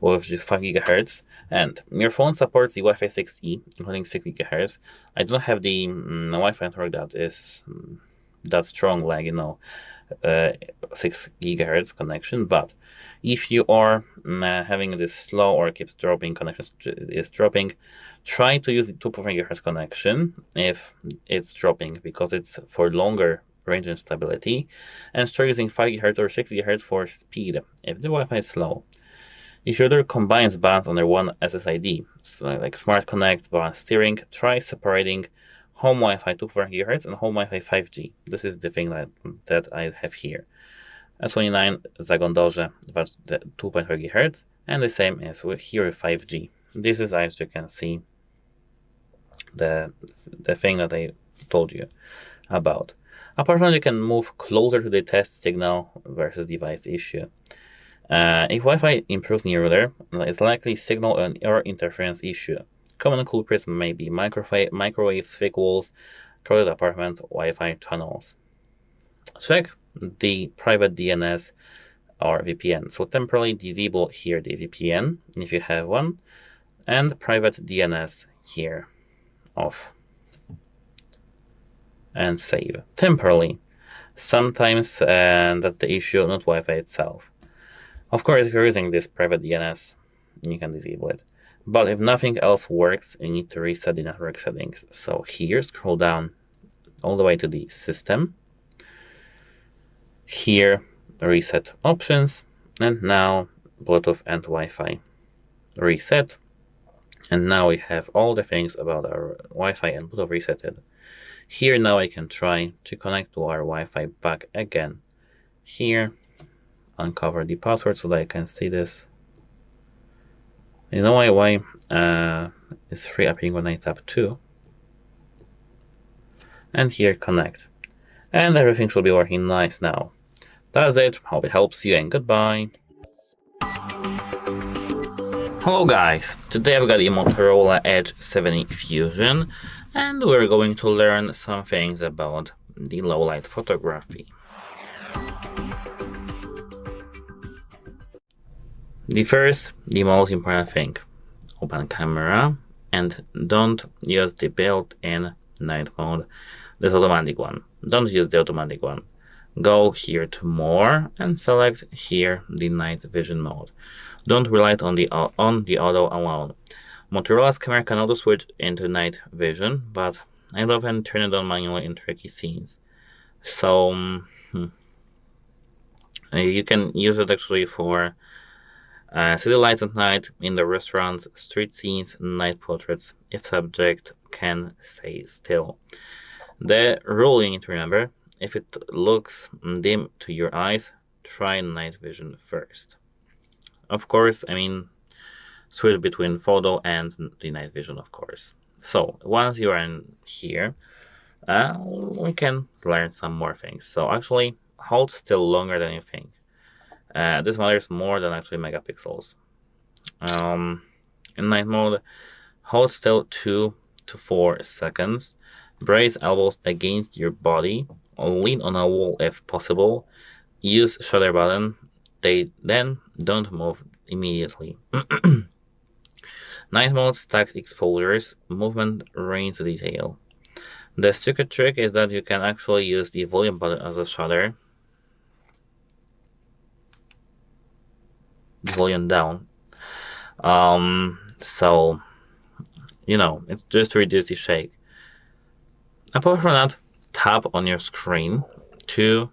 [SPEAKER 1] with 5 GHz, and your phone supports the Wi-Fi 6E, including 6 GHz. I don't have the Wi-Fi network that is that strong, like 6 GHz connection. But if you are having this slow or keeps dropping, connection is dropping, try to use the 2.5 GHz connection if it's dropping, because it's for longer range and stability, and start using 5 GHz or 6 GHz for speed if the Wi-Fi is slow. If your router combines bands under one SSID, so like Smart Connect, band steering, try separating home Wi-Fi 2.4 GHz and home Wi-Fi 5G. This is the thing that I have here. S29 Zagondorze 2.5 GHz, and the same as here with 5G. This is, as you can see, the thing that I told you about. Apart from that, you can move closer to the test signal versus device issue. If Wi-Fi improves in your router, it's likely signal or interference issue. Common culprits may be microwaves, thick walls, crowded apartment, Wi-Fi channels. Check the private DNS or VPN. So temporarily disable here the VPN if you have one, and private DNS here off. And save temporarily. Sometimes that's the issue, not Wi-Fi itself. Of course, if you're using this private DNS, you can disable it. But if nothing else works, you need to reset the network settings. So here, scroll down all the way to the system. Here, reset options, and now Bluetooth and Wi-Fi. Reset, and now we have all the things about our Wi-Fi and Bluetooth resetted. Here now I can try to connect to our Wi-Fi back again. Here, uncover the password so that I can see this. You know why it's free appearing when I tap 2. And here, connect. And everything should be working nice now. That's it. Hope it helps you, and goodbye. Hello guys, today I've got the Motorola Edge 70 Fusion, and we're going to learn some things about the low light photography. The most important thing, open camera and don't use the built-in night mode, this automatic one. Don't use the automatic one. Go here to more and select here the night vision mode. Don't rely on the auto alone. Motorola's camera can auto switch into night vision, but I often turn it on manually in tricky scenes. So you can use it actually for city lights at night, in the restaurants, street scenes, night portraits, if subject can stay still. The rule you need to remember, if it looks dim to your eyes, try night vision first. Of course, switch between photo and the night vision, of course. So once you are in here, we can learn some more things. So actually, hold still longer than you think. This matters more than actually megapixels. In night mode, hold still 2 to 4 seconds. Brace elbows against your body, lean on a wall if possible. Use shutter button. Then don't move immediately. Night mode stacks exposures, movement reigns detail. The secret trick is that you can actually use the volume button as a shutter. Volume down. So, it's just to reduce the shake. Apart from that, tap on your screen to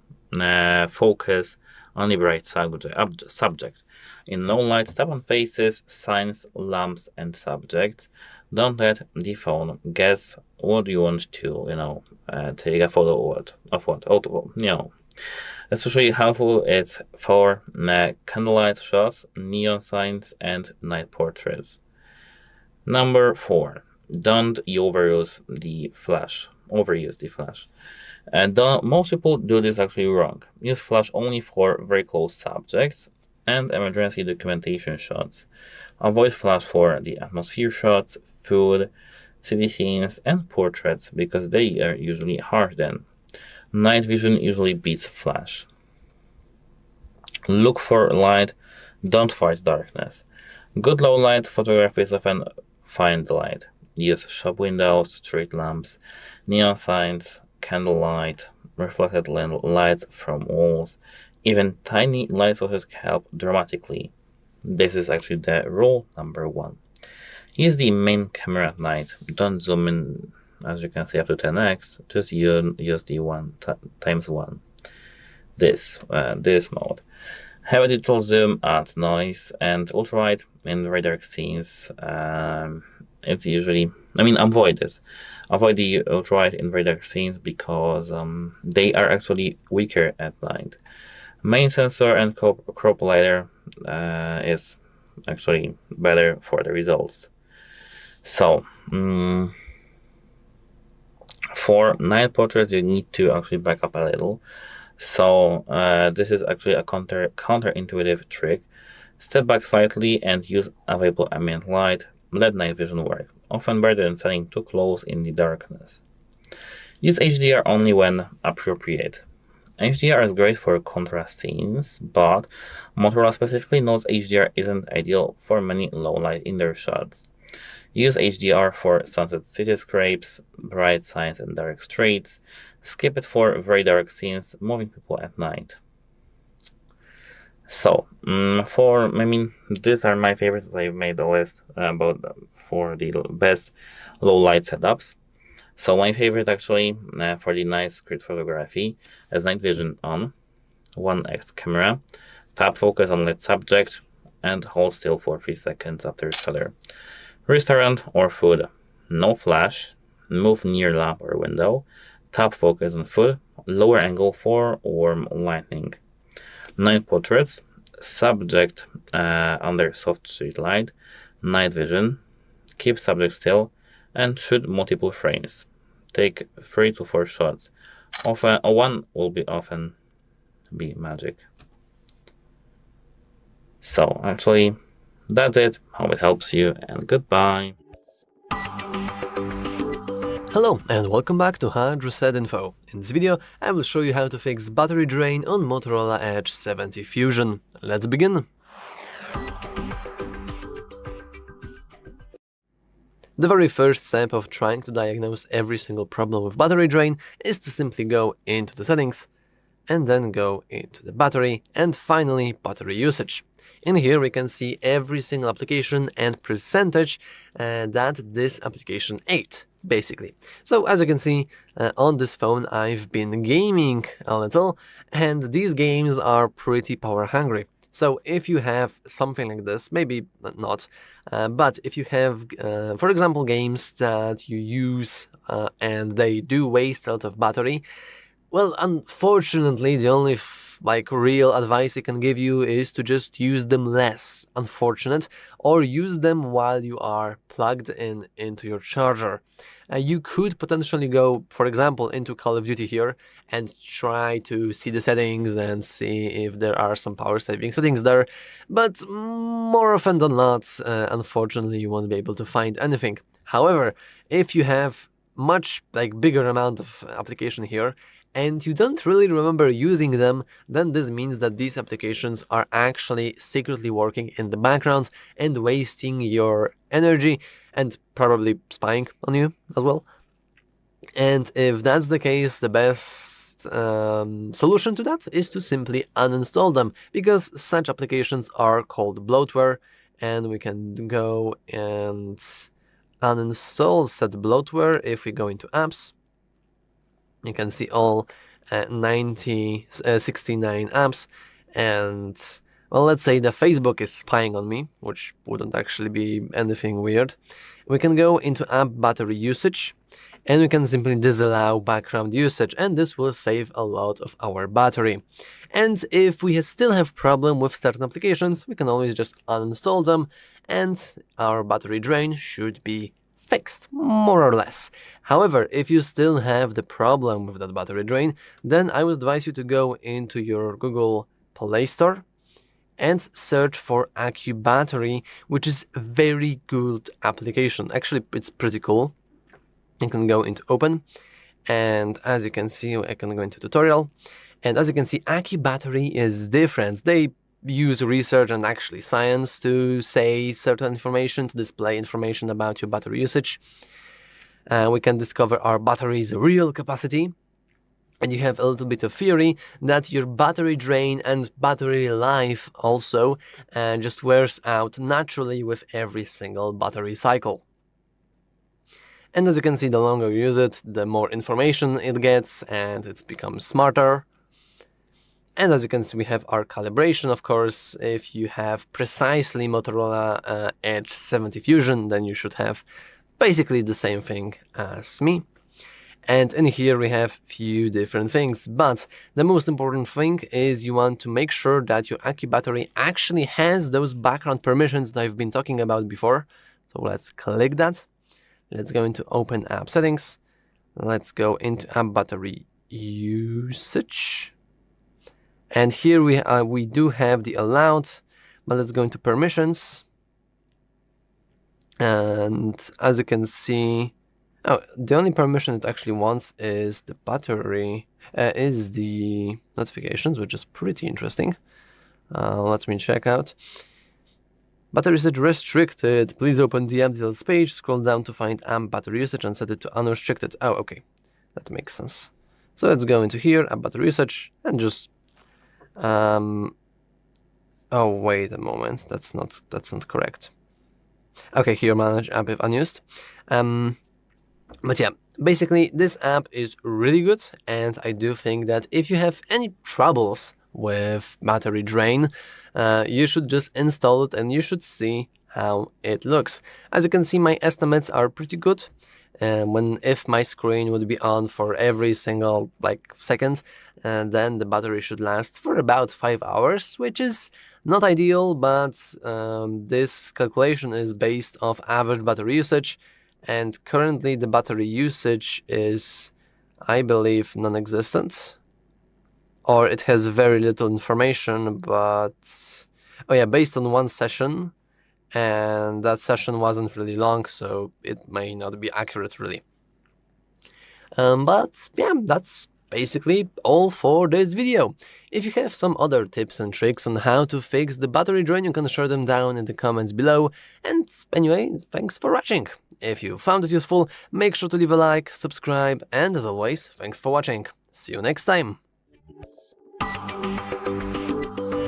[SPEAKER 1] focus on the bright subject. In low light, tap on faces, signs, lamps, and subjects. Don't let the phone guess what you want to, take a photo of what. Especially helpful it's for candlelight shots, neon signs, and night portraits. Number 4, don't overuse the flash. And most people do this actually wrong. Use flash only for very close subjects and emergency documentation shots. Avoid flash for the atmosphere shots, food, city scenes, and portraits because they are usually harsh then. Night vision usually beats flash. Look for light, don't fight darkness. Good low light photography is often find light. Use shop windows, street lamps, neon signs, candlelight, reflected lights from walls. Even tiny light sources help dramatically. This is actually the rule number 1. Use the main camera at night. Don't zoom in, as you can see, up to 10x. Just use the 1 times 1. This mode. Have a digital zoom, adds noise, and ultrawide in very dark scenes. It's usually, avoid this. Avoid the ultrawide in very dark scenes because they are actually weaker at night. Main sensor and crop lighter is actually better for the results. So, for night portraits, you need to actually back up a little. So, this is actually a counterintuitive trick. Step back slightly and use available ambient light. Let night vision work, often better than standing too close in the darkness. Use HDR only when appropriate. HDR is great for contrast scenes, but Motorola specifically knows HDR isn't ideal for many low light indoor shots. Use HDR for sunset cityscapes, bright signs, and dark streets. Skip it for very dark scenes, moving people at night. So, these are my favorites. I've made a list for the best low light setups. So my favorite actually for the night street photography is night vision on, 1x camera, tap focus on lit subject, and hold still for 3 seconds after shutter. Restaurant or food, no flash, move near lamp or window, tap focus on food, lower angle for warm lighting. Night portraits, subject under soft street light, night vision, keep subject still, and shoot multiple frames. Take 3 to 4 shots. One will often be magic. So actually, that's it. Hope it helps you, and goodbye.
[SPEAKER 2] Hello and welcome back to HardReset.Info. In this video, I will show you how to fix battery drain on Motorola Edge 70 Fusion. Let's begin! The very first step of trying to diagnose every single problem with battery drain is to simply go into the settings, and then go into the battery, and finally battery usage. In here we can see every single application and percentage that this application ate, basically. So as you can see, on this phone I've been gaming a little, and these games are pretty power hungry. So if you have something like this, maybe not, but if you have, for example, games that you use and they do waste a lot of battery, well, unfortunately, the only real advice I can give you is to just use them less, unfortunate, or use them while you are plugged in into your charger. You could potentially go, for example, into Call of Duty here and try to see the settings and see if there are some power saving settings there, but more often than not, unfortunately, you won't be able to find anything. However, if you have much bigger amount of application here, and you don't really remember using them, then this means that these applications are actually secretly working in the background and wasting your energy and probably spying on you as well. And if that's the case, the best solution to that is to simply uninstall them, because such applications are called bloatware, and we can go and uninstall said bloatware if we go into apps. You can see all 69 apps, and well, let's say the Facebook is spying on me, which wouldn't actually be anything weird. We can go into app battery usage, and we can simply disallow background usage, and this will save a lot of our battery. And if we still have problem with certain applications, we can always just uninstall them, and our battery drain should be fixed, more or less. However, if you still have the problem with that battery drain, then I would advise you to go into your Google Play Store and search for AccuBattery, which is a very good application. Actually, it's pretty cool. You can go into Open, and as you can see, I can go into Tutorial, and as you can see, AccuBattery is different. They use research and actually science to say certain information, to display information about your battery usage. We can discover our battery's real capacity, and you have a little bit of theory that your battery drain and battery life also just wears out naturally with every single battery cycle. And as you can see, the longer you use it, the more information it gets, and it becomes smarter. And as you can see, we have our calibration, of course. If you have precisely Motorola Edge 70 Fusion, then you should have basically the same thing as me. And in here we have few different things, but the most important thing is you want to make sure that your AccuBattery actually has those background permissions that I've been talking about before. So let's click that. Let's go into Open App Settings. Let's go into App Battery Usage. And here we do have the allowed, but let's go into permissions. And as you can see, the only permission it actually wants is the battery, is the notifications, which is pretty interesting. Let me check out. Battery usage restricted. Please open the app details page, scroll down to find app battery usage and set it to unrestricted. Oh, okay, that makes sense. So let's go into here, app battery usage, and just oh, wait a moment, that's not correct. Okay, here, manage app if unused. But yeah, basically this app is really good, and I do think that if you have any troubles with battery drain, you should just install it and you should see how it looks. As you can see, my estimates are pretty good. If my screen would be on for every single second, then the battery should last for about 5 hours, which is not ideal, but this calculation is based off average battery usage, and currently the battery usage is, I believe, non-existent, or it has very little information. But oh yeah, based on one session, and that session wasn't really long, so it may not be accurate really. But yeah, that's basically all for this video. If you have some other tips and tricks on how to fix the battery drain, you can share them down in the comments below. And anyway, thanks for watching. If you found it useful, make sure to leave a like, subscribe, and as always, thanks for watching. See you next time.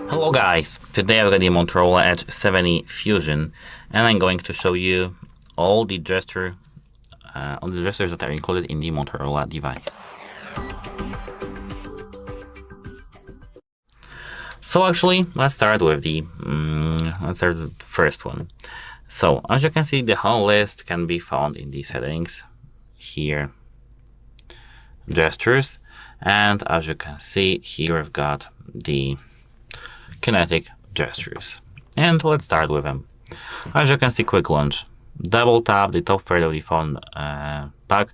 [SPEAKER 1] Hello guys, today I've got the Motorola Edge 70 Fusion and I'm going to show you all the gestures that are included in the Motorola device. So actually, let's start with the first one. So as you can see, the whole list can be found in the settings here, gestures, and as you can see here we've got the kinetic gestures. And let's start with them. As you can see, quick launch. Double tap the top third of the phone back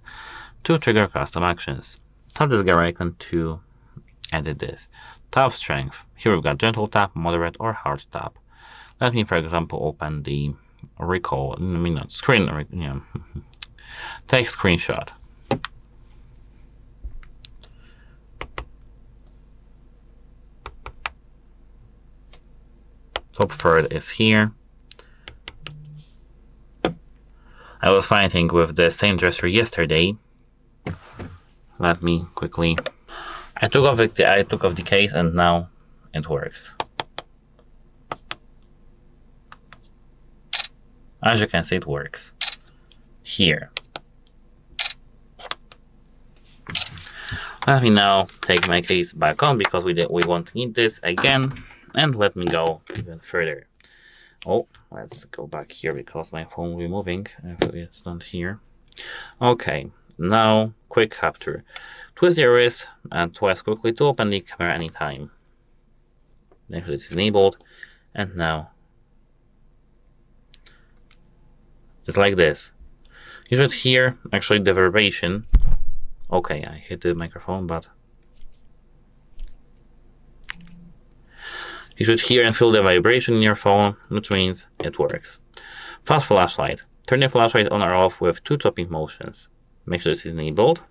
[SPEAKER 1] to trigger custom actions. Tap this gear icon to edit this. Tap strength. Here we've got gentle tap, moderate, or hard tap. Let me, for example, open the screen. Take screenshot. Top third is here. I was fighting with the same gesture yesterday. Let me quickly. I took off the case and now it works. As you can see, it works here. Let me now take my case back on because we won't need this again, and let me go even further. Oh, let's go back here because my phone will be moving if it's not here. Okay, now quick capture. Twist your wrist and twice quickly to open the camera anytime. Make sure it's enabled, and now it's like this. You should hear actually the vibration. Okay, I hit the microphone, but you should hear and feel the vibration in your phone, which means it works. Fast flashlight. Turn the flashlight on or off with 2 chopping motions. Make sure this is enabled.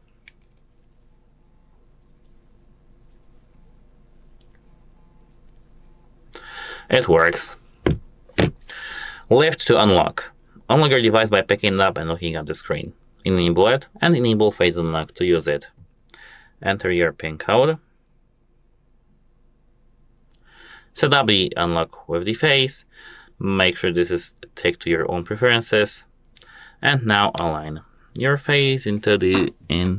[SPEAKER 1] It works. Lift to unlock. Unlock your device by picking it up and looking at the screen. Enable it and enable face unlock to use it. Enter your PIN code. Set up the unlock with the face. Make sure this is ticked to your own preferences. And now align your face in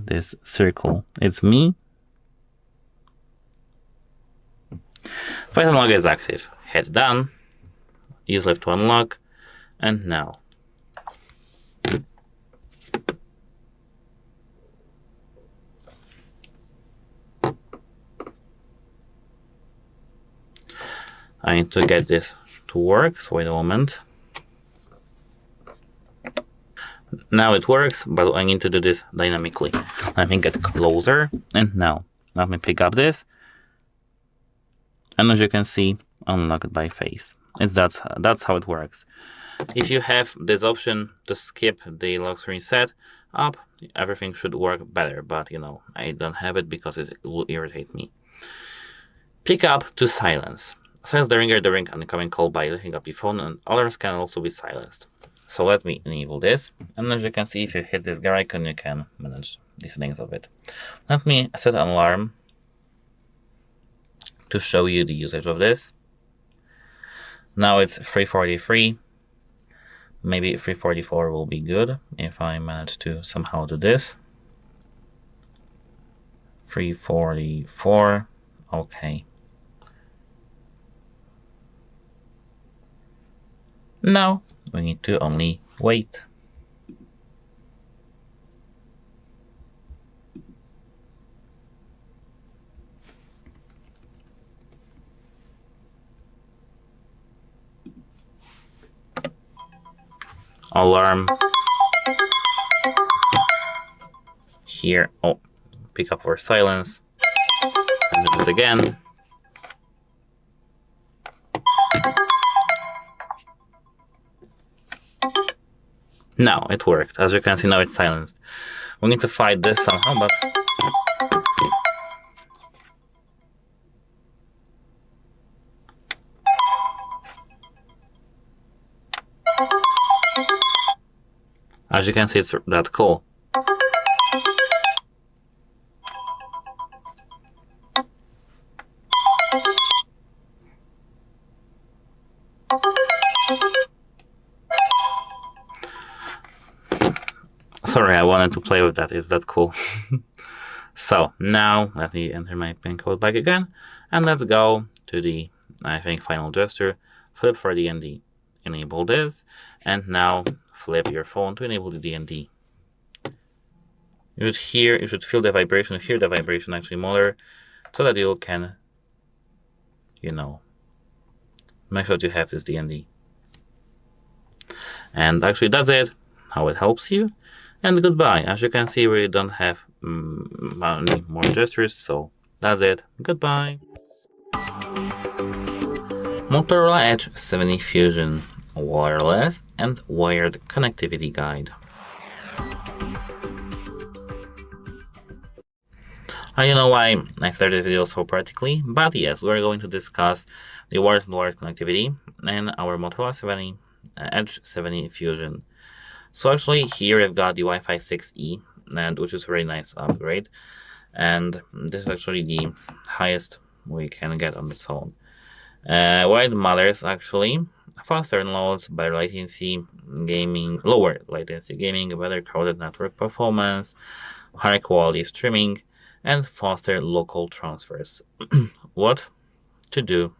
[SPEAKER 1] this circle. It's me. Face unlock is active. Hit done. Use lift to unlock. And now. I need to get this to work, so wait a moment. Now it works, but I need to do this dynamically. Let me get closer, and now let me pick up this. And as you can see, unlock it by face. That's how it works. If you have this option to skip the lock screen set up, everything should work better, but I don't have it because it will irritate me. Pick up to silence. Silence the ringer during an incoming call by lifting up the phone, and others can also be silenced. So let me enable this, and as you can see, if you hit this gear icon, you can manage the settings of it. Let me set an alarm to show you the usage of this. Now it's 3:43. Maybe 3:44 will be good if I manage to somehow do this. 3:44. Okay. Now we need to only wait. Alarm. Here. Oh, pick up for silence. And do this again. Now it worked. As you can see, now it's silenced. We need to fight this somehow, but as you can see, it's that cool. Sorry, I wanted to play with that. It's that cool. So now let me enter my PIN code back again, and let's go to the, I think, final gesture. Flip for DND. Enable this, and now flip your phone to enable the DND. You should feel the vibration, hear the vibration actually more, so that you can, make sure to have this DND. And actually that's it, how it helps you. And goodbye. As you can see, we don't have many more gestures, so that's it. Goodbye. Motorola Edge 70 Fusion wireless and wired connectivity guide. I don't know why I started the video so practically, but yes, we're going to discuss the wireless and wired connectivity in our Motorola Edge 70 Fusion. So actually here we've got the Wi-Fi 6E, and which is a very nice upgrade, and this is actually the highest we can get on this phone. Why it matters actually: faster downloads, better latency gaming, lower latency gaming, better crowded network performance, higher quality streaming, and faster local transfers. What to do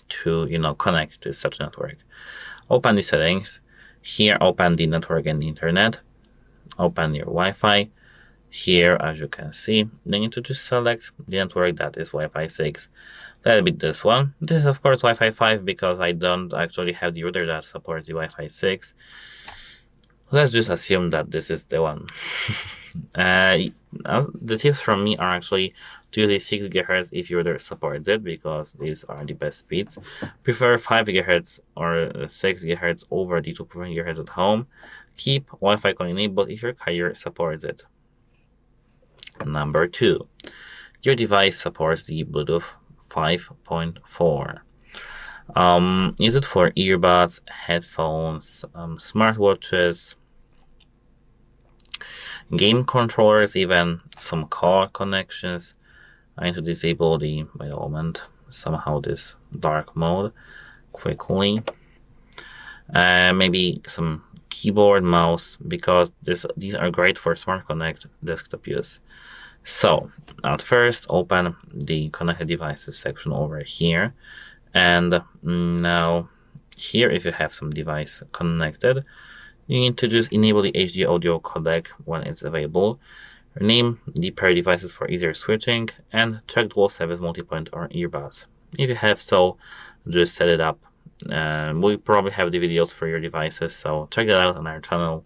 [SPEAKER 1] to connect to such network? Open the settings. Here, open the network and the internet. Open your Wi-Fi. Here, as you can see, you need to just select the network that is Wi-Fi 6. That'll be this one. This is, of course, Wi-Fi 5 because I don't actually have the router that supports the Wi-Fi 6. Let's just assume that this is the one. The tips from me are actually to use a 6 GHz if your router supports it, because these are the best speeds. Prefer 5 GHz or 6 GHz over the 2.1 GHz at home. Keep Wi-Fi calling enabled if your carrier supports it. Number 2, your device supports the Bluetooth 5.4. Use it for earbuds, headphones, smartwatches, game controllers, even some car connections. I need to disable by the moment, somehow this dark mode quickly. Maybe some keyboard, mouse, because these are great for Smart Connect desktop use. So at first, open the connected devices section over here. And now here, if you have some device connected, you need to just enable the HD audio codec when it's available. Rename the pair devices for easier switching, and check dual service multipoint or earbuds. If you have so, just set it up. We probably have the videos for your devices, so check that out on our channel.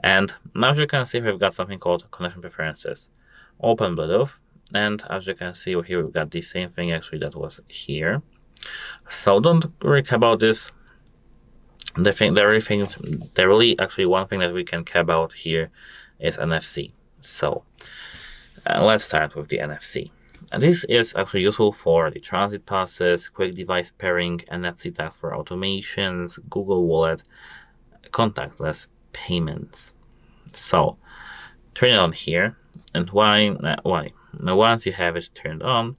[SPEAKER 1] And now as you can see, we've got something called connection preferences. Open Bluetooth, and as you can see here, we've got the same thing actually that was here. So don't worry about this. One thing that we can care about here is NFC. So let's start with the NFC. And this is actually useful for the transit passes, quick device pairing, NFC tags for automations, Google Wallet, contactless payments. So turn it on here, and why? Now once you have it turned on,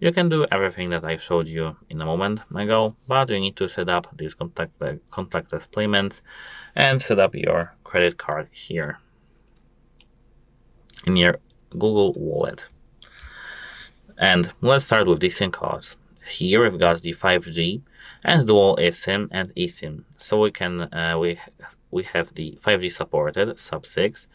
[SPEAKER 1] you can do everything that I showed you in a moment ago, but you need to set up these contactless payments and set up your credit card here in your Google Wallet. And let's start with the SIM cards. Here we've got the 5G and dual eSIM and eSIM. So we can we have the 5G supported sub-6,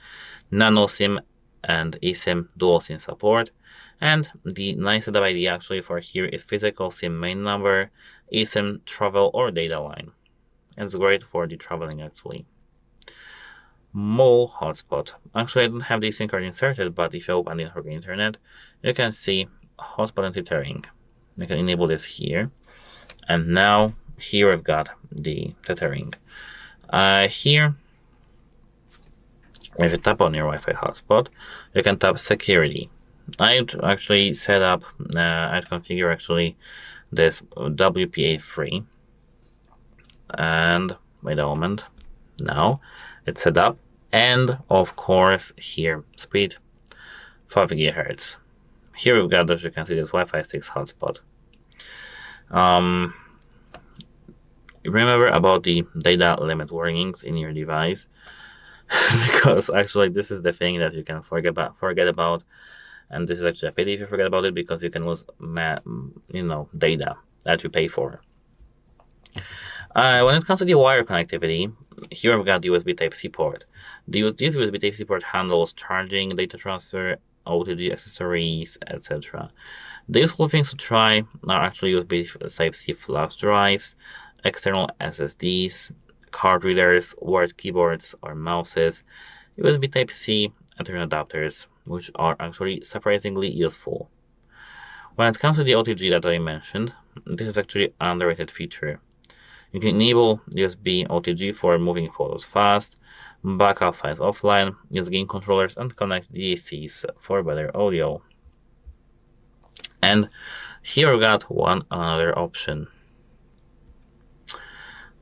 [SPEAKER 1] nano SIM and eSIM dual SIM support. And the nice setup idea actually for here is physical SIM main number, eSIM travel or data line. It's great for the traveling actually. Mole hotspot. Actually, I don't have the SIM card inserted, but if you open the network internet, you can see hotspot and tethering. You can enable this here. And now here we've got the tethering. Here If you tap on your Wi-Fi hotspot, you can tap security. I'd actually set up, I'd configure actually this WPA3, and wait a moment, now it's set up, and of course here speed 5 GHz. Here we've got, as you can see, this Wi-Fi 6 hotspot. Remember about the data limit warnings in your device, because actually this is the thing that you can forget about, and this is actually a pity if you forget about it, because you can lose data that you pay for. When it comes to the wire connectivity, here we've got the USB Type-C port. This USB Type-C port handles charging, data transfer, OTG accessories, etc. The useful things to try are actually USB Type-C flash drives, external SSDs, card readers, word keyboards or mouses, USB Type-C Ethernet adapters, which are actually surprisingly useful. When it comes to the OTG that I mentioned, this is actually an underrated feature. You can enable USB OTG for moving photos fast, backup files offline, use game controllers, and connect DACs for better audio. And here we got another option,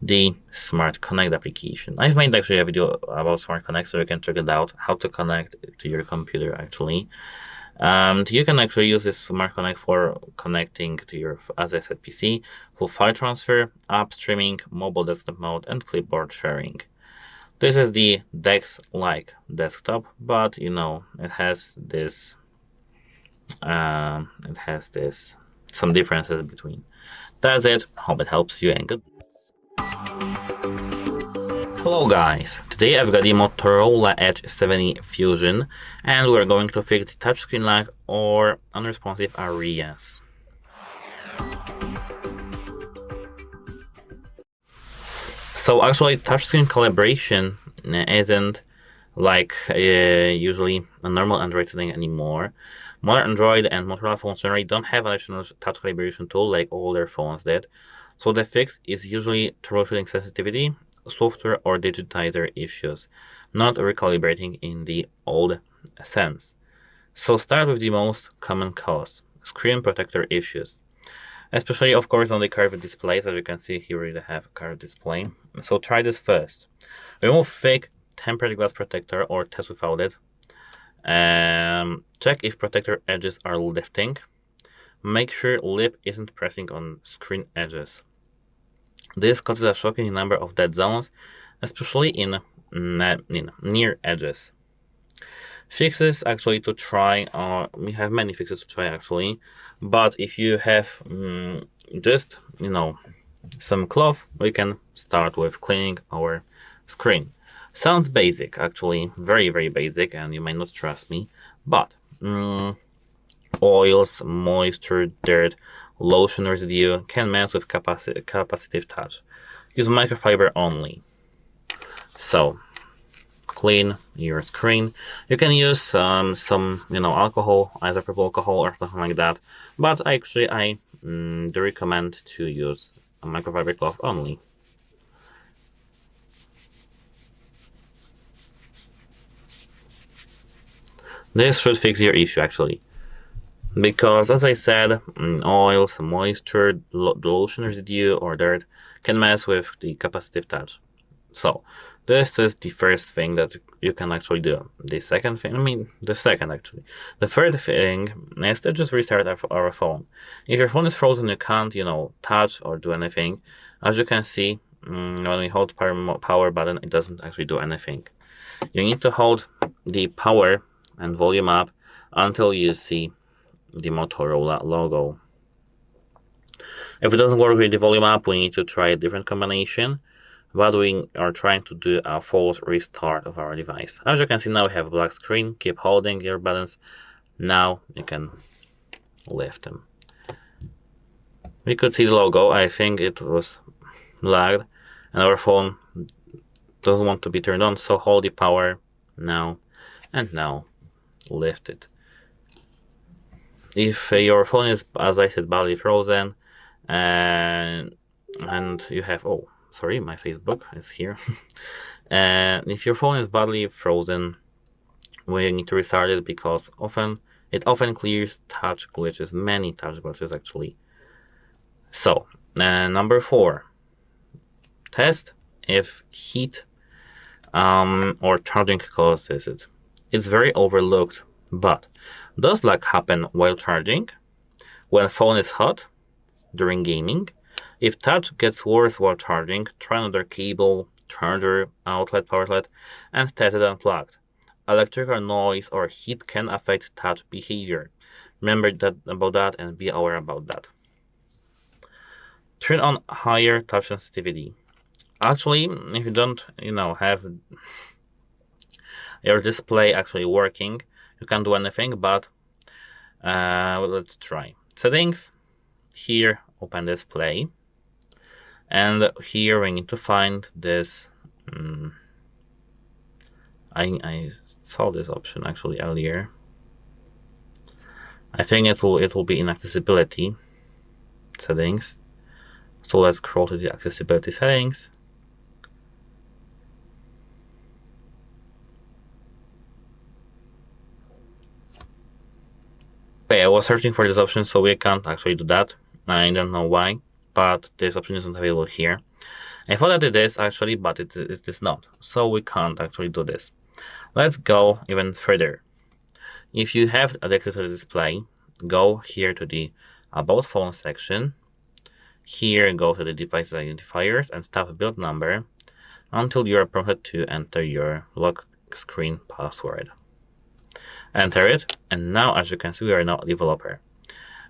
[SPEAKER 1] the Smart Connect application. I've made actually a video about Smart Connect, so you can check it out, how to connect to your computer actually. You can actually use this Smart Connect for connecting to your, as I said, PC, for file transfer, app streaming, mobile desktop mode, and clipboard sharing. This is the DeX-like desktop, but it has this some differences between. That's it. Hope it helps you, and good. Hello guys, today I've got the Motorola Edge 70 Fusion, and we're going to fix the touchscreen lag or unresponsive areas. So actually touchscreen calibration isn't like usually a normal Android setting anymore. Modern Android and Motorola phones generally don't have an additional touch calibration tool like older phones did, so the fix is usually troubleshooting sensitivity, software or digitizer issues, not recalibrating in the old sense. So start with the most common cause, screen protector issues. Especially of course on the curved displays, as you can see here we have a curved display. So try this first. Remove fake tempered glass protector or test without it. Check if protector edges are lifting. Make sure lip isn't pressing on screen edges. This causes a shocking number of dead zones, especially in near edges. Fixes actually to try, we have many fixes to try actually, but if you have just some cloth, we can start with cleaning our screen. Sounds basic actually, very very basic, and you may not trust me, but oils, moisture, dirt, lotion residue can mess with capacitive touch. Use microfiber only. So clean your screen. You can use some alcohol, isopropyl alcohol or something like that, but actually I do recommend to use a microfiber cloth only. This should fix your issue actually, because as I said, oils, moisture, lotion residue or dirt can mess with the capacitive touch. So this is the first thing that you can actually do. The second thing, the third thing is to just restart our phone. If your phone is frozen, you can't, touch or do anything. As you can see, when we hold power button, it doesn't actually do anything. You need to hold the power and volume up until you see the Motorola logo. If it doesn't work with the volume up, we need to try a different combination, but we are trying to do a false restart of our device. As you can see now, we have a black screen. Keep holding your buttons. Now you can lift them. We could see the logo. I think it was lagged and our phone doesn't want to be turned on, so hold the power now and now lift it. If your phone is, as I said, badly frozen and you have, oh sorry, my Facebook is here. And if your phone is badly frozen we need to restart it because it often clears touch glitches, many touch glitches actually. So, number 4, test if heat or charging causes it. It's very overlooked, but does lag happen while charging? When phone is hot? During gaming? If touch gets worse while charging, try another cable, charger, outlet, power outlet, and test it unplugged. Electrical noise or heat can affect touch behavior. Remember about that and be aware about that. Turn on higher touch sensitivity. Actually, if you don't, have your display actually working, you can't do anything, but let's try. Settings, here, open display, and here we need to find this. I saw this option actually earlier. I think it will be in accessibility settings. So let's scroll to the accessibility settings. Okay, I was searching for this option, so we can't actually do that. I don't know why, but this option isn't available here. I thought that it is actually, but it is not. So we can't actually do this. Let's go even further. If you have access to the display, go here to the About Phone section. Here, go to the device identifiers and tap build number until you are prompted to enter your lock screen password. Enter it, and now as you can see, we are now a developer.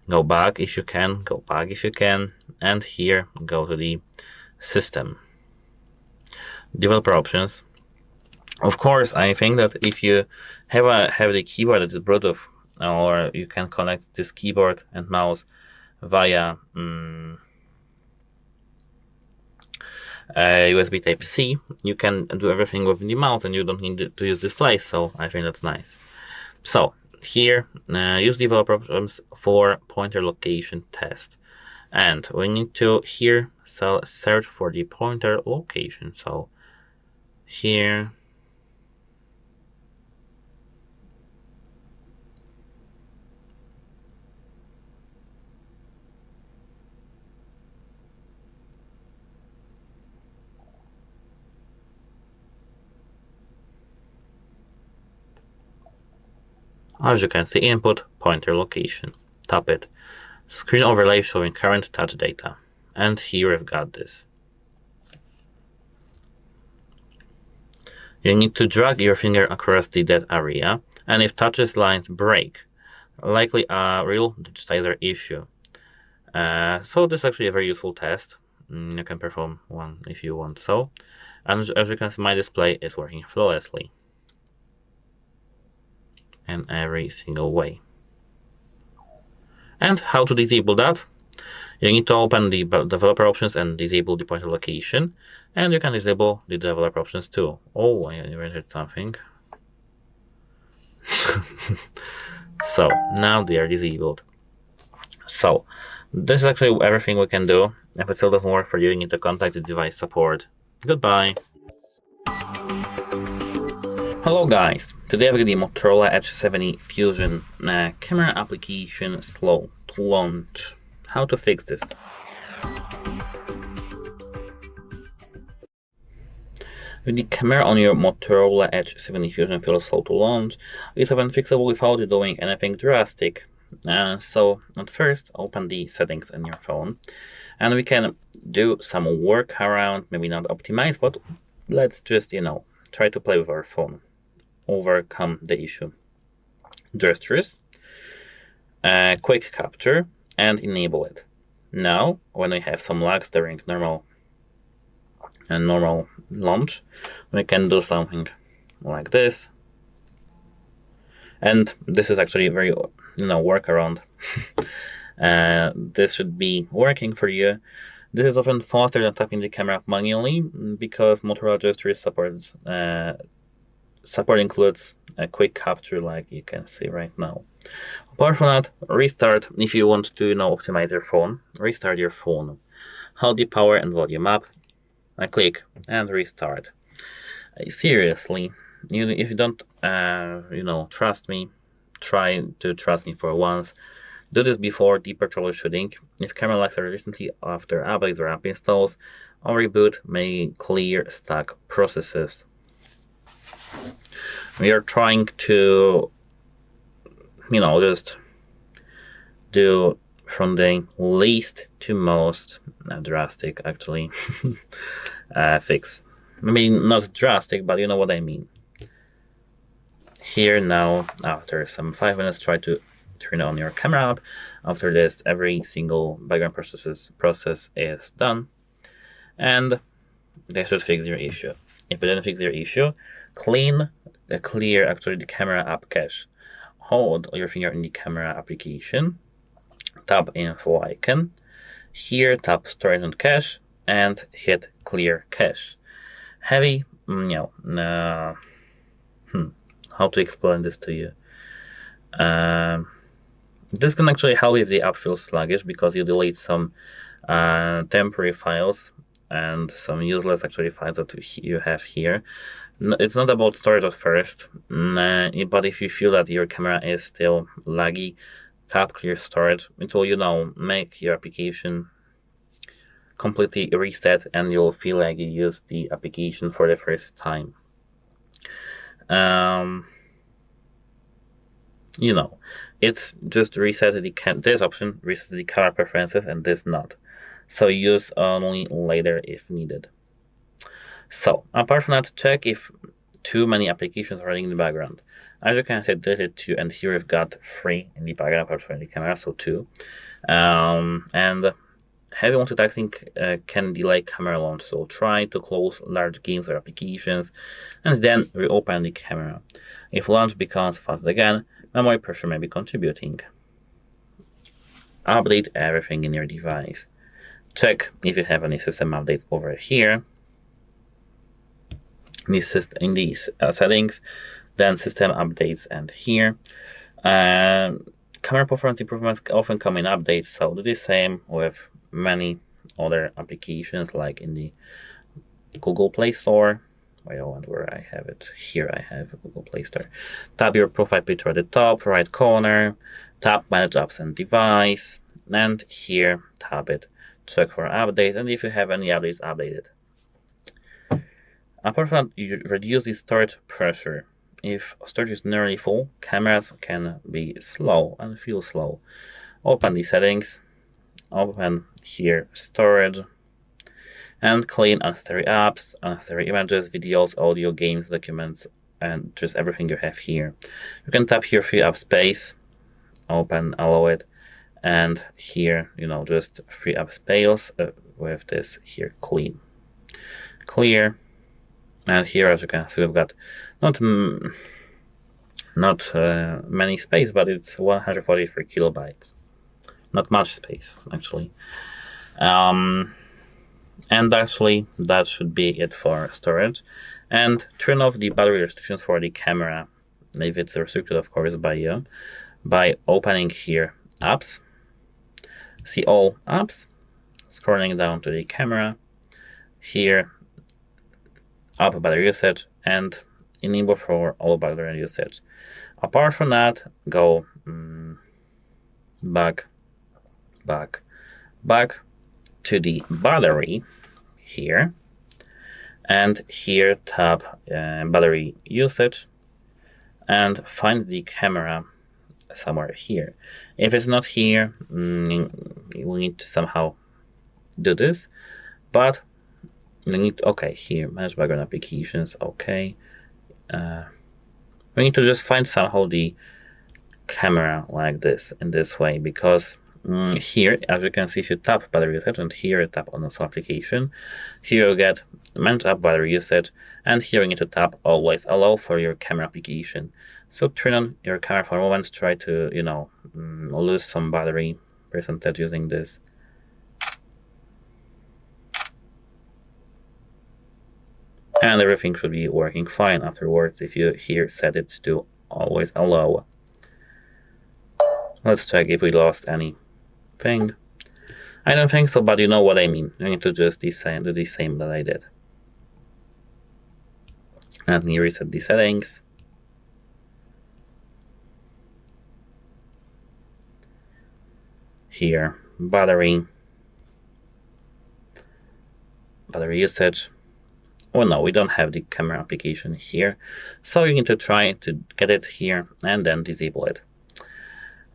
[SPEAKER 1] Go back if you can, and here go to the system. Developer options. Of course, I think that if you have the keyboard that is Bluetooth, or you can connect this keyboard and mouse via USB Type-C, you can do everything with the mouse and you don't need to use display, so I think that's nice. So here, use developer options for pointer location test. And we need to here search for the pointer location. So here, as you can see, input pointer location. Tap it. Screen overlay showing current touch data. And here we've got this. You need to drag your finger across the dead area, and if touches lines break, likely a real digitizer issue. So this is actually a very useful test. You can perform one if you want so. And as you can see, my display is working flawlessly in every single way. And how to disable that? You need to open the developer options and disable the pointer location, and you can disable the developer options too. Oh, I invented something. So now they are disabled. So this is actually everything we can do. If it still doesn't work for you, you need to contact the device support. Goodbye. Hello guys, today I've got the Motorola Edge 70 Fusion camera application slow to launch. How to fix this? If the camera on your Motorola Edge 70 Fusion feels slow to launch, it's often fixable without doing anything drastic. So at first, open the settings on your phone, and we can do some workaround, maybe not optimize, but let's just, try to play with our phone. Overcome the issue. Gestures, quick capture, and enable it. Now, when we have some lags during normal launch, we can do something like this. And this is actually a very, workaround. This should be working for you. This is often faster than tapping the camera manually because Motorola Gestures support includes a quick capture like you can see right now. Apart from that, restart if you want to optimize your phone. Restart your phone. Hold the power and volume up. Click and restart. Seriously, if you don't, trust me, try to trust me for once. Do this before deeper troubleshooting. If camera lights are recently after updates or app installs, or reboot may clear stuck processes. We are trying to, just do from the least to most drastic, actually, fix. Maybe not drastic, but you know what I mean. Here now, after some 5 minutes, try to turn on your camera app. After this, every single background process is done, and they should fix your issue. If it didn't fix your issue, clear actually the camera app cache. Hold your finger in the camera application, tap info icon. Here, tap storage and cache, and hit clear cache. How to explain this to you? This can actually help if the app feels sluggish because you delete some temporary files and some useless actually files that you have here. It's not about storage at first, but if you feel that your camera is still laggy, tap clear storage. It will, make your application completely reset, and you'll feel like you used the application for the first time. It's just reset this option resets the camera preferences and this not. So use only later if needed. So apart from that, check if too many applications are running in the background. As you can see, deleted 2, and here we've got 3 in the background apart from the camera, so 2. And heavy multitasking can delay camera launch, so try to close large games or applications and then reopen the camera. If launch becomes fast again, memory pressure may be contributing. Update everything in your device. Check if you have any system updates over here. In these settings, then system updates, and here. Camera performance improvements often come in updates, so do the same with many other applications, like in the Google Play Store. Where I have it. Here I have a Google Play Store. Tap your profile picture at the top right corner. Tap Manage Apps and Device. And here, tap it. Check for update. And if you have any updates, update it. Apart from that, you reduce the storage pressure. If storage is nearly full, cameras can be slow and feel slow. Open the settings. Open here storage. And clean unnecessary apps, unnecessary images, videos, audio, games, documents, and just everything you have here. You can tap here free up space, open, allow it, and here, just free up space with this here clean. Clear. And here, as you can see, we've got not many space, but it's 143 kilobytes. Not much space, actually. And actually, that should be it for storage. And turn off the battery restrictions for the camera, if it's restricted, of course, by you, by opening here apps. See all apps, scrolling down to the camera. Here, up battery usage, and enable for all battery usage. Apart from that, go back to the battery here, and here tap battery usage and find the camera somewhere here. If it's not here, we need to somehow do this, but we need here, manage background applications. We need to just find somehow the camera like this, in this way, because here, as you can see, if you tap battery usage and here tap on this application, here you get manage app battery usage, and here you need to tap always allow for your camera application. So turn on your camera for a moment, try to lose some battery percentage using this. And everything should be working fine afterwards if you here set it to always allow. Let's check if we lost anything. I don't think so, but you know what I mean. You need to just do the same that I did. Let me reset the settings. Here, battery usage. Well, no, we don't have the camera application here, so you need to try to get it here and then disable it.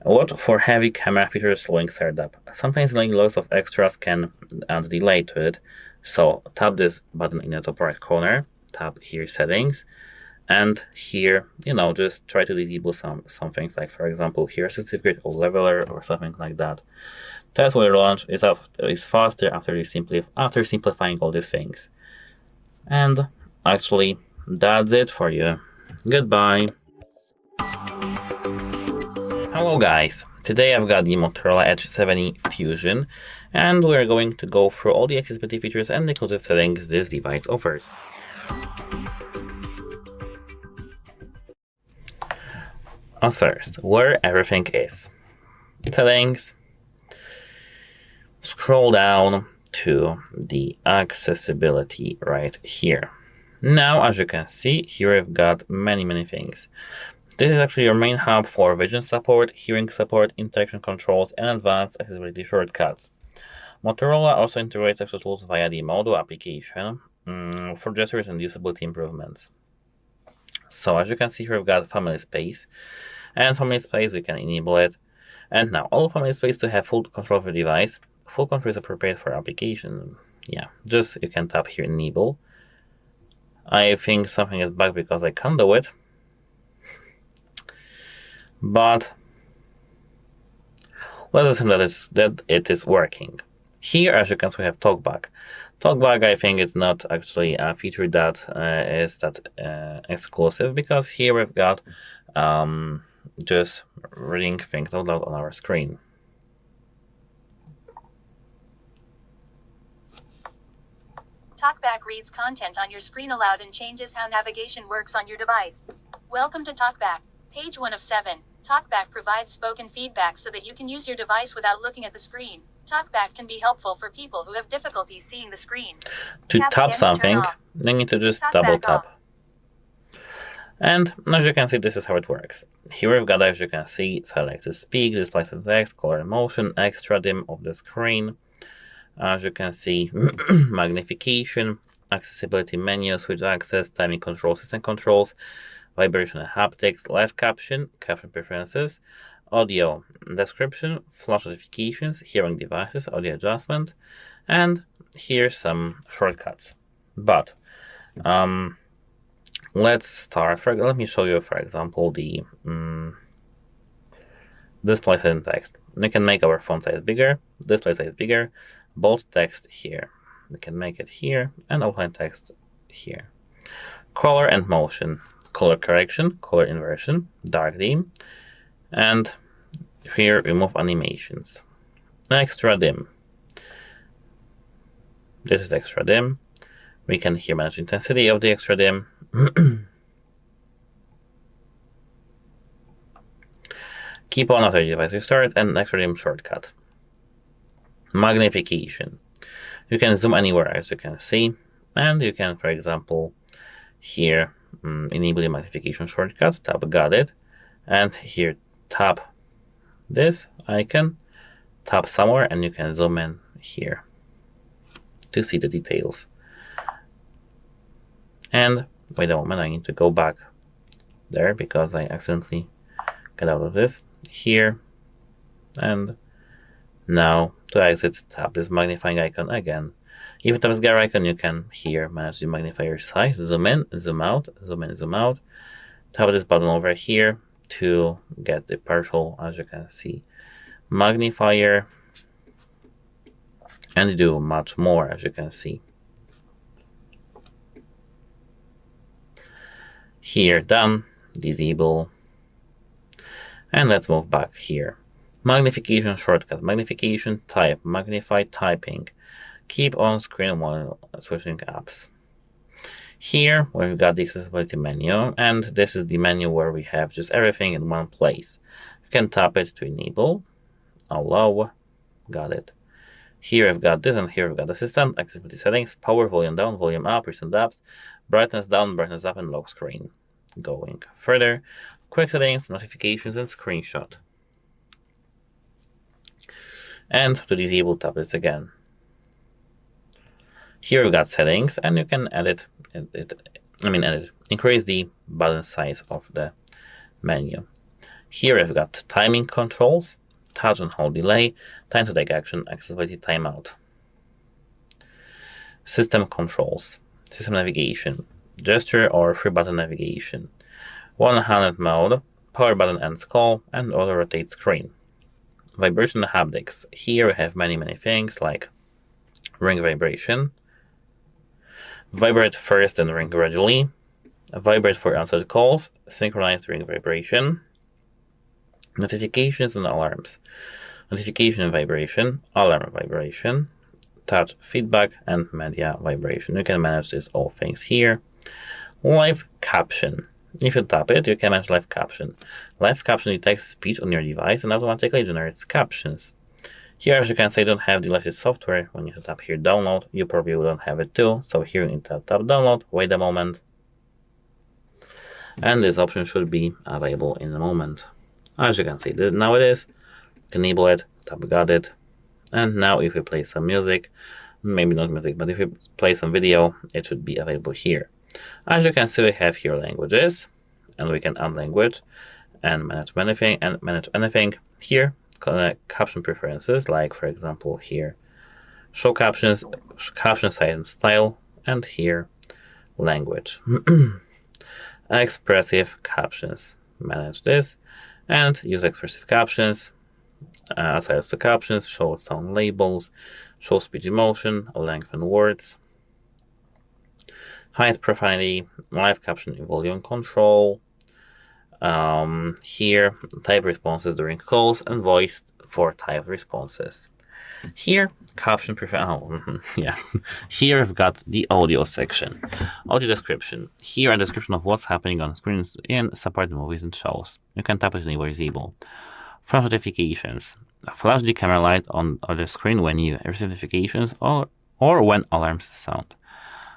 [SPEAKER 1] Watch for heavy camera features slowing startup. Sometimes lots of extras can add delay to it, so tap this button in the top right corner, tap here settings, and here, just try to disable some things, like for example here assistive grid or leveler or something like that. Test whether launch is faster after simplifying all these things. And actually, that's it for you. Goodbye. Hello guys, today I've got the Motorola Edge 70 Fusion, and we're going to go through all the accessibility features and inclusive settings this device offers. First, where everything is. Settings. Scroll down to the accessibility right here. Now, as you can see, here we've got many things. This is actually your main hub for vision support, hearing support, interaction controls, and advanced accessibility shortcuts. Motorola also integrates extra tools via the Moto application for gestures and usability improvements. So as you can see here, we've got family space, and family space we can enable it. And now all family space to have full control of the device. Full control is appropriate for application. Yeah, just you can tap here enable. I think something is bugged because I can't do it. But let's assume that it is working. Here, as you can see, we have TalkBack. TalkBack, I think, is not actually a feature that is exclusive, because here we've got just reading things out loud on our screen.
[SPEAKER 6] TalkBack reads content on your screen aloud and changes how navigation works on your device. Welcome to TalkBack, page 1 of 7. TalkBack provides spoken feedback so that you can use your device without looking at the screen. TalkBack can be helpful for people who have difficulty seeing the screen.
[SPEAKER 1] To tap something, you need to just double tap. And as you can see, this is how it works. Here we've got, as you can see, select to speak, display the text, color and motion, extra dim of the screen. As you can see, magnification, accessibility menu, switch access, timing control, system controls, vibration and haptics, live caption, caption preferences, audio description, flash notifications, hearing devices, audio adjustment, and here's some shortcuts. But let's start. Let me show you, for example, the display size and text. We can make our font size bigger, display size bigger, bold text here. We can make it here, and outline text here. Color and motion, color correction, color inversion, dark dim, and here remove animations. Extra dim. This is extra dim. We can here manage intensity of the extra dim. Keep on after the device restarts, and extra dim shortcut. Magnification. You can zoom anywhere, as you can see, and you can, for example, here enable the magnification shortcut, tap got it, and here tap this icon, tap somewhere, and you can zoom in here to see the details. And wait a moment, I need to go back there because I accidentally got out of this here. And now to exit, tap this magnifying icon again. If you tap this gear icon, you can here manage the magnifier size, zoom in, zoom out, zoom in, zoom out. Tap this button over here to get the partial, as you can see, magnifier, and do much more, as you can see. Here, done, disable, and let's move back here. Magnification shortcut, magnification type, magnify typing, keep on screen while switching apps. Here we've got the accessibility menu, and this is the menu where we have just everything in one place. You can tap it to enable, allow, got it. Here I've got this, and here I've got assistant, accessibility settings, power, volume down, volume up, recent apps, brightness down, brightness up, and lock screen. Going further, quick settings, notifications, and screenshot. And to disable tablets again. Here we've got settings, and you can increase the button size of the menu. Here I've got timing controls, touch and hold delay, time to take action, accessibility timeout. System controls, system navigation, gesture or 3-button navigation, one-handed mode, power button ends call, and auto rotate screen. Vibration haptics. Here we have many things like ring vibration, vibrate first and ring gradually, vibrate for answered calls, synchronized ring vibration, notifications and alarms, notification vibration, alarm vibration, touch feedback, and media vibration. You can manage these all things here. Live caption. If you tap it, you can manage live caption. Live caption detects speech on your device and automatically generates captions. Here, as you can see, I don't have the latest software. When you tap here download, you probably don't have it too. So here you need to tap download, wait a moment, and this option should be available in a moment. As you can see, now it is. Enable it, tap got it, and now if we play some music, maybe not music, but if we play some video, it should be available here. As you can see, we have here languages, and we can add language and manage anything. Here, caption preferences, like for example here, show captions, caption size and style, and here, language. Expressive captions, manage this, and use expressive captions, assign to captions, show sound labels, show speech emotion, lengthen words, hide profanity, live caption volume control. Here, type responses during calls and voice for type responses. Here, caption Here we've got the audio section. Audio description. Here a description of what's happening on screens in separate movies and shows. You can tap it enable disable. Flash notifications. Flash the camera light on the screen when you receive notifications or when alarms sound.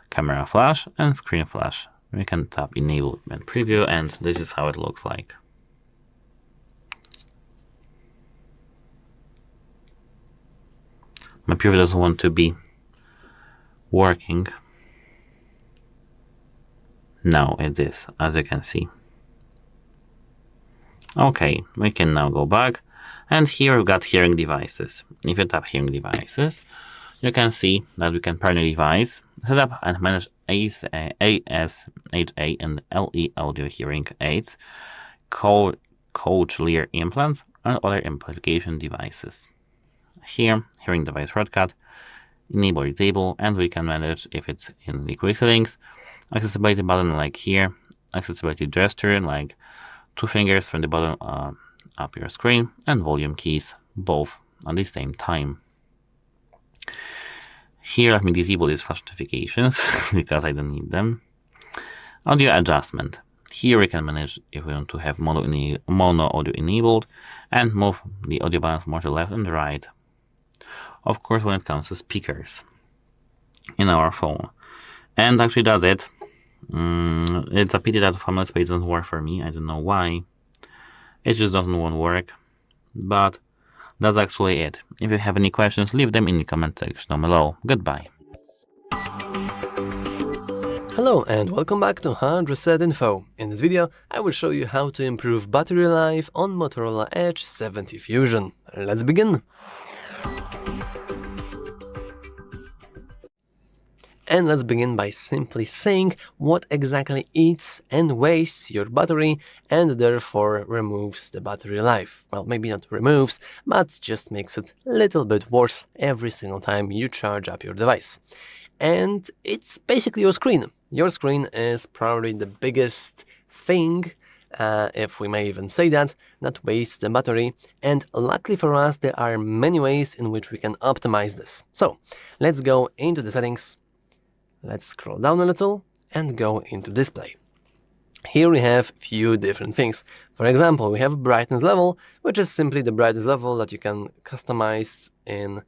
[SPEAKER 1] Camera flash and screen flash. We can tap enable and preview, and this is how it looks like. My preview doesn't want to be working. Now it is, as you can see. Okay, we can now go back, and here we've got hearing devices. If you tap hearing devices, you can see that we can pair a device, set up and manage AS, HA, and LE audio hearing aids, cochlear implants, and other amplification devices. Here, hearing device shortcut, enable disable, and we can manage if it's in the quick settings, accessibility button like here, accessibility gesture like 2 fingers from the bottom up your screen, and volume keys both at the same time. Here, let me disable these flash notifications because I don't need them. Audio adjustment. Here we can manage if we want to have mono audio enabled and move the audio buttons more to the left and right. Of course, when it comes to speakers in our phone. And actually that's it. It's a pity that family space doesn't work for me. I don't know why. It just doesn't want to work. But that's actually it. If you have any questions, leave them in the comment section down below. Goodbye.
[SPEAKER 2] Hello and welcome back to HardReset.Info. In this video, I will show you how to improve battery life on Motorola Edge 70 Fusion. Let's begin! And let's begin by simply saying what exactly eats and wastes your battery and therefore removes the battery life. Well, maybe not removes, but just makes it a little bit worse every single time you charge up your device. And it's basically your screen. Your screen is probably the biggest thing, if we may even say that wastes the battery. And luckily for us, there are many ways in which we can optimize this. So let's go into the settings. Let's scroll down a little and go into display. Here we have few different things. For example, we have brightness level, which is simply the brightness level that you can customize in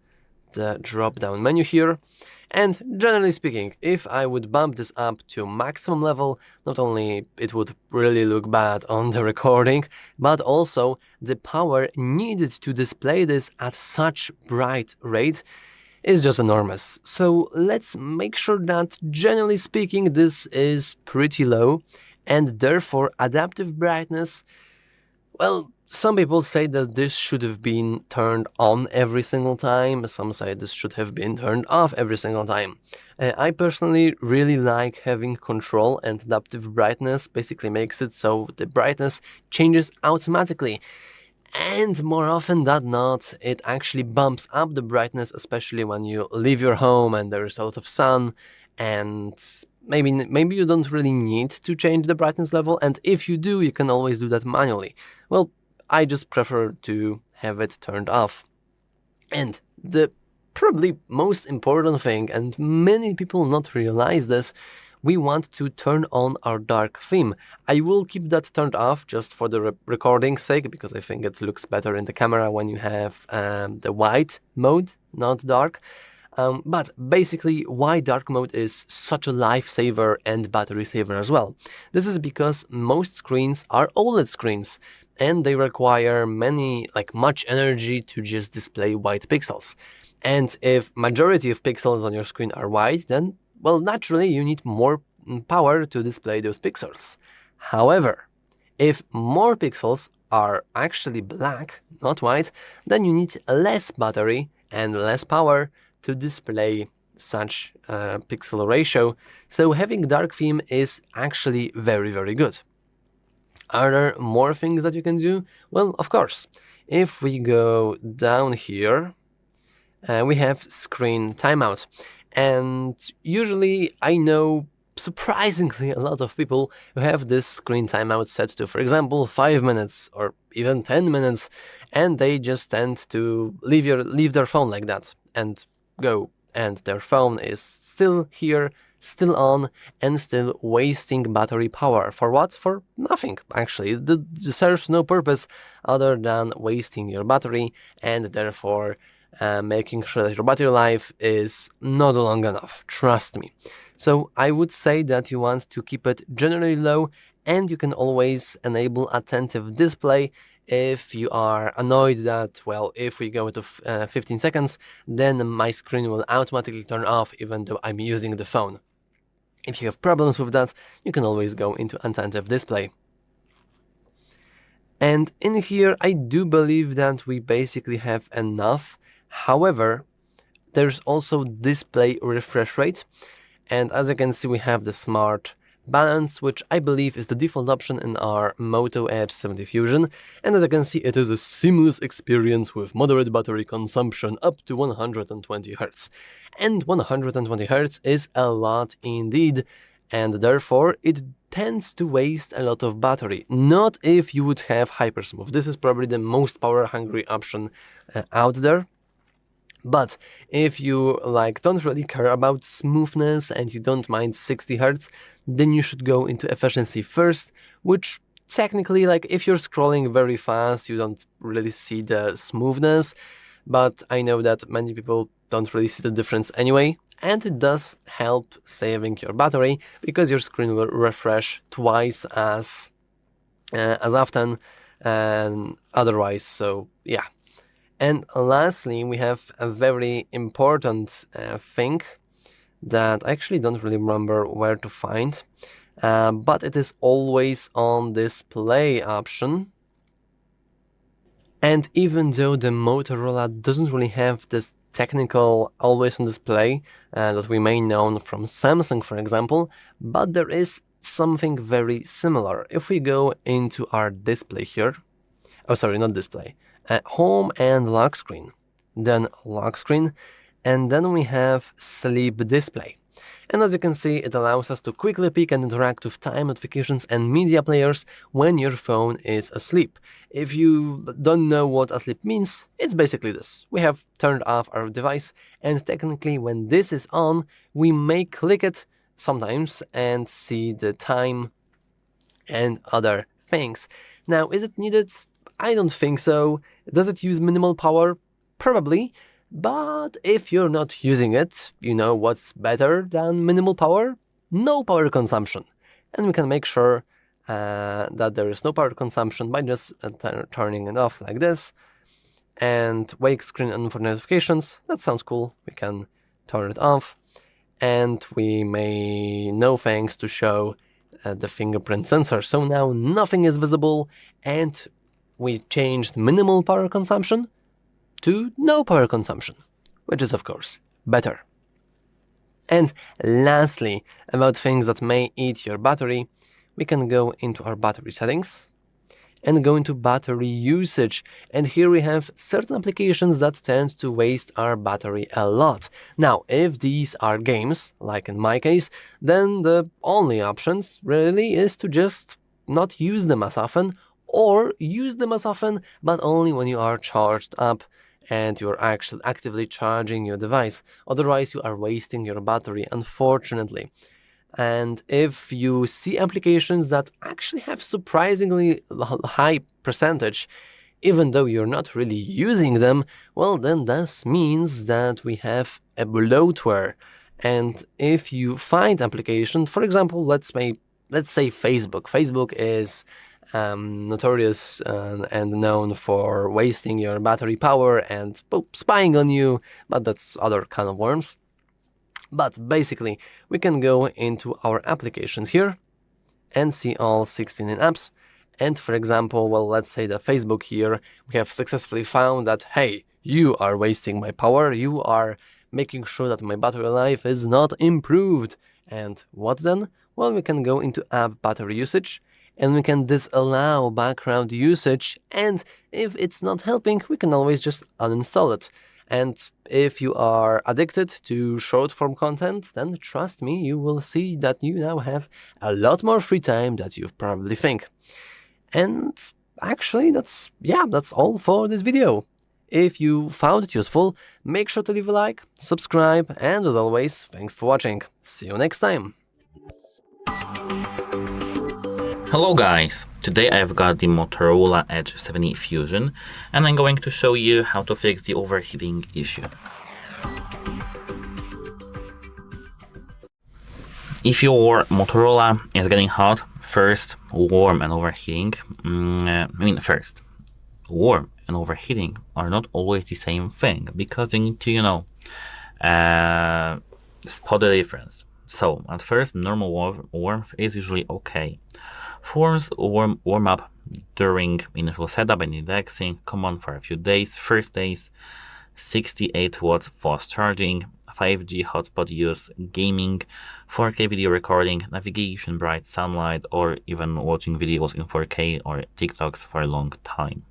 [SPEAKER 2] the drop-down menu here. And generally speaking, if I would bump this up to maximum level, not only it would really look bad on the recording, but also the power needed to display this at such bright rate is just enormous. So let's make sure that generally speaking this is pretty low, and therefore adaptive brightness, well, some people say that this should have been turned on every single time, some say this should have been turned off every single time. I personally really like having control, and adaptive brightness basically makes it so the brightness changes automatically. And more often than not, it actually bumps up the brightness, especially when you leave your home and there is a lot of sun, and maybe you don't really need to change the brightness level, and if you do, you can always do that manually. Well, I just prefer to have it turned off. And the probably most important thing, and many people not realize this, we want to turn on our dark theme. I will keep that turned off just for the recording sake, because I think it looks better in the camera when you have the white mode, not dark. But basically, why dark mode is such a lifesaver and battery saver as well. This is because most screens are OLED screens, and they require much energy to just display white pixels. And if majority of pixels on your screen are white, then, well, naturally you need more power to display those pixels. However, if more pixels are actually black, not white, then you need less battery and less power to display such pixel ratio, so having dark theme is actually very, very good. Are there more things that you can do? Well, of course. If we go down here, we have screen timeout. And usually I know surprisingly a lot of people who have this screen timeout set to, for example, 5 minutes or even 10 minutes, and they just tend to leave their phone like that and go, and their phone is still here, still on, and still wasting battery power. For what? For nothing, actually. It serves no purpose other than wasting your battery, and therefore making sure that your battery life is not long enough, trust me. So I would say that you want to keep it generally low, and you can always enable attentive display if you are annoyed that, well, if we go to 15 seconds, then my screen will automatically turn off even though I'm using the phone. If you have problems with that, you can always go into attentive display. And in here, I do believe that we basically have enough. However, there's also display refresh rate. And as you can see, we have the smart balance, which I believe is the default option in our Moto Edge 70 Fusion. And as you can see, it is a seamless experience with moderate battery consumption up to 120 Hz. And 120 Hz is a lot indeed, and therefore it tends to waste a lot of battery. Not if you would have Hypersmooth. This is probably the most power-hungry option out there. But if you don't really care about smoothness and you don't mind 60 Hz, then you should go into efficiency first, which technically, if you're scrolling very fast, you don't really see the smoothness, but I know that many people don't really see the difference anyway, and it does help saving your battery because your screen will refresh twice as often and otherwise, so yeah. And lastly, we have a very important thing that I actually don't really remember where to find, but it is always on display option. And even though the Motorola doesn't really have this technical always on display that we may know from Samsung, for example, but there is something very similar. If we go into our display here, oh sorry, not display, home and lock screen, then lock screen, and then we have sleep display. And as you can see, it allows us to quickly pick and interact with time notifications and media players when your phone is asleep. If you don't know what asleep means, it's basically this. We have turned off our device, and technically when this is on, we may click it sometimes and see the time and other things. Now, is it needed? I don't think so. Does it use minimal power? Probably, But if you're not using it, you know what's better than minimal power? No power consumption. And we can make sure that there is no power consumption by just turning it off like this. And wake screen on for notifications, that sounds cool. We can turn it off. And we may no thanks to show the fingerprint sensor. So now nothing is visible, and we changed minimal power consumption to no power consumption, which is of course better. And lastly, about things that may eat your battery, we can go into our battery settings and go into battery usage. And here we have certain applications that tend to waste our battery a lot. Now, if these are games, like in my case, then the only options really is to just not use them as often, or use them as often, but only when you are charged up and you're actually actively charging your device. Otherwise, you are wasting your battery, unfortunately. And if you see applications that actually have surprisingly high percentage, even though you're not really using them, well, then this means that we have a bloatware. And if you find application, for example, let's say Facebook. Facebook is notorious and known for wasting your battery power and spying on you, but that's other kind of worms. But basically, we can go into our applications here and see all 16 apps. And for example, well, let's say that Facebook here, we have successfully found that, hey, you are wasting my power, you are making sure that my battery life is not improved. And what then? Well, we can go into app battery usage, and we can disallow background usage, and if it's not helping, we can always just uninstall it. And if you are addicted to short-form content, then trust me, you will see that you now have a lot more free time than you probably think. And actually, that's all for this video. If you found it useful, make sure to leave a like, subscribe, and as always, thanks for watching. See you next time.
[SPEAKER 1] Hello guys, today I've got the Motorola Edge 70 Fusion and I'm going to show you how to fix the overheating issue. If your Motorola is getting hot, first, warm and overheating, warm and overheating are not always the same thing because you need to, spot the difference. So at first, normal warmth is usually okay. Forms warm up during initial setup and indexing, common for a few days. First days, 68 watts fast charging, 5G hotspot use, gaming, 4K video recording, navigation, bright sunlight, or even watching videos in 4K or TikToks for a long time.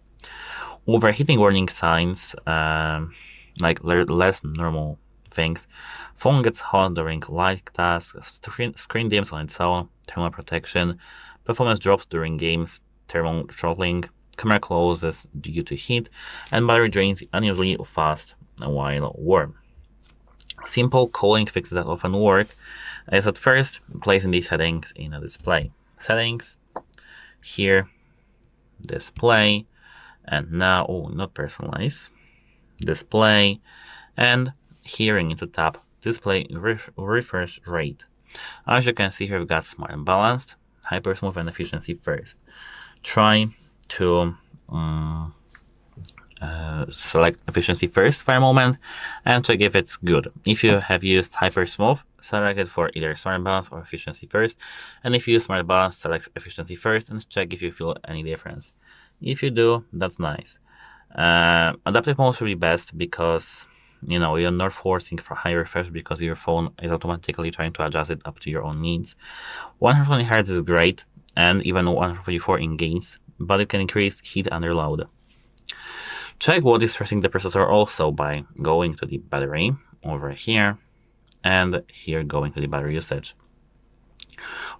[SPEAKER 1] Overheating warning signs, like less normal things. Phone gets hot during light tasks, screen dims on its own, thermal protection, performance drops during games, thermal throttling, camera closes due to heat, and battery drains unusually fast while warm. Simple calling fixes that often work is at first placing these settings in a display. Settings, here, display, and now, not personalize, display, and here you need to tap display refresh rate. As you can see here, we've got smart and balanced, hyper smooth, and efficiency first. Try to select efficiency first for a moment and check if it's good. If you have used hyper smooth, select it for either smart and balance or efficiency first. And if you use smart and balance, select efficiency first and check if you feel any difference. If you do, that's nice. Adaptive mode should be best because you're not forcing for high refresh because your phone is automatically trying to adjust it up to your own needs. 120 Hz is great, and even 144 in games, but it can increase heat under load. Check what is stressing the processor also by going to the battery over here, and here going to the battery usage.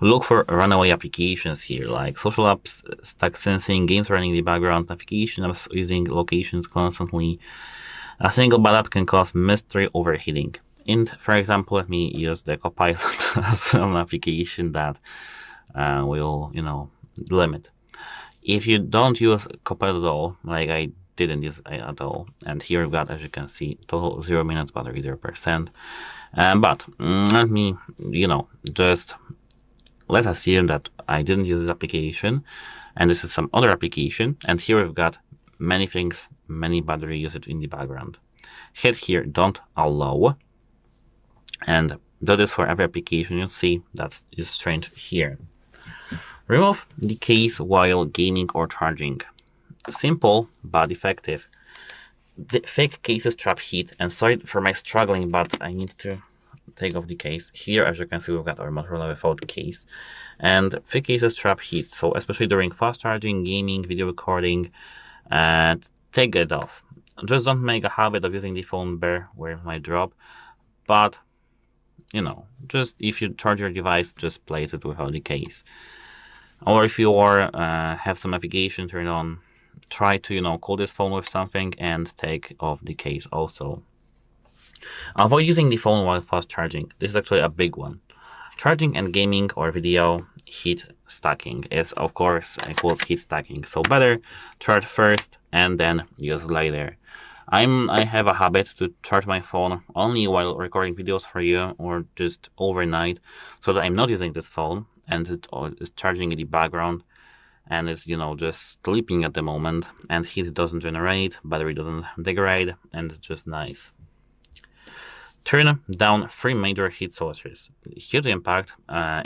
[SPEAKER 1] Look for runaway applications here, like social apps, stack sensing, games running in the background, navigation apps using locations constantly. A single bad app can cause mystery overheating. And for example, let me use the Copilot as an application that will, limit. If you don't use Copilot at all, like I didn't use it at all. And here we've got, as you can see, total 0 minutes, battery 0%. But let me, just let's assume that I didn't use this application, and this is some other application. And here we've got many things, many battery usage in the background. Hit here, don't allow, and do this for every application. You see that's strange here. Remove the case while gaming or charging. Simple but effective. The fake cases trap heat, and sorry for my struggling, but I need to take off the case. Here, as you can see, we've got our Motorola without case, and fake cases trap heat. So especially during fast charging, gaming, video recording, take it off. Just don't make a habit of using the phone bare where it might drop, but just if you charge your device, just place it without the case. Or if you have some navigation turned on, try to cool this phone with something and take off the case also. Avoid using the phone while fast charging. This is actually a big one. Charging and gaming or video heat stacking is, of course, equals heat stacking. So better charge first and then use later. I have a habit to charge my phone only while recording videos for you, or just overnight, so that I'm not using this phone and it's charging in the background, and it's just sleeping at the moment, and heat doesn't generate, battery doesn't degrade, and it's just nice. Turn down 3 major heat sources. Huge impact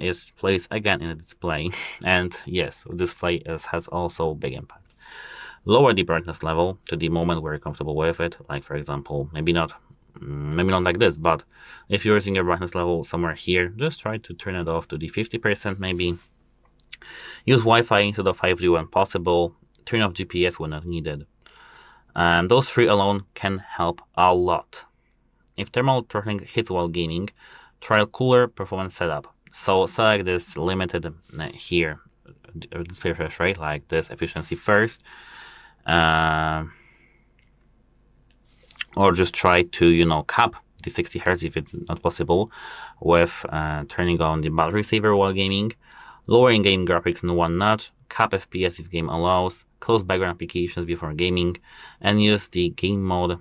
[SPEAKER 1] is placed again in the display, and yes, display has also big impact. Lower the brightness level to the moment where you're comfortable with it. Like, for example, maybe not like this, but if you're using your brightness level somewhere here, just try to turn it off to the 50% maybe. Use Wi-Fi instead of 5G when possible. Turn off GPS when not needed. Those 3 alone can help a lot. If thermal throttling hits while gaming, try a cooler performance setup. So select this limited here, display refresh rate, like this efficiency first. Or just try to cap the 60 Hz if it's not possible, with turning on the battery saver while gaming, lowering game graphics in 1 notch, cap FPS if game allows, close background applications before gaming, and use the game mode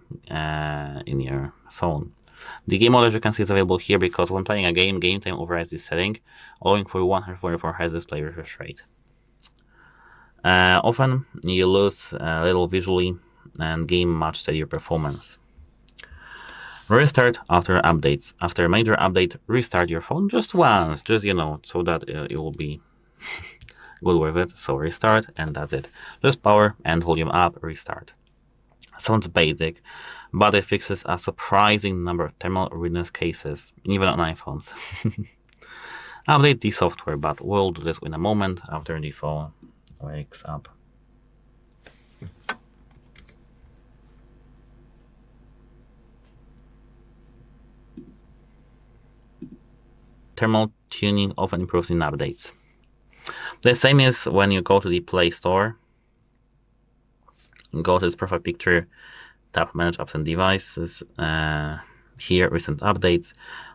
[SPEAKER 1] in your phone. The game mode, as you can see, is available here because when playing a game, game time overrides this setting, allowing for 144 Hz display refresh rate. Often you lose a little visually and game much steadier performance. Restart after updates. After a major update, restart your phone just once, just so that you will be good with it. So restart, and that's it. Just power and volume up, restart. Sounds basic, but it fixes a surprising number of thermal ruidness cases, even on iPhones. Update the software, but we'll do this in a moment after the phone wakes up. Thermal tuning often improves in updates. The same is when you go to the Play Store, go to this profile picture, tap Manage Apps and Devices, here Recent Updates,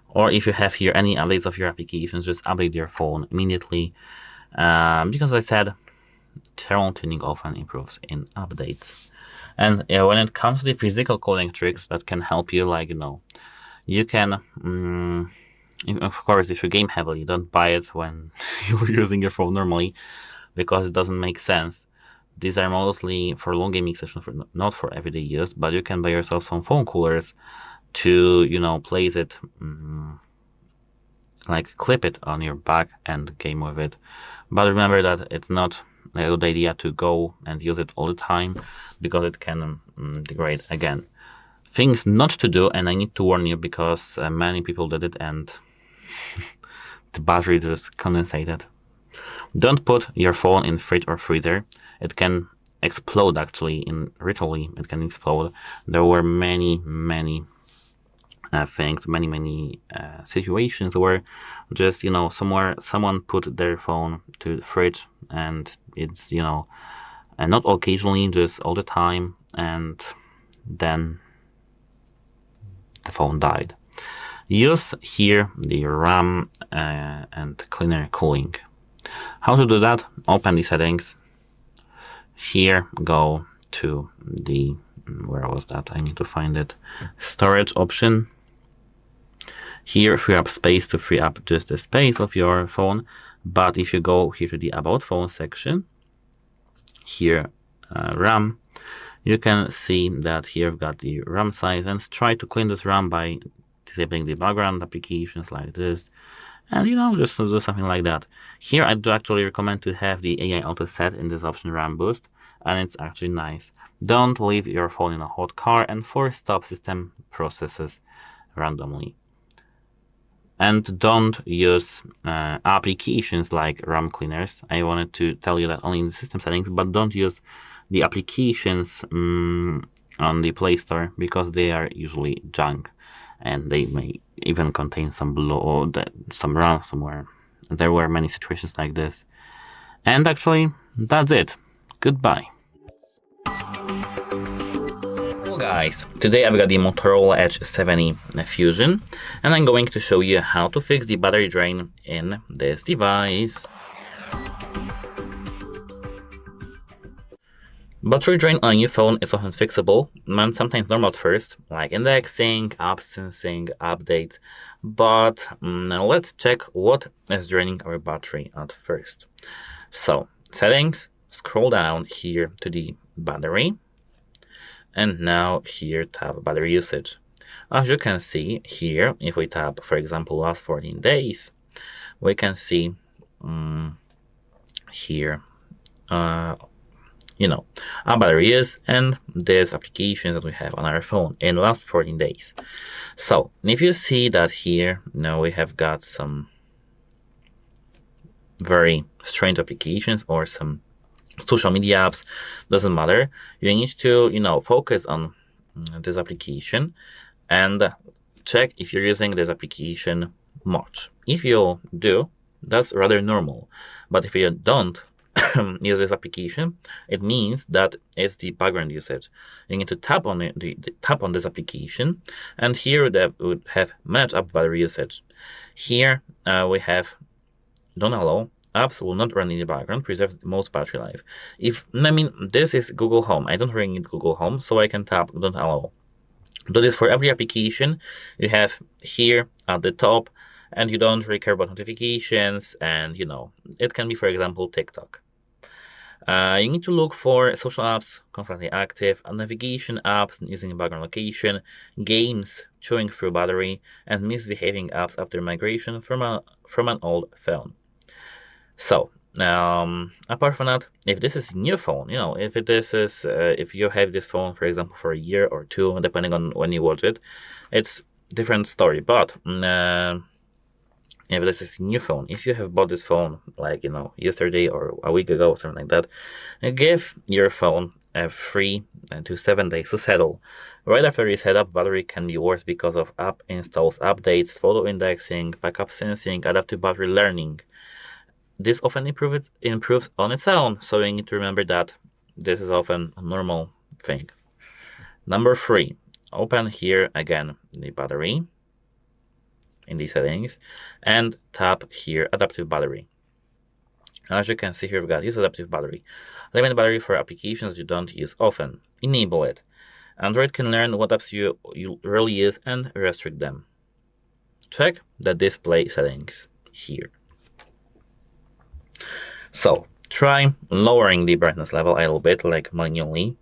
[SPEAKER 1] or if you have here any updates of your applications, just update your phone immediately, because as I said, thermal tuning often improves in updates. And when it comes to the physical cooling tricks that can help you, you can, of course, if you game heavily, don't buy it when you're using your phone normally, because it doesn't make sense. These are mostly for long gaming sessions, not for everyday use, but you can buy yourself some phone coolers to, place it, clip it on your back and game with it. But remember that it's not a good idea to go and use it all the time, because it can degrade again. Things not to do, and I need to warn you because many people did it and the battery just condensated. Don't put your phone in fridge or freezer. It can explode, actually. Literally, it can explode. There were many things, many situations where just, someone put their phone to the fridge, and it's, and not occasionally, just all the time, and then the phone died. Use here the RAM and cleaner cooling. How to do that? Open the settings. Here, go to the, where was that? I need to find it. Storage option. Here, free up space to free up just the space of your phone. But if you go here to the About Phone section, here RAM, you can see that here I've got the RAM size, and try to clean this RAM by disabling the background applications like this, and just do something like that. Here I do actually recommend to have the AI auto set in this option RAM boost, and it's actually nice. Don't leave your phone in a hot car and force stop system processes randomly. And don't use applications like RAM cleaners. I wanted to tell you that only in the system settings, but don't use the applications on the Play Store, because they are usually junk, and they may even contain some some ransomware. There were many situations like this. And actually, that's it. Goodbye. Guys, today I've got the Motorola Edge 70 Fusion, and I'm going to show you how to fix the battery drain in this device. Battery drain on a new phone is often fixable and sometimes normal at first, like indexing, app sensing, updates, but now let's check what is draining our battery at first. So, settings, scroll down here to the battery, and now here tap battery usage. As you can see here, if we tap, for example, last 14 days, we can see here, our battery is, and these applications that we have on our phone in the last 14 days. So if you see that here, now we have got some very strange applications or some social media apps, doesn't matter. You need to, focus on this application and check if you're using this application much. If you do, that's rather normal. But if you don't use this application, it means that it's the background usage. You need to tap on it, tap on this application, and here that would have manage app battery usage. Here we have don't allow. Apps will not run in the background, preserves the most battery life. This is Google Home. I don't really need Google Home, so I can tap don't allow. Do this for every application you have here at the top, and you don't really care about notifications, and it can be, for example, TikTok. You need to look for social apps constantly active, navigation apps using background location, games chewing through battery, and misbehaving apps after migration from an old phone. So, apart from that, if this is a new phone, if you have this phone, for example, for a year or two, depending on when you watch it, it's different story. But if this is a new phone, if you have bought this phone like yesterday or a week ago or something like that, give your phone 3 to 7 days to settle. Right after you set up, battery can be worse because of app installs, updates, photo indexing, backup sensing, adaptive battery learning. This often improves on its own, so you need to remember that this is often a normal thing. Number 3, open here again the battery in the settings and tap here adaptive battery. As you can see here, we've got use adaptive battery. Limit battery for applications you don't use often. Enable it. Android can learn what apps you rarely use and restrict them. Check the display settings here. So try lowering the brightness level a little bit, like manually.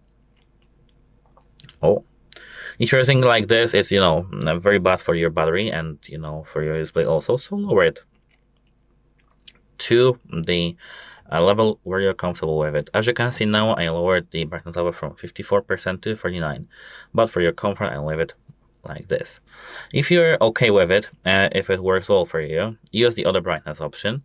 [SPEAKER 1] If you're using like this, it's very bad for your battery and for your display also. So lower it to the level where you're comfortable with it. As you can see now, I lowered the brightness level from 54% to 39%. But for your comfort, I'll leave it like this. If you're okay with it, if it works well for you, use the other brightness option,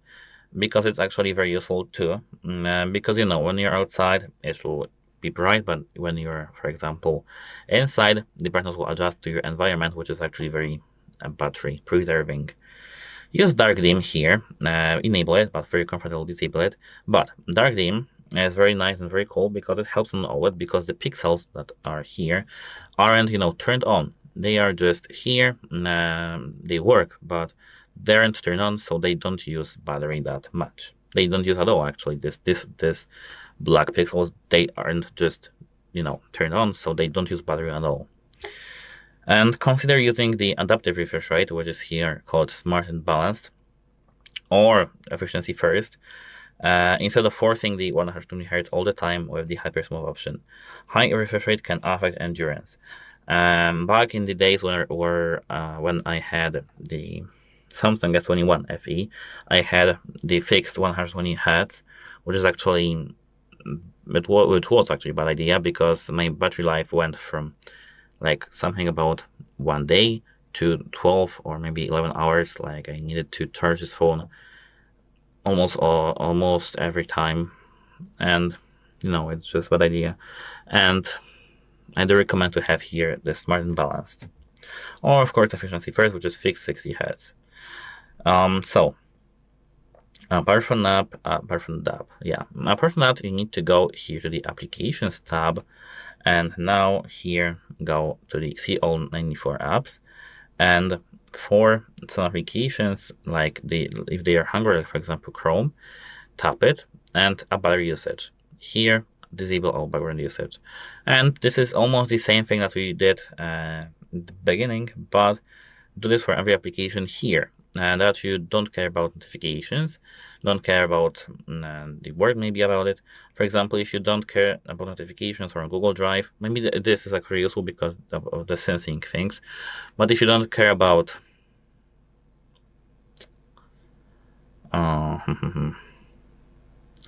[SPEAKER 1] because it's actually very useful too. Because when you're outside, it will be bright, but when you're, for example, inside, the brightness will adjust to your environment, which is actually very battery preserving. Use dark dim here, enable it, but for your comfort, will disable it. But dark dim is very nice and very cool because it helps on OLED, because the pixels that are here aren't turned on. They are just here, they work, but they aren't turned on, so they don't use battery that much. They don't use at all, actually. This black pixels, they aren't just turned on, so they don't use battery at all. And consider using the adaptive refresh rate, which is here called smart and balanced, or efficiency first, instead of forcing the 120 Hz all the time with the hypersmooth option. High refresh rate can affect endurance. Back in the days when I had the Samsung S21 FE, I had the fixed 120 Hz, which is actually it was actually a bad idea, because my battery life went from like something about 1 day to 12 or maybe 11 hours. Like I needed to charge this phone almost every time, and it's just a bad idea. And I do recommend to have here the smart and balanced, or of course efficiency first, which is fixed 60 Hz. So apart from that, you need to go here to the applications tab, and now here go to the see all 94 apps, and for some applications like if they are hungry, like for example Chrome, tap it and app battery usage. Here disable all background usage, and this is almost the same thing that we did at the beginning, but do this for every application here. And that you don't care about notifications, don't care about the word maybe about it. For example, if you don't care about notifications from Google Drive, maybe this is actually useful because of the sensing things. But if you don't care about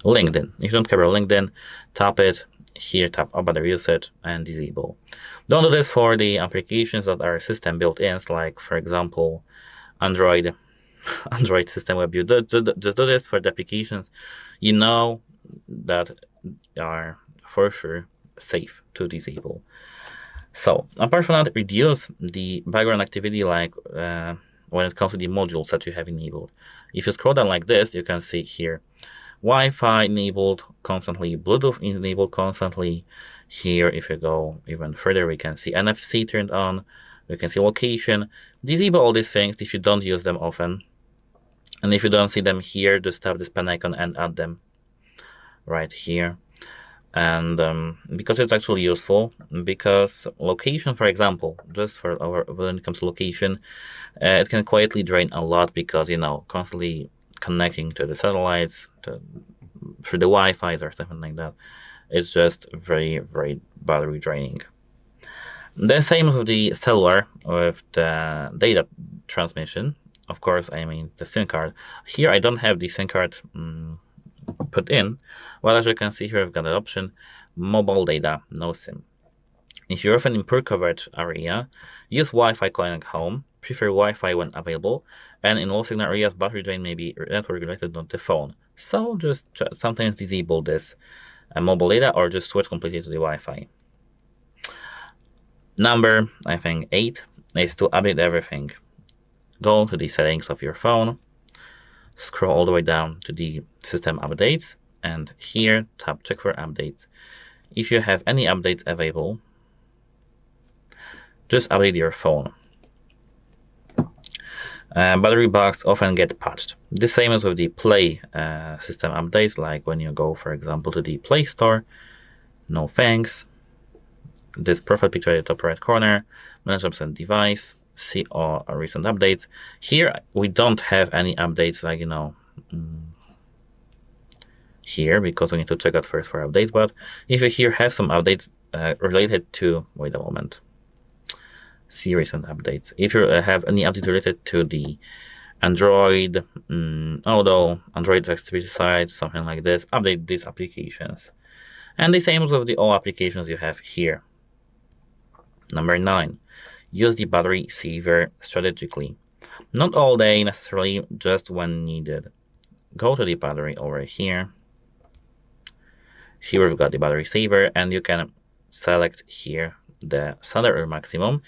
[SPEAKER 1] LinkedIn, if you don't care about LinkedIn, tap it here, tap on battery usage and disable. Don't do this for the applications that are system built-ins, like for example Android system web view. Just do this for the applications that are for sure safe to disable. So apart from that, reduce the background activity, like when it comes to the modules that you have enabled. If you scroll down like this, you can see here Wi-Fi enabled constantly, Bluetooth enabled constantly. Here, if you go even further, we can see NFC turned on. We can see location. Disable all these things if you don't use them often. And if you don't see them here, just tap this pen icon and add them right here. And because it's actually useful, because location, for example, just for when it comes to location, it can quietly drain a lot, because constantly connecting to the satellites, through the Wi-Fi or something like that. It's just very, very battery draining. The same with the cellular, with the data transmission. Of course, I mean the SIM card. Here I don't have the SIM card put in. Well, as you can see here, I've got an option, mobile data, no SIM. If you're often in poor coverage area, use Wi-Fi calling at home, prefer Wi-Fi when available, and in low signal areas, battery drain may be network related, not the phone. So just sometimes disable this mobile data, or just switch completely to the Wi-Fi. Number, I think 8, is to update everything. Go to the settings of your phone, scroll all the way down to the system updates, and here tap check for updates. If you have any updates available, just update your phone. Battery bugs often get patched. The same as with the Play system updates, like when you go, for example, to the Play Store. No thanks. This profile picture at the top right corner, manage apps and device, see all our recent updates. Here we don't have any updates, like here, because we need to check out first for updates. But if you here have some updates related to, wait a moment, see recent updates. If you have any updates related to the Android Auto, Android accessibility sites, something like this, update these applications. And the same with the all applications you have here. Number 9, use the battery saver strategically. Not all day necessarily, just when needed. Go to the battery over here. Here we've got the battery saver, and you can select here the standard or maximum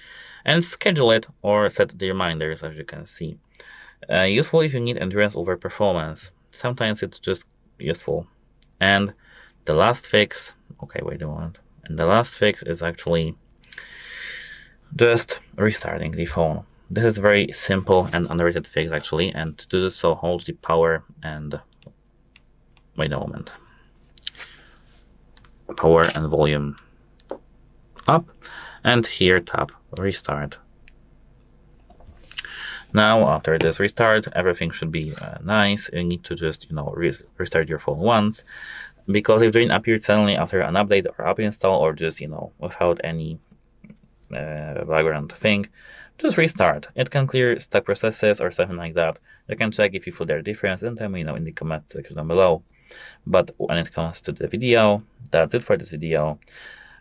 [SPEAKER 1] and schedule it or set the reminders, as you can see. Useful if you need endurance over performance. Sometimes it's just useful. And the last fix, okay, wait a moment. And the last fix is actually just restarting the phone. This is very simple and underrated fix actually, and to do so, hold the power and wait a moment. Power and volume up, and here tap restart. Now, after this restart, everything should be nice. You need to just, restart your phone once, because if Drain appeared suddenly after an update or app install, or just, without any background thing, just restart. It can clear stuck processes or something like that. You can check if you feel there's a difference and tell me, in the comment section down below. But when it comes to the video, that's it for this video.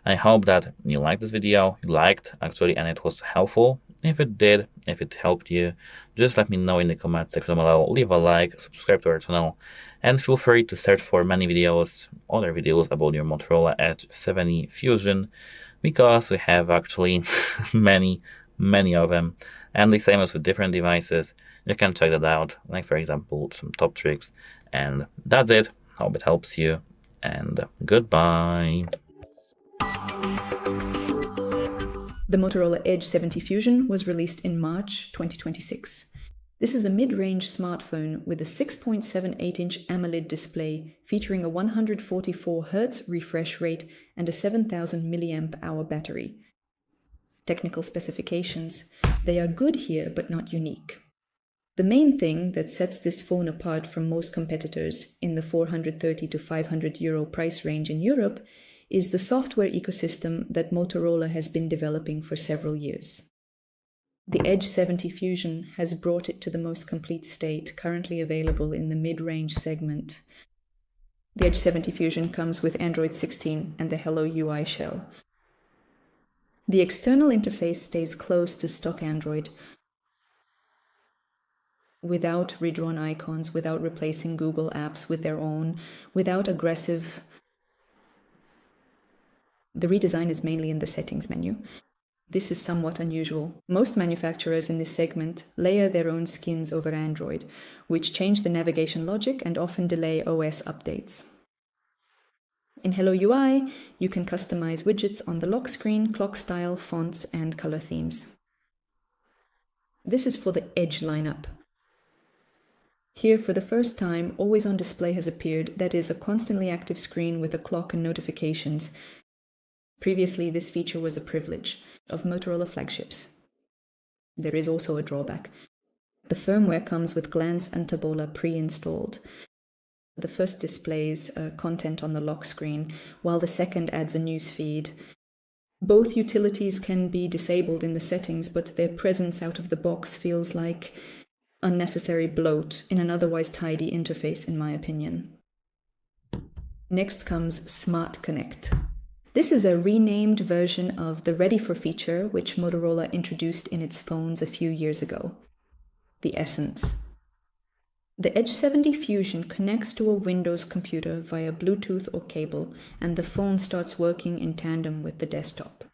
[SPEAKER 1] I hope that you liked this video, actually, and it was helpful. If it did, if it helped you, just let me know in the comment section below. Leave a like, subscribe to our channel, and feel free to search for many videos, other videos about your Motorola Edge 70 Fusion, because we have actually many of them, and the same as with different devices. You can check that out, like for example some top tricks. And that's it. Hope it helps you, and goodbye.
[SPEAKER 7] The Motorola Edge 70 Fusion was released in March 2026. This is a mid-range smartphone with a 6.78-inch AMOLED display featuring a 144 Hz refresh rate and a 7000 mAh battery. Technical specifications. They are good here, but not unique. The main thing that sets this phone apart from most competitors in the 430 to 500 euro price range in Europe is the software ecosystem that Motorola has been developing for several years. The Edge 70 Fusion has brought it to the most complete state currently available in the mid-range segment. The Edge 70 Fusion comes with Android 16 and the Hello UI shell. The external interface stays close to stock Android, without redrawn icons, without replacing Google apps with their own, without aggressive. The redesign is mainly in the settings menu. This is somewhat unusual. Most manufacturers in this segment layer their own skins over Android, which change the navigation logic and often delay OS updates. In Hello UI, you can customize widgets on the lock screen, clock style, fonts, and color themes. This is for the Edge lineup. Here, for the first time, Always On Display has appeared, that is, a constantly active screen with a clock and notifications. Previously, this feature was a privilege of Motorola flagships. There is also a drawback. The firmware comes with Glance and Tabola pre-installed. The first displays content on the lock screen, while the second adds a news feed. Both utilities can be disabled in the settings, but their presence out of the box feels like unnecessary bloat in an otherwise tidy interface, in my opinion. Next comes Smart Connect. This is a renamed version of the Ready For feature, which Motorola introduced in its phones a few years ago. The essence. The Edge 70 Fusion connects to a Windows computer via Bluetooth or cable, and the phone starts working in tandem with the desktop.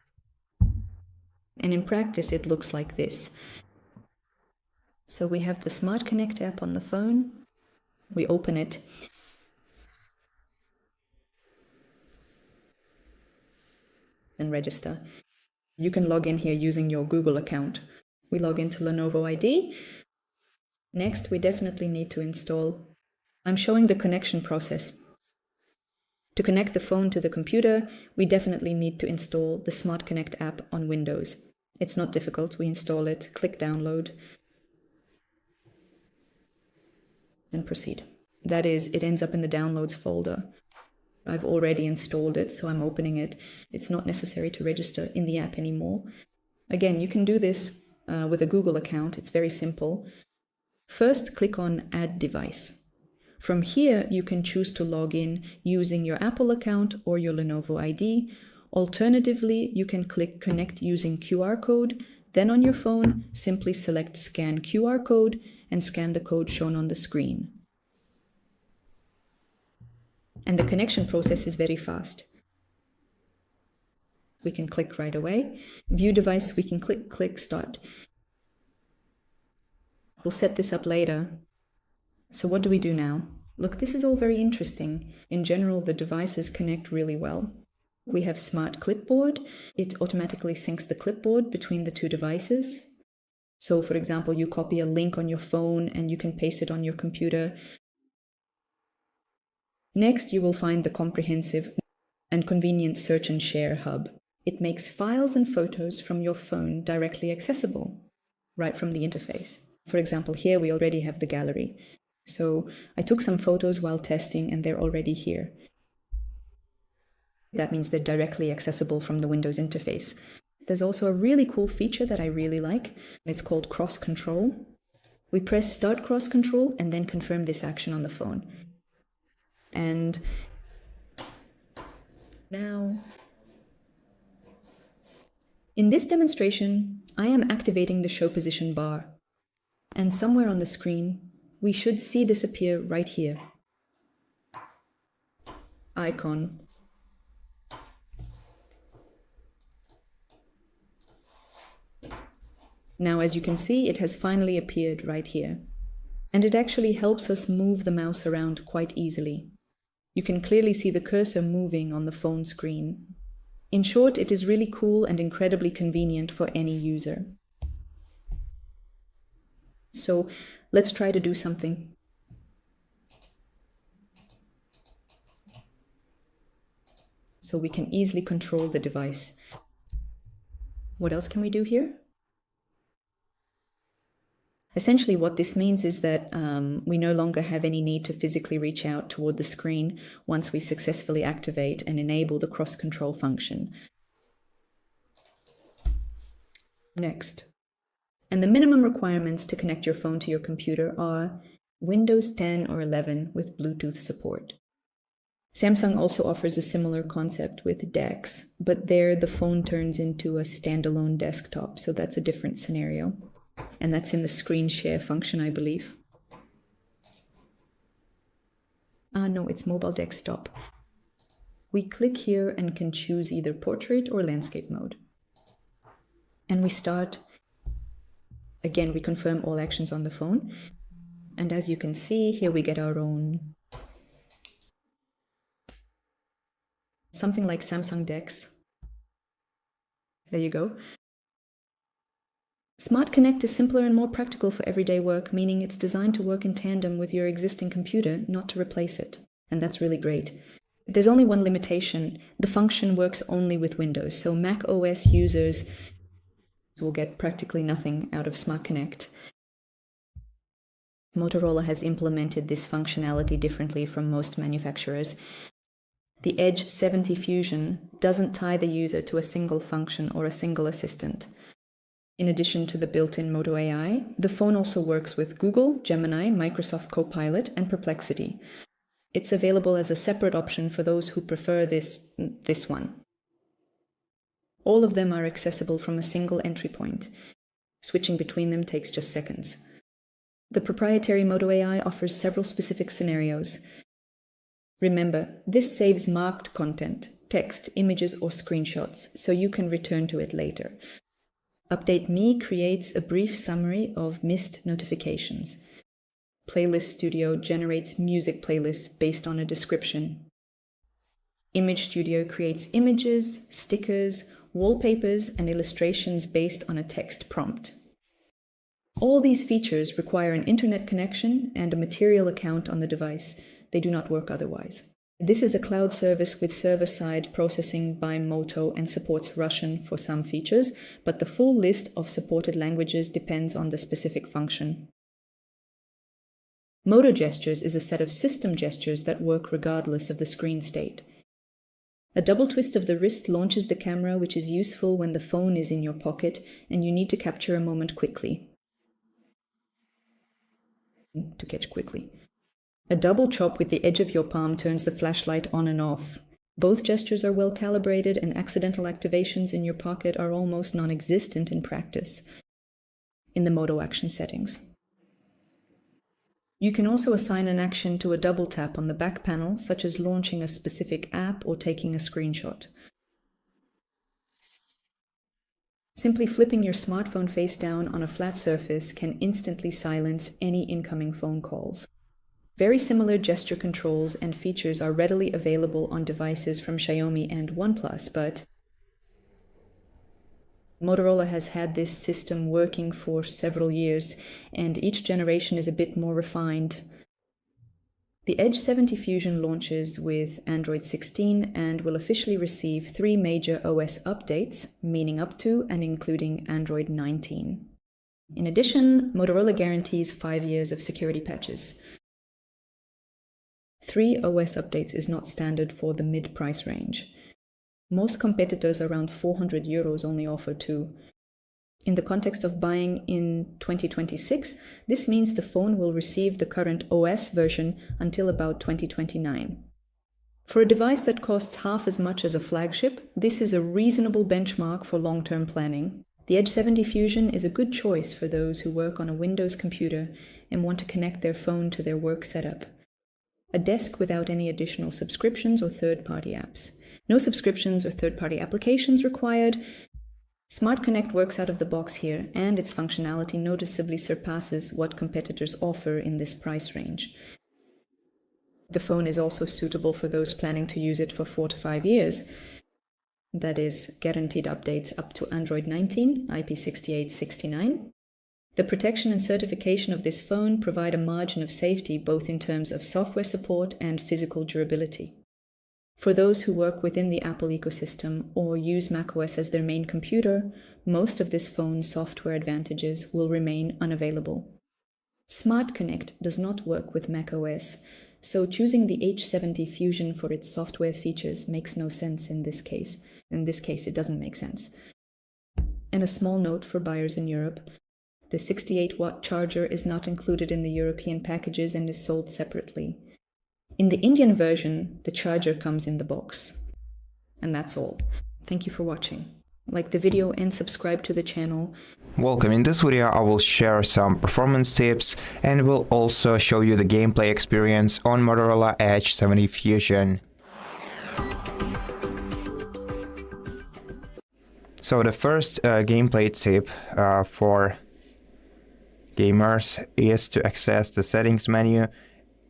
[SPEAKER 7] And in practice, it looks like this. So we have the Smart Connect app on the phone. We open it. And register. You can log in here using your Google account. We log into Lenovo ID. Next, we definitely need to install. I'm showing the connection process. To connect the phone to the computer, we definitely need to install the Smart Connect app on Windows. It's not difficult. We install it, click download, and proceed. That is, it ends up in the downloads folder. I've already installed it, so I'm opening it. It's not necessary to register in the app anymore. Again, you can do this with a Google account. It's very simple. First, click on Add Device. From here, you can choose to log in using your Apple account or your Lenovo ID. Alternatively, you can click Connect using QR code. Then on your phone, simply select Scan QR code and scan the code shown on the screen. And the connection process is very fast. We can click right away. View device, we can click Start. We'll set this up later. So what do we do now? Look, this is all very interesting. In general, the devices connect really well. We have Smart Clipboard. It automatically syncs the clipboard between the two devices. So for example, you copy a link on your phone and you can paste it on your computer. Next, you will find the comprehensive and convenient Search and Share hub. It makes files and photos from your phone directly accessible, right from the interface. For example, here we already have the gallery. So I took some photos while testing and they're already here. That means they're directly accessible from the Windows interface. There's also a really cool feature that I really like. It's called cross control. We press start cross control and then confirm this action on the phone. And now, in this demonstration, I am activating the show position bar. And somewhere on the screen, we should see this appear right here. Icon. Now, as you can see, it has finally appeared right here. And it actually helps us move the mouse around quite easily. You can clearly see the cursor moving on the phone screen. In short, it is really cool and incredibly convenient for any user. So let's try to do something. So we can easily control the device. What else can we do here? Essentially, what this means is that we no longer have any need to physically reach out toward the screen once we successfully activate and enable the cross-control function. Next. And the minimum requirements to connect your phone to your computer are Windows 10 or 11 with Bluetooth support. Samsung also offers a similar concept with DeX, but there the phone turns into a standalone desktop, so that's a different scenario. And that's in the screen share function, I believe. No, it's mobile desktop. We click here and can choose either portrait or landscape mode. And we start. Again, we confirm all actions on the phone. And as you can see, here we get our own, something like Samsung DeX. There you go. Smart Connect is simpler and more practical for everyday work, meaning it's designed to work in tandem with your existing computer, not to replace it. And that's really great. There's only one limitation. The function works only with Windows, so Mac OS users will get practically nothing out of Smart Connect. Motorola has implemented this functionality differently from most manufacturers. The Edge 70 Fusion doesn't tie the user to a single function or a single assistant. In addition to the built-in Moto AI, the phone also works with Google, Gemini, Microsoft Copilot, and Perplexity. It's available as a separate option for those who prefer this one. All of them are accessible from a single entry point. Switching between them takes just seconds. The proprietary Moto AI offers several specific scenarios. Remember, this saves marked content, text, images, or screenshots, so you can return to it later. Update Me creates a brief summary of missed notifications. Playlist Studio generates music playlists based on a description. Image Studio creates images, stickers, wallpapers, and illustrations based on a text prompt. All these features require an internet connection and a material account on the device. They do not work otherwise. This is a cloud service with server-side processing by Moto and supports Russian for some features, but the full list of supported languages depends on the specific function. Moto Gestures is a set of system gestures that work regardless of the screen state. A double twist of the wrist launches the camera, which is useful when the phone is in your pocket and you need to capture a moment quickly. To catch quickly. A double chop with the edge of your palm turns the flashlight on and off. Both gestures are well calibrated and accidental activations in your pocket are almost non-existent in practice in the Moto action settings. You can also assign an action to a double tap on the back panel, such as launching a specific app or taking a screenshot. Simply flipping your smartphone face down on a flat surface can instantly silence any incoming phone calls. Very similar gesture controls and features are readily available on devices from Xiaomi and OnePlus, but Motorola has had this system working for several years, and each generation is a bit more refined. The Edge 70 Fusion launches with Android 16 and will officially receive 3 major OS updates, meaning up to and including Android 19. In addition, Motorola guarantees 5 years of security patches. 3 OS updates is not standard for the mid-price range. Most competitors around €400 only offer 2. In the context of buying in 2026, this means the phone will receive the current OS version until about 2029. For a device that costs half as much as a flagship, this is a reasonable benchmark for long-term planning. The Edge 70 Fusion is a good choice for those who work on a Windows computer and want to connect their phone to their work setup. A desk without any additional subscriptions or third-party apps. No subscriptions or third-party applications required. Smart Connect works out of the box here, and its functionality noticeably surpasses what competitors offer in this price range. The phone is also suitable for those planning to use it for 4 to 5 years. That is, guaranteed updates up to Android 19, IP68-69. The protection and certification of this phone provide a margin of safety both in terms of software support and physical durability. For those who work within the Apple ecosystem or use macOS as their main computer, most of this phone's software advantages will remain unavailable. Smart Connect does not work with macOS, so choosing the H70 Fusion for its software features makes no sense in this case. In this case, it doesn't make sense. And a small note for buyers in Europe. The 68-watt charger is not included in the European packages and is sold separately. In the Indian version, the charger comes in the box. And that's all. Thank you for watching. Like the video and subscribe to the channel.
[SPEAKER 4] Welcome. In this video, I will share some performance tips and will also show you the gameplay experience on Motorola Edge 70 Fusion. So the first gameplay tip for gamers is to access the settings menu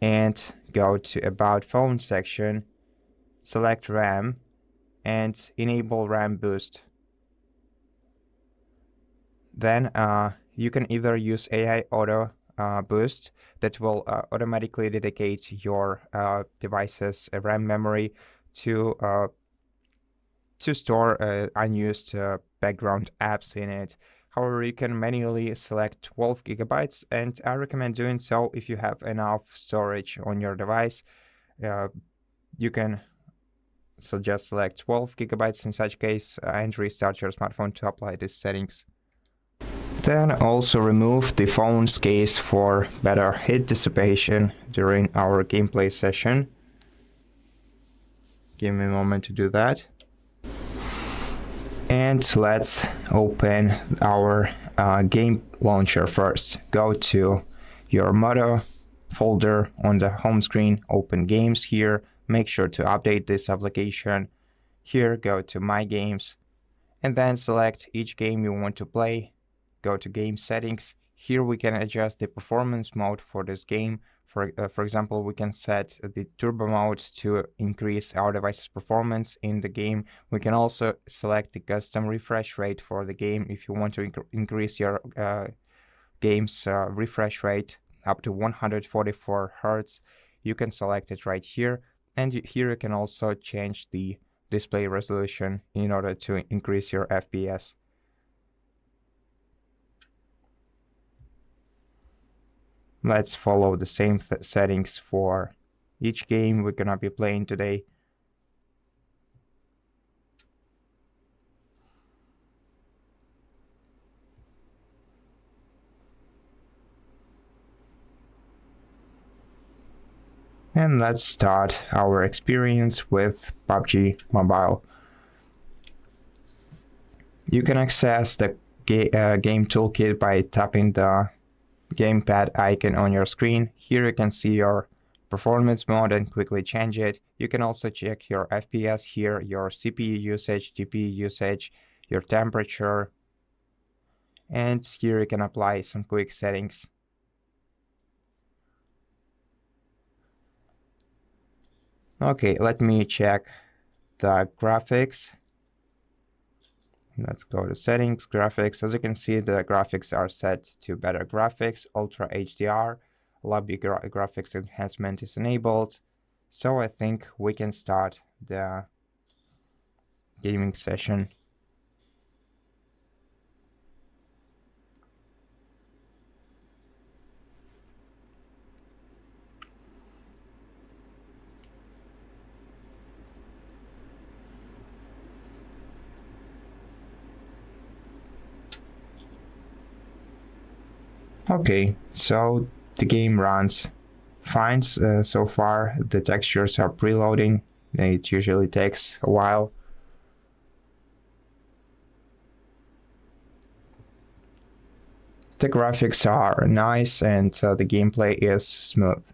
[SPEAKER 4] and go to About Phone section, select RAM and enable RAM boost. Then you can either use AI Auto Boost that will automatically dedicate your device's RAM memory to store unused background apps in it. However, you can manually select 12 gigabytes, and I recommend doing so if you have enough storage on your device. You can just select 12 gigabytes in such case and restart your smartphone to apply these settings. Then also remove the phone's case for better heat dissipation during our gameplay session. Give me a moment to do that. And let's open our game launcher first. Go to your Moto folder on the home screen, open games here. Make sure to update this application. Here, go to My Games, and then select each game you want to play. Go to Game Settings. Here we can adjust the performance mode for this game. For example, we can set the turbo mode to increase our device's performance in the game. We can also select the custom refresh rate for the game if you want to increase your game's refresh rate up to 144 Hz. You can select it right here. And here you can also change the display resolution in order to increase your FPS. Let's follow the same settings for each game we're gonna be playing today. And let's start our experience with PUBG Mobile. You can access the game toolkit by tapping the gamepad icon on your screen. Here you can see your performance mode and quickly change it. You can also check your FPS here, your CPU usage, GPU usage, your temperature, and here you can apply some quick settings. Okay, let me check the graphics. Let's go to settings, graphics. As you can see, the graphics are set to better graphics, Ultra HDR, lobby graphics enhancement is enabled, so I think we can start the gaming session. Okay, so the game runs fine so far. The textures are preloading. It usually takes a while. The graphics are nice and the gameplay is smooth.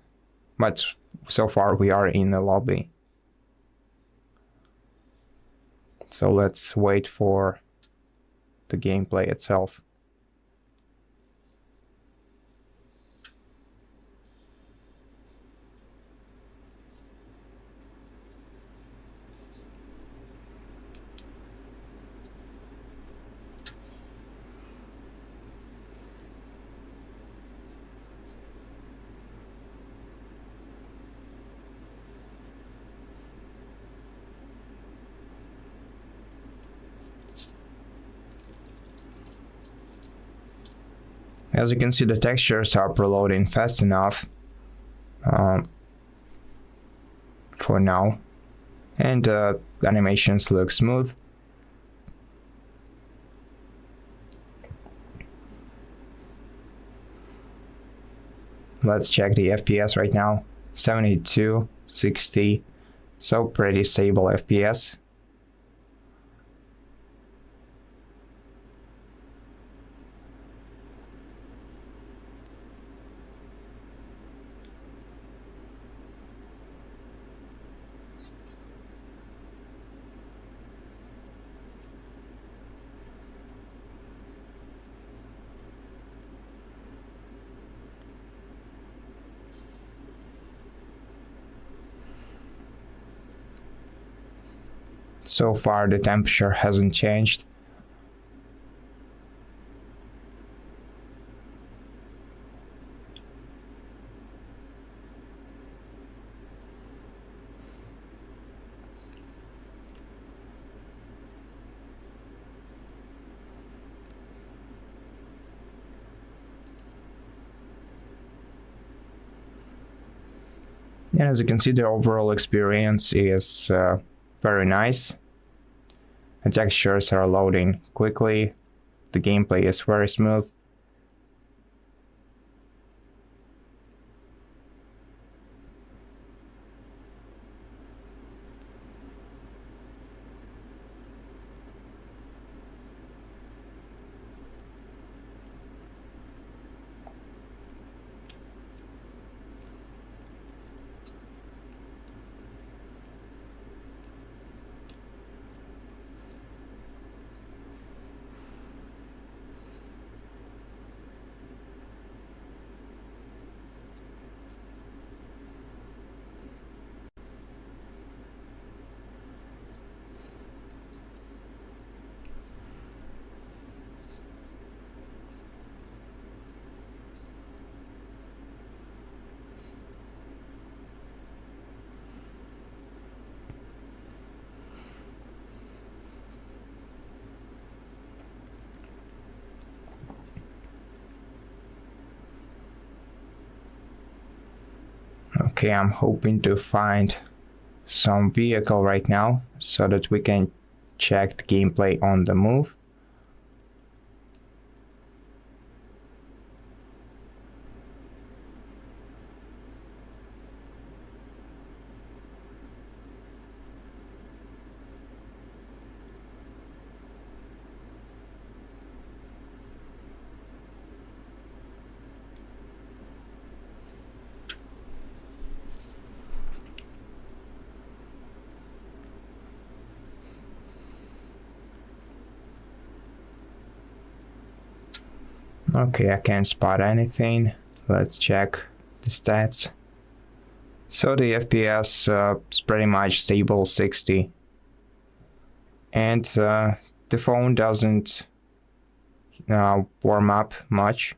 [SPEAKER 4] But so far we are in the lobby. So let's wait for the gameplay itself. As you can see, the textures are preloading fast enough for now, and the animations look smooth. Let's check the FPS right now. 72, 60, so pretty stable FPS. So far the temperature hasn't changed. And as you can see, the overall experience is very nice. The textures are loading quickly. The gameplay is very smooth. Okay, I'm hoping to find some vehicle right now so that we can check the gameplay on the move. Okay, I can't spot anything. Let's check the stats. So the FPS is pretty much stable 60. And the phone doesn't warm up much.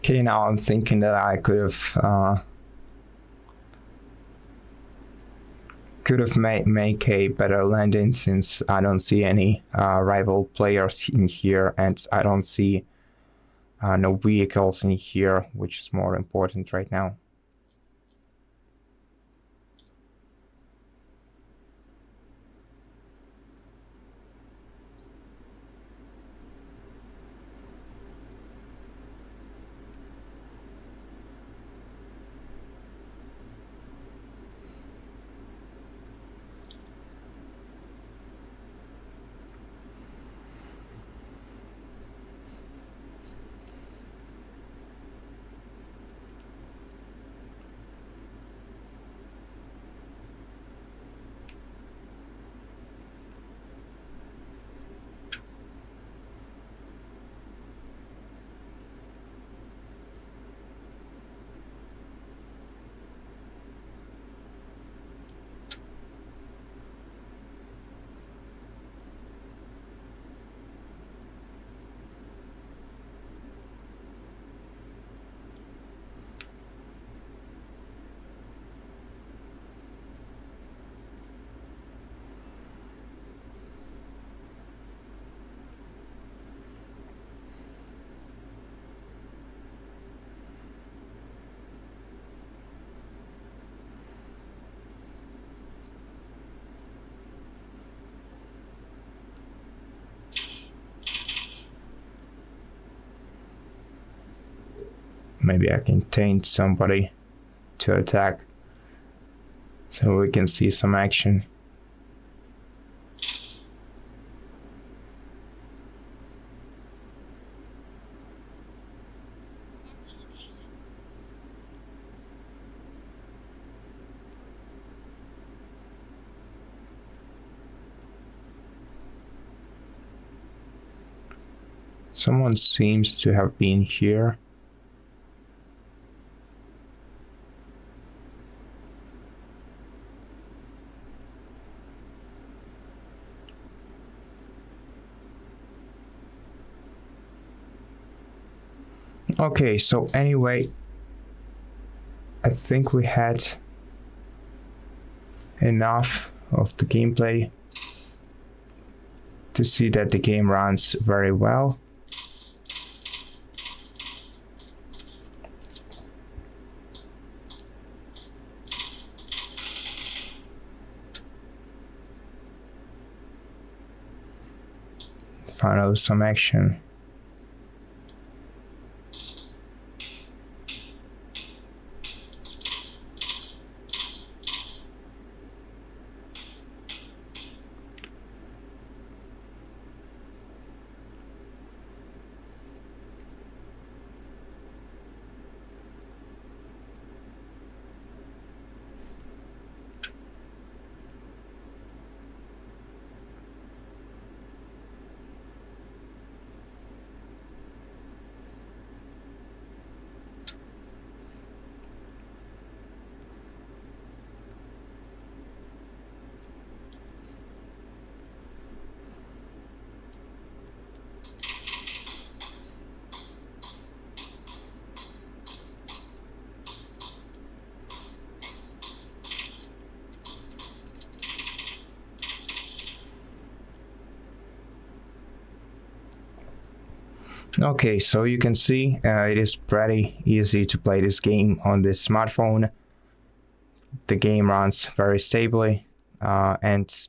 [SPEAKER 4] Okay, now I'm thinking that I could have make a better landing, since I don't see any rival players in here, and I don't see no vehicles in here, which is more important right now. Maybe I can taint somebody to attack, so we can see some action. Someone seems to have been here. Okay, so anyway, I think we had enough of the gameplay to see that the game runs very well. Finally, some action. Okay, so you can see it is pretty easy to play this game on this smartphone. The game runs very stably, and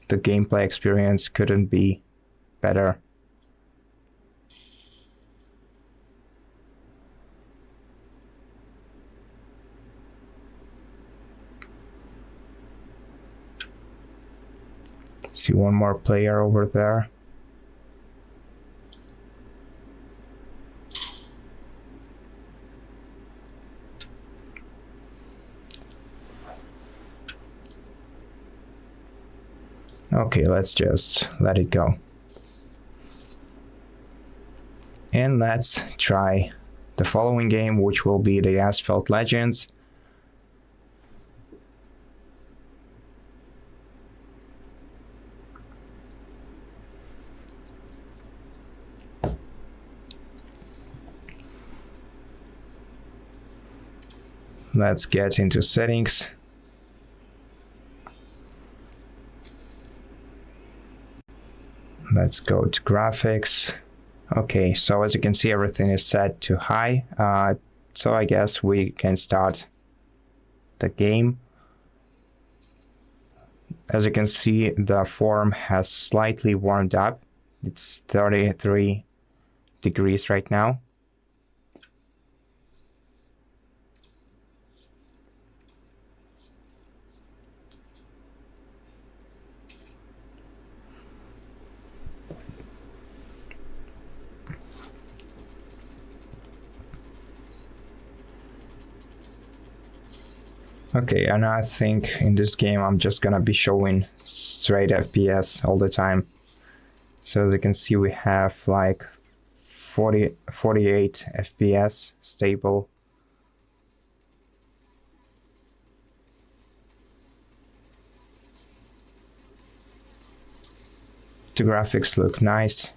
[SPEAKER 4] the gameplay experience couldn't be better. See one more player over there. Okay, let's just let it go. And let's try the following game, which will be the Asphalt Legends. Let's get into settings. Let's go to graphics. Okay, so as you can see, everything is set to high. So I guess we can start the game. As you can see, the form has slightly warmed up. It's 33 degrees right now. Okay, and I think in this game I'm just gonna be showing straight FPS all the time. So as you can see, we have like 48 FPS stable. The graphics look nice.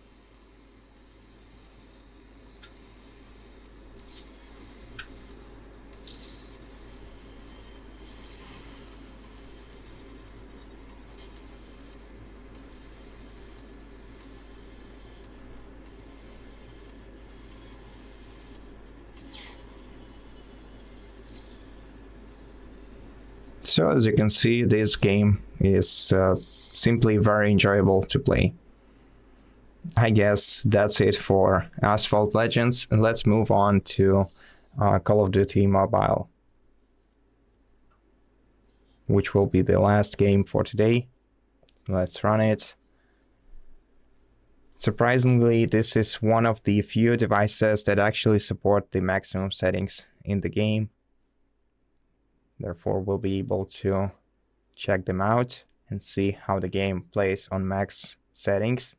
[SPEAKER 4] So as you can see, this game is simply very enjoyable to play. I guess that's it for Asphalt Legends. Let's move on to Call of Duty Mobile, which will be the last game for today. Let's run it. Surprisingly, this is one of the few devices that actually support the maximum settings in the game. Therefore, we'll be able to check them out and see how the game plays on max settings.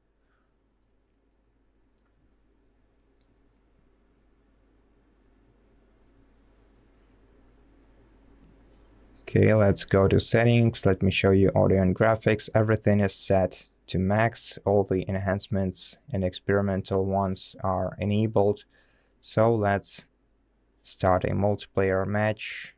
[SPEAKER 4] Okay, let's go to settings. Let me show you audio and graphics. Everything is set to max. All the enhancements and experimental ones are enabled. So let's start a multiplayer match.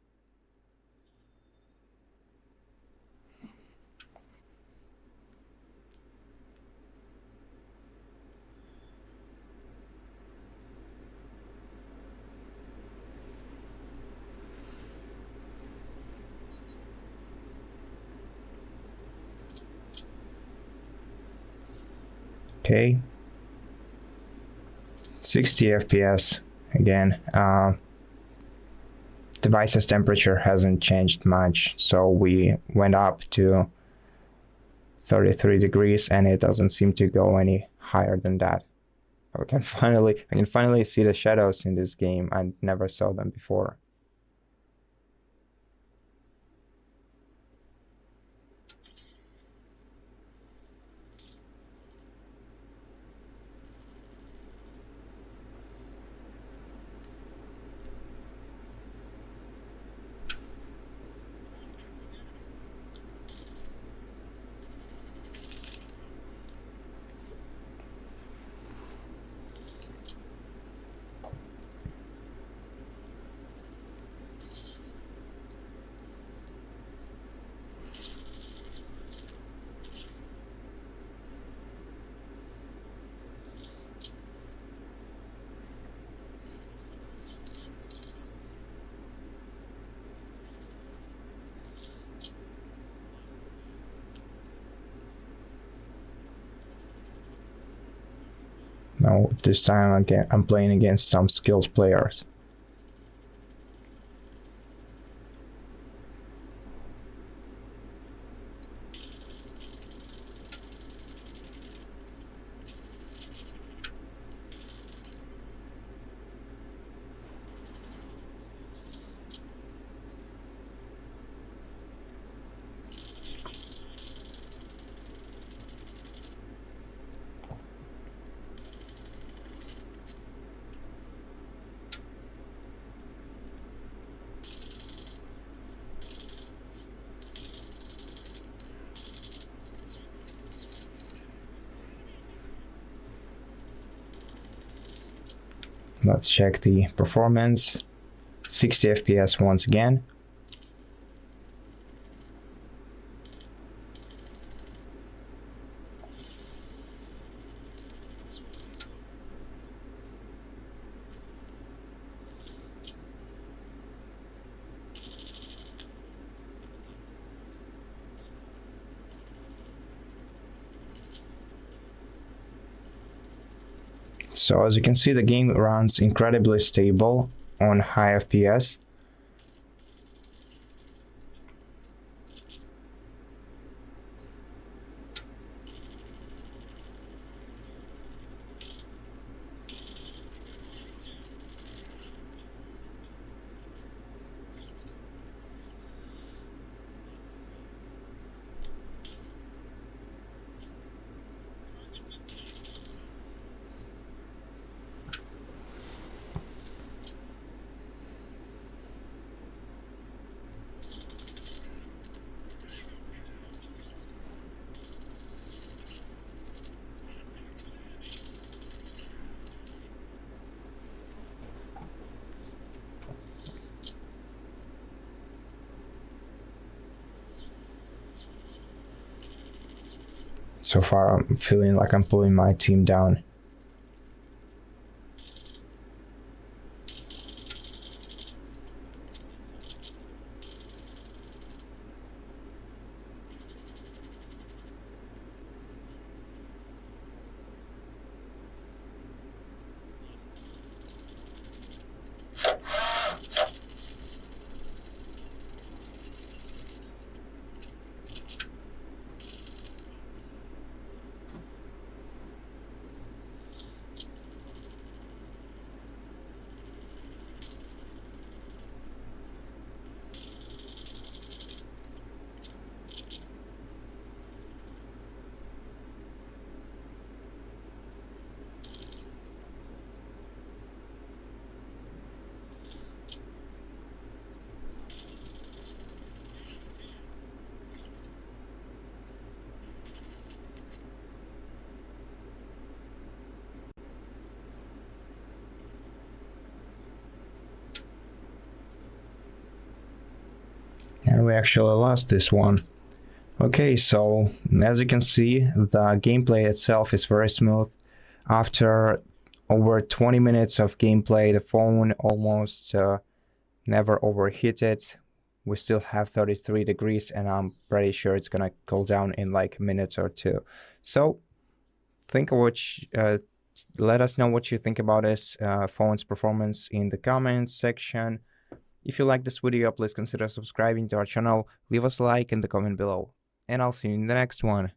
[SPEAKER 4] Okay, 60 FPS again. Device's temperature hasn't changed much, so we went up to 33 degrees and it doesn't seem to go any higher than that. I can finally see the shadows in this game. I never saw them before. Now this time again, I'm playing against some skilled players. Let's check the performance. 60 FPS once again. So as you can see, the game runs incredibly stable on high FPS. So far, I'm feeling like I'm pulling my team down. And we actually lost this one. Okay, so as you can see, the gameplay itself is very smooth. After over 20 minutes of gameplay, the phone almost never overheated. We still have 33 degrees, and I'm pretty sure it's gonna cool down in like a minute or two. So think of let us know what you think about this phone's performance in the comments section. If you like this video, please consider subscribing to our channel, leave us a like in the comment below, and I'll see you in the next one.